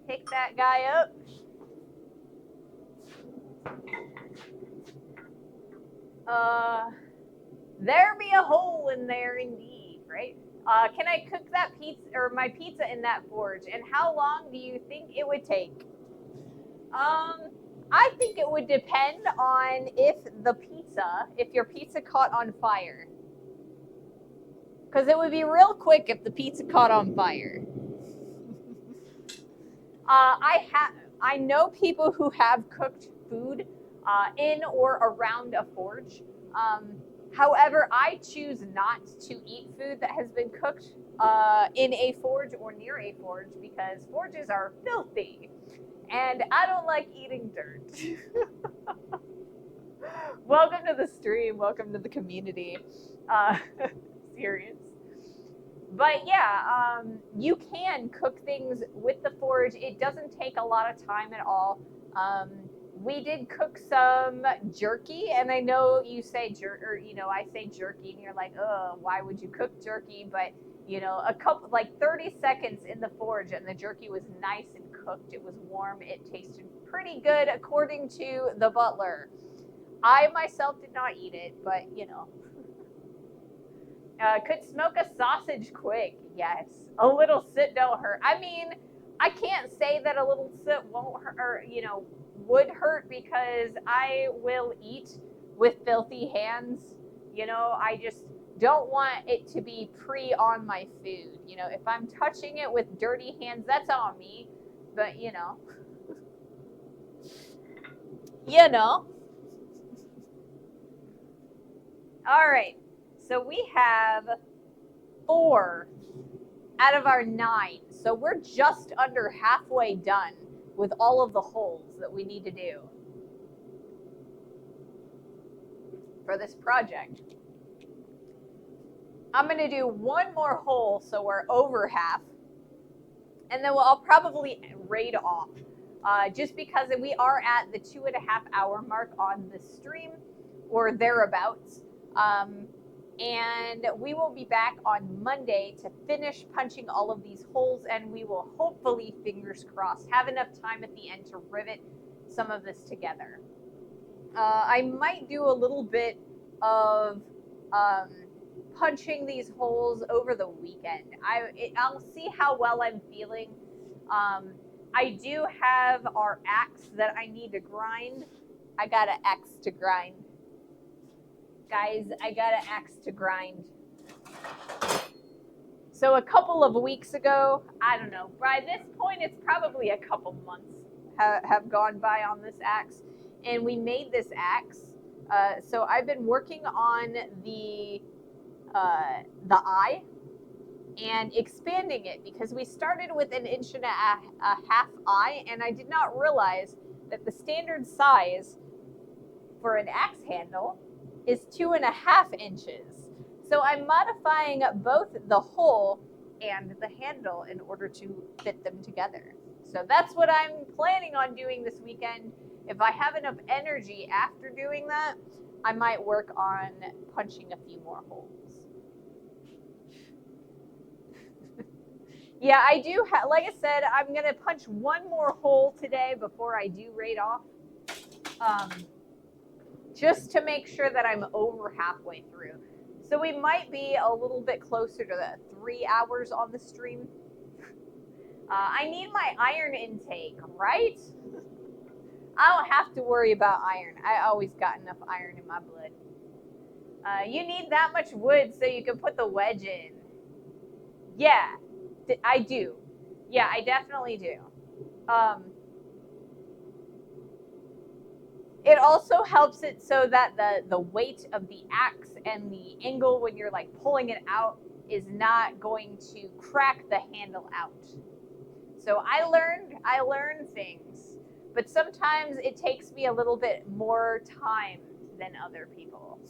Pick that guy up. There be a hole in there indeed, right? Can I cook that pizza or my pizza in that forge? And how long do you think it would take? I think it would depend on if your pizza caught on fire. Because it would be real quick if the pizza caught on fire. I know people who have cooked food in or around a forge. However, I choose not to eat food that has been cooked in a forge or near a forge because forges are filthy. And I don't like eating dirt. Welcome to the stream. Welcome to the community. Serious. But yeah, you can cook things with the forge. It doesn't take a lot of time at all. We did cook some jerky, and I know you say I say jerky, and you're like, oh, why would you cook jerky? But you know, a couple, like 30 seconds in the forge, and the jerky was nice and cooked. It was warm. It tasted pretty good, according to the butler. I myself did not eat it, but you know. Could smoke a sausage quick. Yes. A little soot don't hurt. I mean, I can't say that a little soot won't hurt, or, you know, would hurt because I will eat with filthy hands. You know, I just don't want it to be on my food. You know, if I'm touching it with dirty hands, that's on me. But, you know. You know. All right. So we have 4 out of our 9. So we're just under halfway done with all of the holes that we need to do for this project. I'm going to do one more hole so we're over half. And then I'll probably raid off. Just because we are at the 2.5 hour mark on the stream or thereabouts. And we will be back on Monday to finish punching all of these holes, and we will hopefully, fingers crossed, have enough time at the end to rivet some of this together. I might do a little bit of punching these holes over the weekend. I'll see how well I'm feeling. I do have our axe that I need to grind. I got an axe to grind. Guys, I got an axe to grind. So a couple of weeks ago, I don't know, by this point it's probably a couple months have gone by on this axe, and we made this axe. So I've been working on the eye and expanding it, because we started with 1.5 inch eye, and I did not realize that the standard size for an axe handle is 2.5 inches. So I'm modifying both the hole and the handle in order to fit them together. So that's what I'm planning on doing this weekend. If I have enough energy after doing that, I might work on punching a few more holes. Yeah, I do. Like I said, I'm going to punch one more hole today before I do raid off. Just to make sure that I'm over halfway through. So we might be a little bit closer to the 3 hours on the stream. I need my iron intake, right? I don't have to worry about iron. I always got enough iron in my blood. You need that much wood so you can put the wedge in. Yeah, I do. Yeah, I definitely do. It also helps it so that the weight of the axe and the angle when you're like pulling it out is not going to crack the handle out. So I learned things, but sometimes it takes me a little bit more time than other people.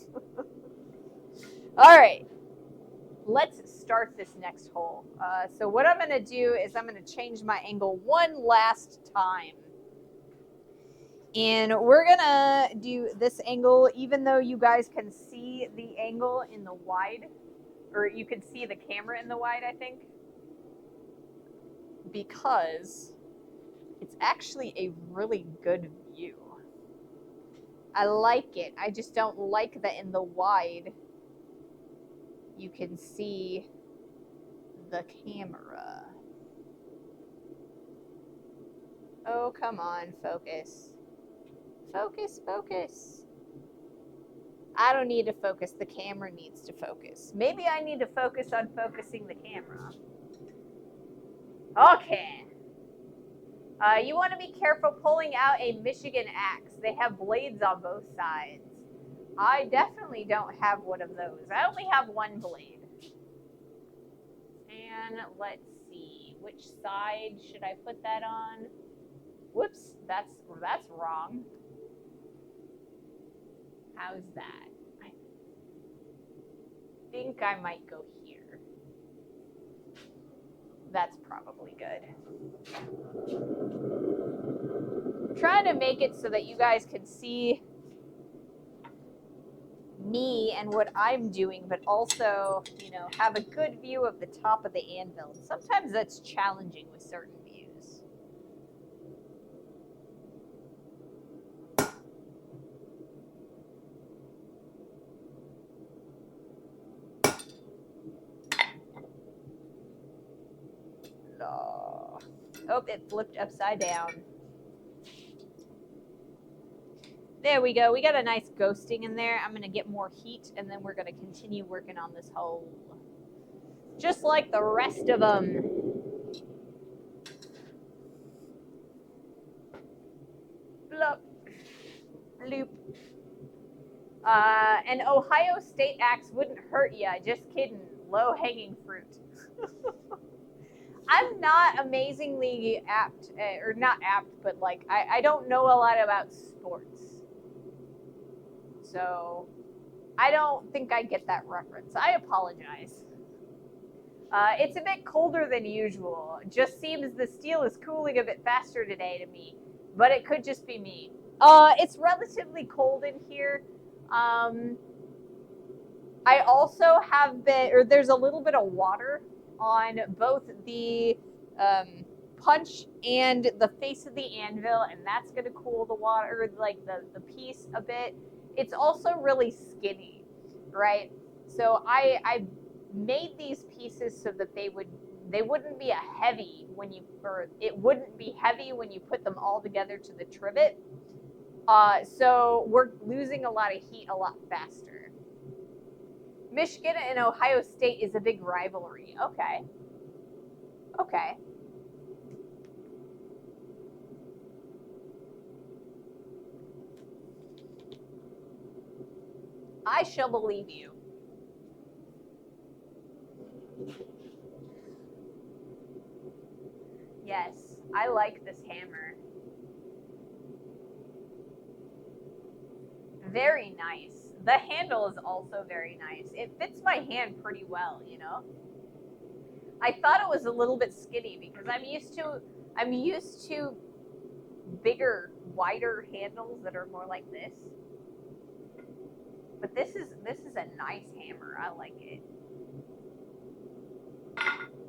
All right, let's start this next hole. So what I'm gonna do is I'm gonna change my angle one last time. And we're gonna do this angle, even though you guys can see the angle in the wide, or you can see the camera in the wide, I think, because it's actually a really good view. I like it. I just don't like that in the wide you can see the camera. Oh, come on, focus. Focus, focus. I don't need to focus. The camera needs to focus. Maybe I need to focus on focusing the camera. Okay. You want to be careful pulling out a Michigan axe. They have blades on both sides. I definitely don't have one of those. I only have one blade. And let's see. Which side should I put that on? Whoops, that's wrong. How's that? I think I might go here. That's probably good. I'm trying to make it so that you guys can see me and what I'm doing, but also, you know, have a good view of the top of the anvil. Sometimes that's challenging with certain views. Oh, it flipped upside down. There we go. We got a nice ghosting in there. I'm going to get more heat, and then we're going to continue working on this hole. Just like the rest of them. Look. Loop. An Ohio State axe wouldn't hurt ya. Just kidding. Low-hanging fruit. I'm not amazingly apt, or not apt, but like, I don't know a lot about sports. So, I don't think I get that reference. I apologize. It's a bit colder than usual. Just seems the steel is cooling a bit faster today to me, but it could just be me. It's relatively cold in here. I also have been, or there's a little bit of water on both the punch and the face of the anvil, and that's going to cool the water, like the piece a bit. It's also really skinny, right? So I made these pieces so that they wouldn't be heavy when you, or it wouldn't be heavy when you put them all together to the trivet. So we're losing a lot of heat a lot faster. Michigan and Ohio State is a big rivalry. Okay. Okay. I shall believe you. Yes, I like this hammer. Very nice. The handle is also very nice. It fits my hand pretty well, you know? I thought it was a little bit skinny because I'm used to bigger, wider handles that are more like this. But this is a nice hammer. I like it.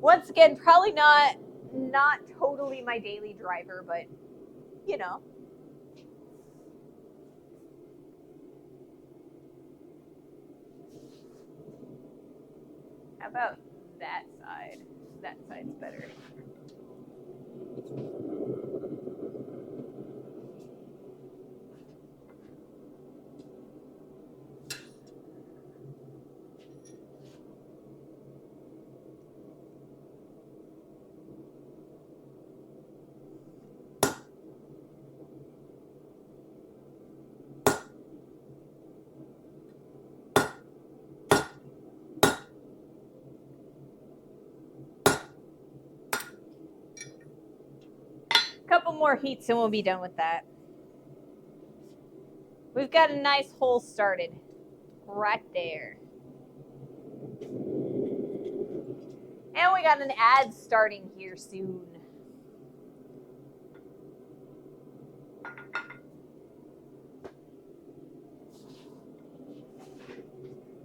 Once again, probably not totally my daily driver, but you know. How about that side? That side's better. Couple more heats and we'll be done with that. We've got a nice hole started right there. And we got an ad starting here soon.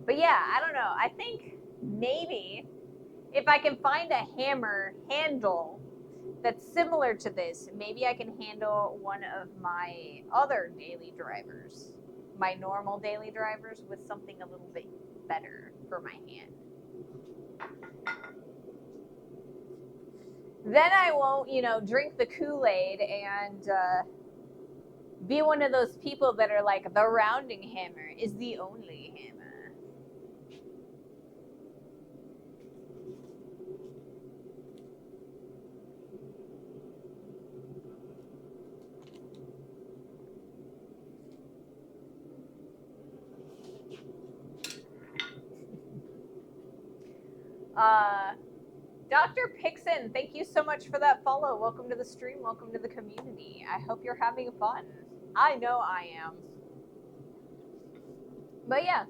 But yeah, I don't know. I think maybe if I can find a hammer handle that's similar to this, maybe I can handle one of my other daily drivers, my normal daily drivers, with something a little bit better for my hand. Then I won't, you know, drink the Kool-Aid and be one of those people that are like, the rounding hammer is the only hammer. Dr. Pixon, thank you so much for that follow. Welcome to the stream. Welcome to the community. I hope you're having fun. I know I am. But yeah.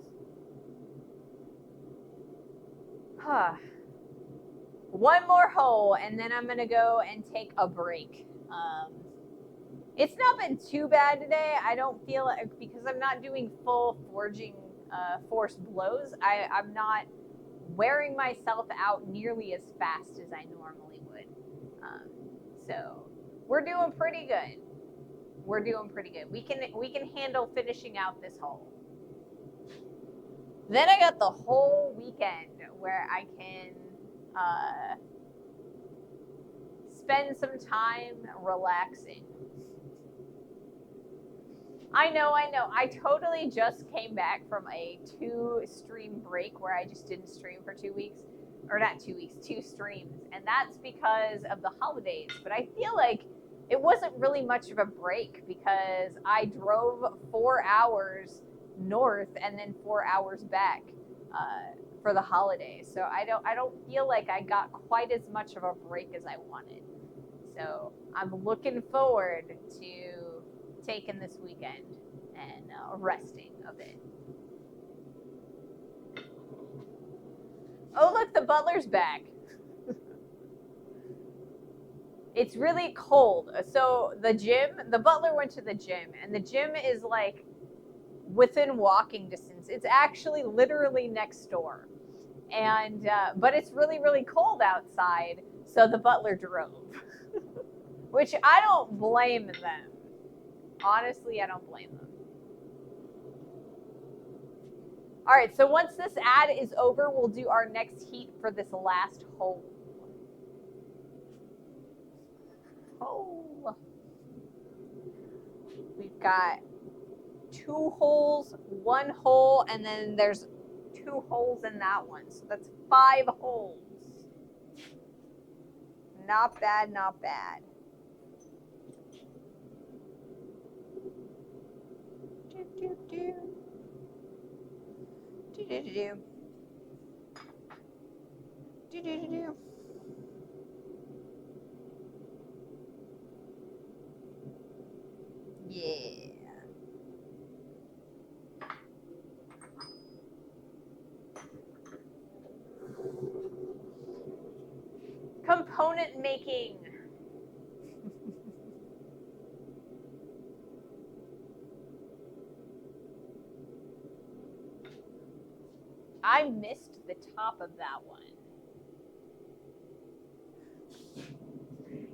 One more hole, and then I'm going to go and take a break. It's not been too bad today. I don't feel like, because I'm not doing full forging forced blows, I'm not wearing myself out nearly as fast as I normally would. So we're doing pretty good. We're doing pretty good. We can handle finishing out this hole. Then I got the whole weekend where I can spend some time relaxing. I know. I totally just came back from a 2-stream break where I just didn't stream for 2 weeks. Or not 2 weeks, 2 streams. And that's because of the holidays. But I feel like it wasn't really much of a break because I drove 4 hours north and then 4 hours back for the holidays. So I don't feel like I got quite as much of a break as I wanted. So I'm looking forward to taking this weekend and resting a bit. Oh, look, the butler's back. It's really cold. So the butler went to the gym, and the gym is like within walking distance. It's actually literally next door. And but it's really, really cold outside, so the butler drove. Which I don't blame them. Honestly, I don't blame them. All right, so once this ad is over, we'll do our next heat for this last hole. We've got 2 holes, 1 hole, and then there's 2 2 holes in that one. So that's 5 holes. Not bad, not bad. Yeah. Component making. I missed the top of that one.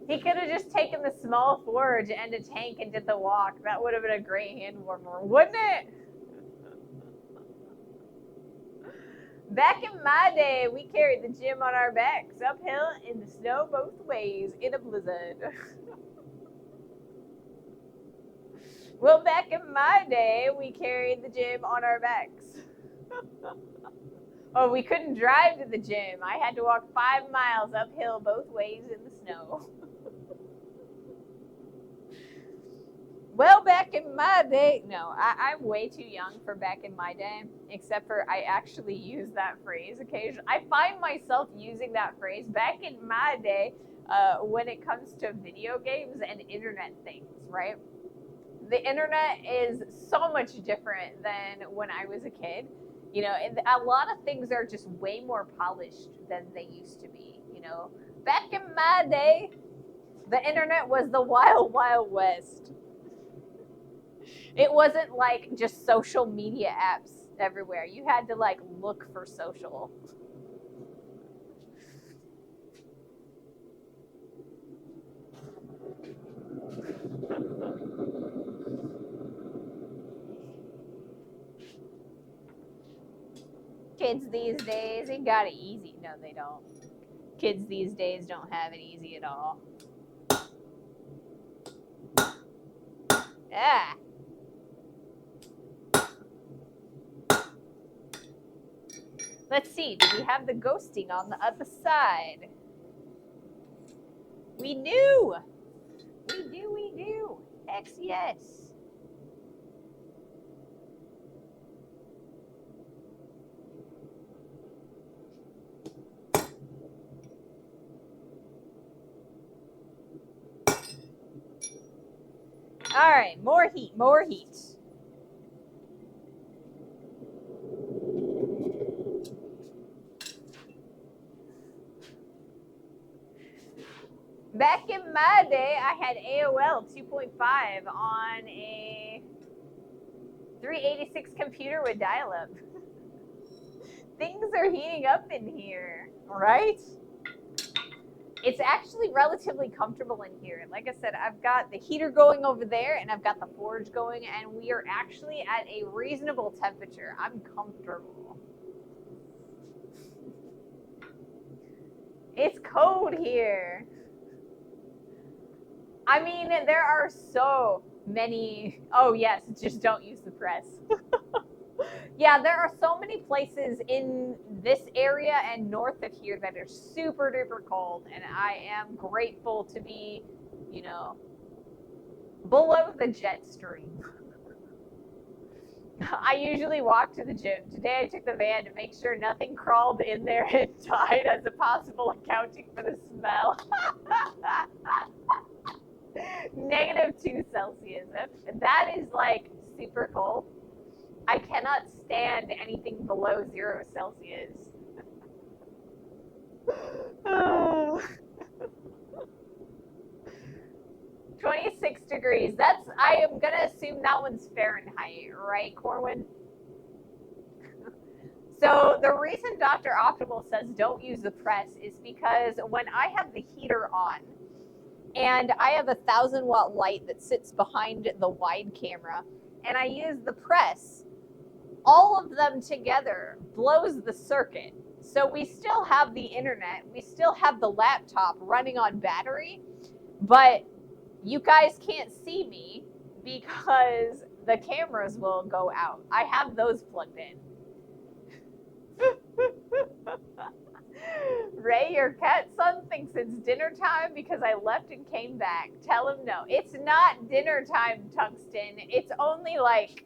He could have just taken the small forge and a tank and did the walk. That would have been a great hand warmer, wouldn't it? Back in my day, we carried the gym on our backs, uphill in the snow both ways, in a blizzard. Well, back in my day, we carried the gym on our backs. Oh, we couldn't drive to the gym. I had to walk 5 miles uphill both ways in the snow. Well, back in my day, no, I'm way too young for back in my day, except for I actually use that phrase occasionally. I find myself using that phrase back in my day when it comes to video games and internet things, right? The internet is so much different than when I was a kid. You know, and a lot of things are just way more polished than they used to be. You know, back in my day, the internet was the wild, wild west. It wasn't like just social media apps everywhere. You had to like look for social. Kids these days, they got it easy. No, they don't. Kids these days don't have it easy at all. Ah. Let's see, do we have the ghosting on the other side? We do! We do. Heck yes. All right, more heat, more heat. Back in my day, I had AOL 2.5 on a 386 computer with dial-up. Things are heating up in here, right? It's actually relatively comfortable in here. Like I said, I've got the heater going over there and I've got the forge going, and we are actually at a reasonable temperature. I'm comfortable. It's cold here. I mean, there are so many. Oh, yes, just don't use the press. Yeah, there are so many places in this area and north of here that are super duper cold, and I am grateful to be, you know, below the jet stream. I usually walk to the gym. Today I took the van to make sure nothing crawled in there and died as a possible accounting for the smell. -2 Celsius. That is like super cold. I cannot stand anything below 0 Celsius. 26 degrees. That's, I am going to assume that one's Fahrenheit, right, Corwin? So the reason Dr. Optimal says don't use the press is because when I have the heater on, and I have a 1,000-watt light that sits behind the wide camera, and I use the press, all of them together blows the circuit. So we still have the internet, we still have the laptop running on battery, but you guys can't see me because the cameras will go out. I have those plugged in. Ray, your cat son thinks it's dinner time because I left and came back. Tell him no. It's not dinner time, Tungsten. It's only like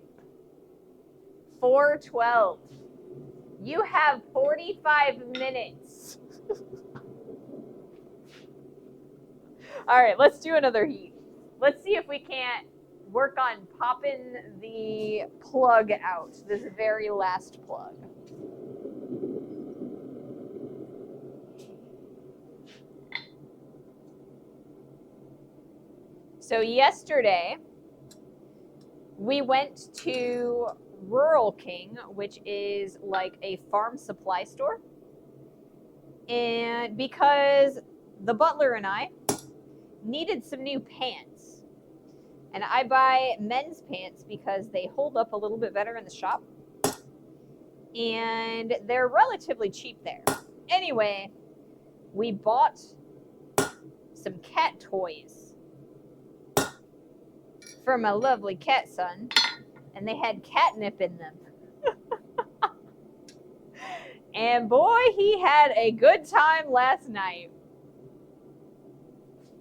4:12. You have 45 minutes. All right, let's do another heat. Let's see if we can't work on popping the plug out, this very last plug. So yesterday, we went to Rural King, which is like a farm supply store. And because the butler and I needed some new pants. And I buy men's pants because they hold up a little bit better in the shop. And they're relatively cheap there. Anyway, we bought some cat toys for my lovely cat son. And they had catnip in them. And boy, he had a good time last night.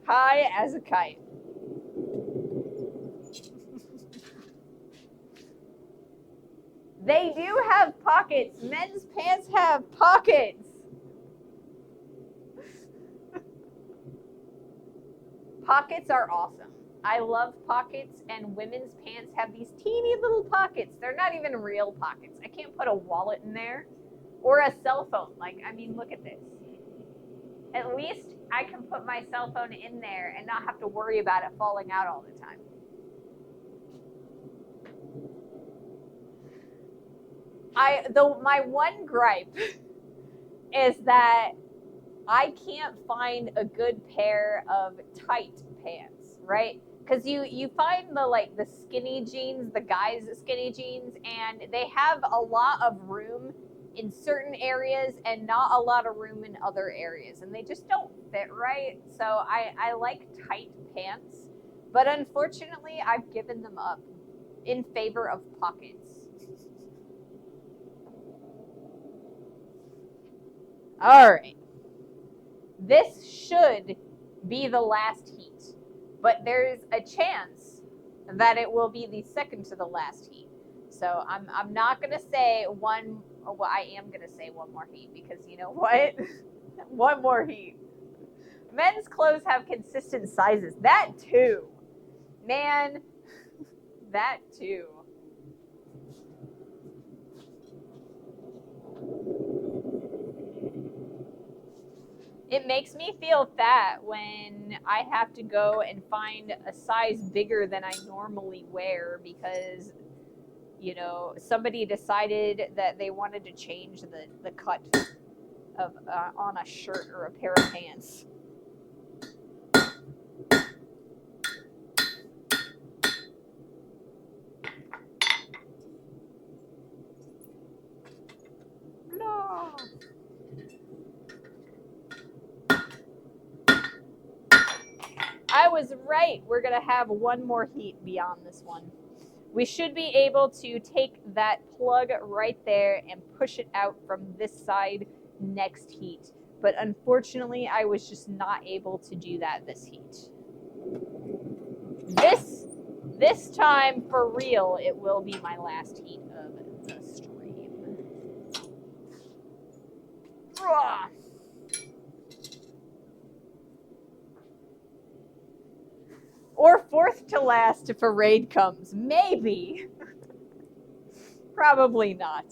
High as a kite. They do have pockets. Men's pants have pockets. Pockets are awesome. I love pockets, and women's pants have these teeny little pockets. They're not even real pockets. I can't put a wallet in there or a cell phone. Like, I mean, look at this. At least I can put my cell phone in there and not have to worry about it falling out all the time. My one gripe is that I can't find a good pair of tight pants, right? Because you find the skinny jeans, the guys' skinny jeans, and they have a lot of room in certain areas and not a lot of room in other areas, and they just don't fit right. So I like tight pants, but unfortunately I've given them up in favor of pockets. All right. This should be the last heat, but there's a chance that it will be the second to the last heat. So I'm not going to say one, well, I am going to say one more heat because you know what? One more heat. Men's clothes have consistent sizes. That too. Man, that too. It makes me feel fat when I have to go and find a size bigger than I normally wear because, you know, somebody decided that they wanted to change the cut of on a shirt or a pair of pants. No. I was right. We're going to have one more heat beyond this one. We should be able to take that plug right there and push it out from this side next heat. But unfortunately, I was just not able to do that this heat. This time, for real, it will be my last heat of the stream. Ugh. Or fourth to last if a raid comes. Maybe. Probably not.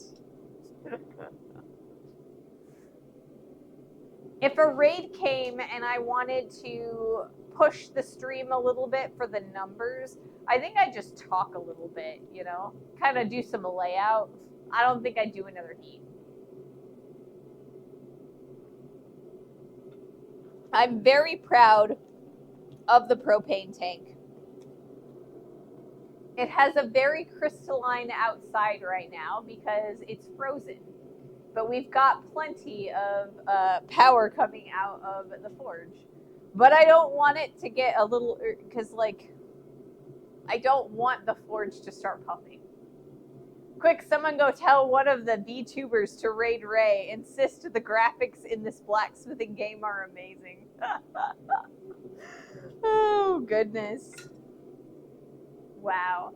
If a raid came and I wanted to push the stream a little bit for the numbers, I think I'd just talk a little bit, you know? Kind of do some layout. I don't think I'd do another heat. I'm very proud of the propane tank. It has a very crystalline outside right now because it's frozen. But we've got plenty of power coming out of the forge. But I don't want it to get a little, because like, I don't want the forge to start puffing. Quick, someone go tell one of the VTubers to raid Ray. Insist the graphics in this blacksmithing game are amazing. Oh, goodness. Wow.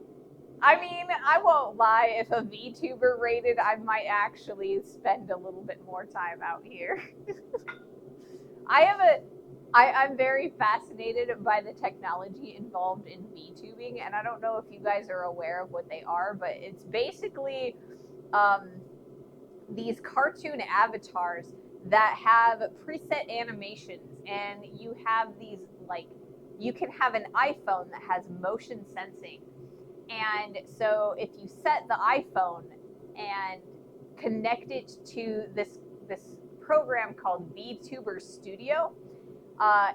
I mean, I won't lie. If a VTuber raided, I might actually spend a little bit more time out here. I'm very fascinated by the technology involved in VTubing, and I don't know if you guys are aware of what they are, but it's basically these cartoon avatars that have preset animations, and you have these, like, you can have an iPhone that has motion sensing. And so if you set the iPhone and connect it to this program called VTuber Studio,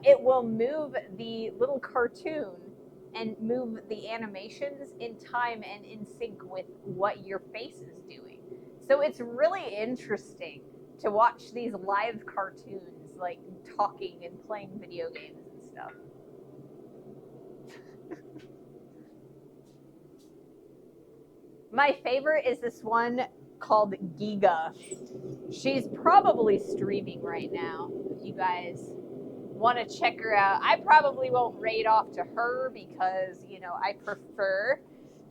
it will move the little cartoon and move the animations in time and in sync with what your face is doing. So it's really interesting to watch these live cartoons, like talking and playing video games and stuff. My favorite is this one called Giga. She's probably streaming right now. If you guys want to check her out, I probably won't raid off to her because, you know, I prefer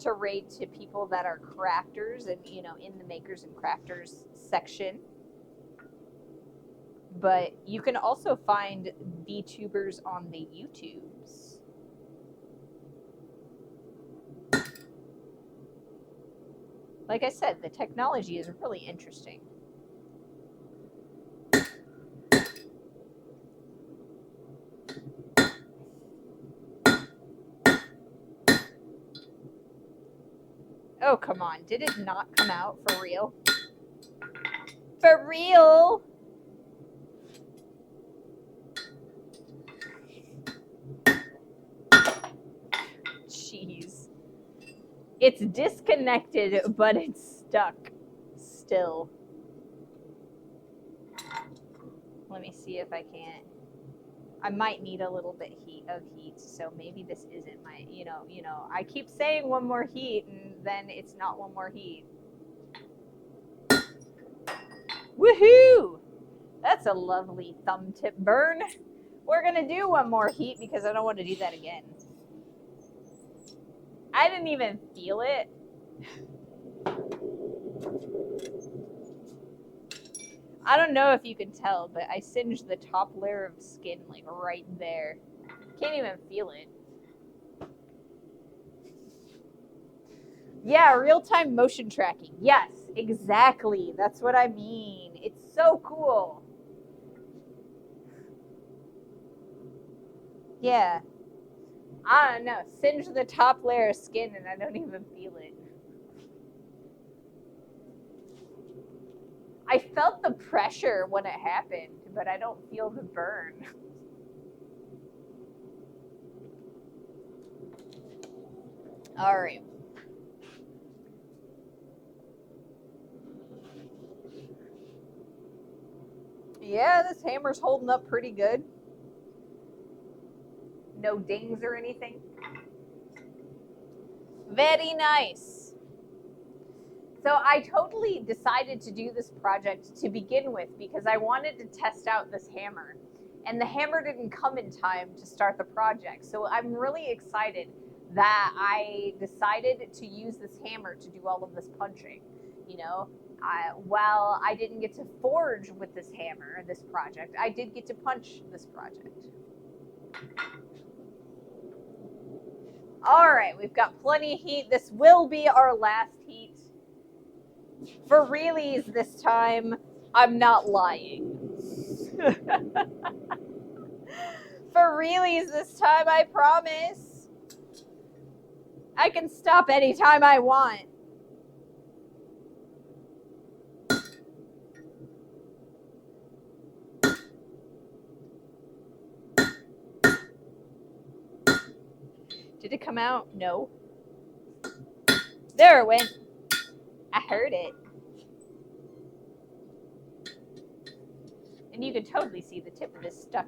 to raid to people that are crafters and, you know, in the makers and crafters section. But you can also find VTubers on the YouTubes. Like I said, the technology is really interesting. Oh, come on. Did it not come out for real? For real? Jeez. It's disconnected, but it's stuck still. Let me see if I can't. I might need a little bit of heat, so maybe this isn't my, you know, I keep saying one more heat, and then it's not one more heat. Woohoo! That's a lovely thumb tip burn. We're gonna do one more heat because I don't want to do that again. I didn't even feel it. I don't know if you can tell, but I singed the top layer of skin, like, right there. Can't even feel it. Yeah, real-time motion tracking. Yes, exactly. That's what I mean. It's so cool. Yeah. I don't know. Singe the top layer of skin and I don't even feel it. I felt the pressure when it happened, but I don't feel the burn. All right. Yeah, this hammer's holding up pretty good. No dings or anything. Very nice. So I totally decided to do this project to begin with because I wanted to test out this hammer. And the hammer didn't come in time to start the project. So I'm really excited that I decided to use this hammer to do all of this punching. You know, while I didn't get to forge with this hammer, this project, I did get to punch this project. All right, we've got plenty of heat. This will be our last heat. For realies this time, I'm not lying. For realies this time, I promise. I can stop anytime I want. Did it come out? No. There it went. I heard it. And you can totally see the tip of this stuck.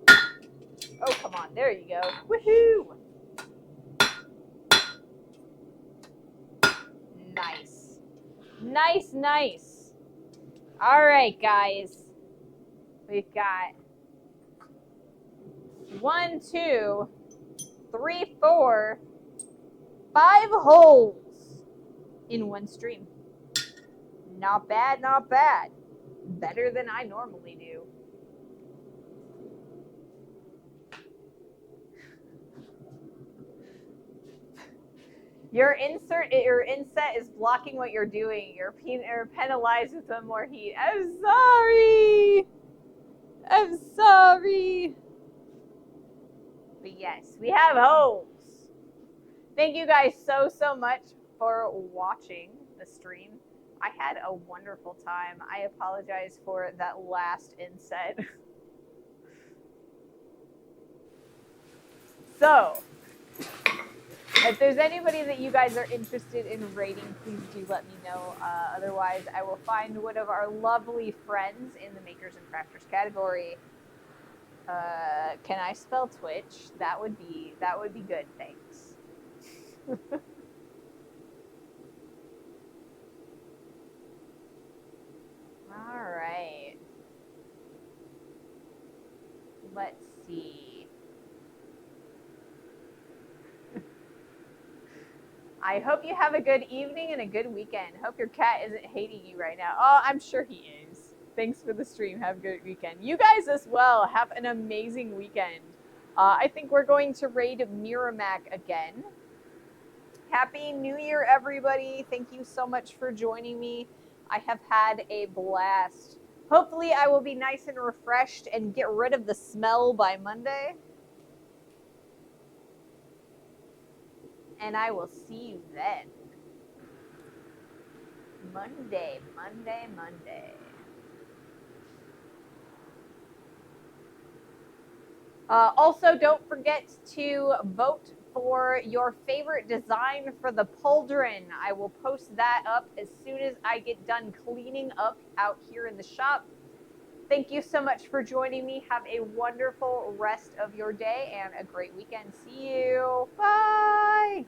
Oh, come on. There you go. Woohoo! Nice, nice. All right, guys. We've got 1, 2, 3, 4, 5 holes in one stream. Not bad, not bad. Better than I normally do. Your inset is blocking what you're doing. You're penalized with some more heat. I'm sorry. I'm sorry. But yes, we have holes. Thank you guys so much for watching the stream. I had a wonderful time. I apologize for that last inset. So, if there's anybody that you guys are interested in rating, please do let me know. Otherwise, I will find one of our lovely friends in the Makers and Crafters category. Can I spell Twitch? That would be good. Thanks. All right. Let's see. I hope you have a good evening and a good weekend. Hope your cat isn't hating you right now. Oh, I'm sure he is. Thanks for the stream. Have a good weekend. You guys as well. Have an amazing weekend. I think we're going to raid Miramac again. Happy New Year, everybody. Thank you so much for joining me. I have had a blast. Hopefully, I will be nice and refreshed and get rid of the smell by Monday. And I will see you then. Monday. Also, don't forget to vote for your favorite design for the pauldron. I will post that up as soon as I get done cleaning up out here in the shop. Thank you so much for joining me. Have a wonderful rest of your day and a great weekend. See you. Bye.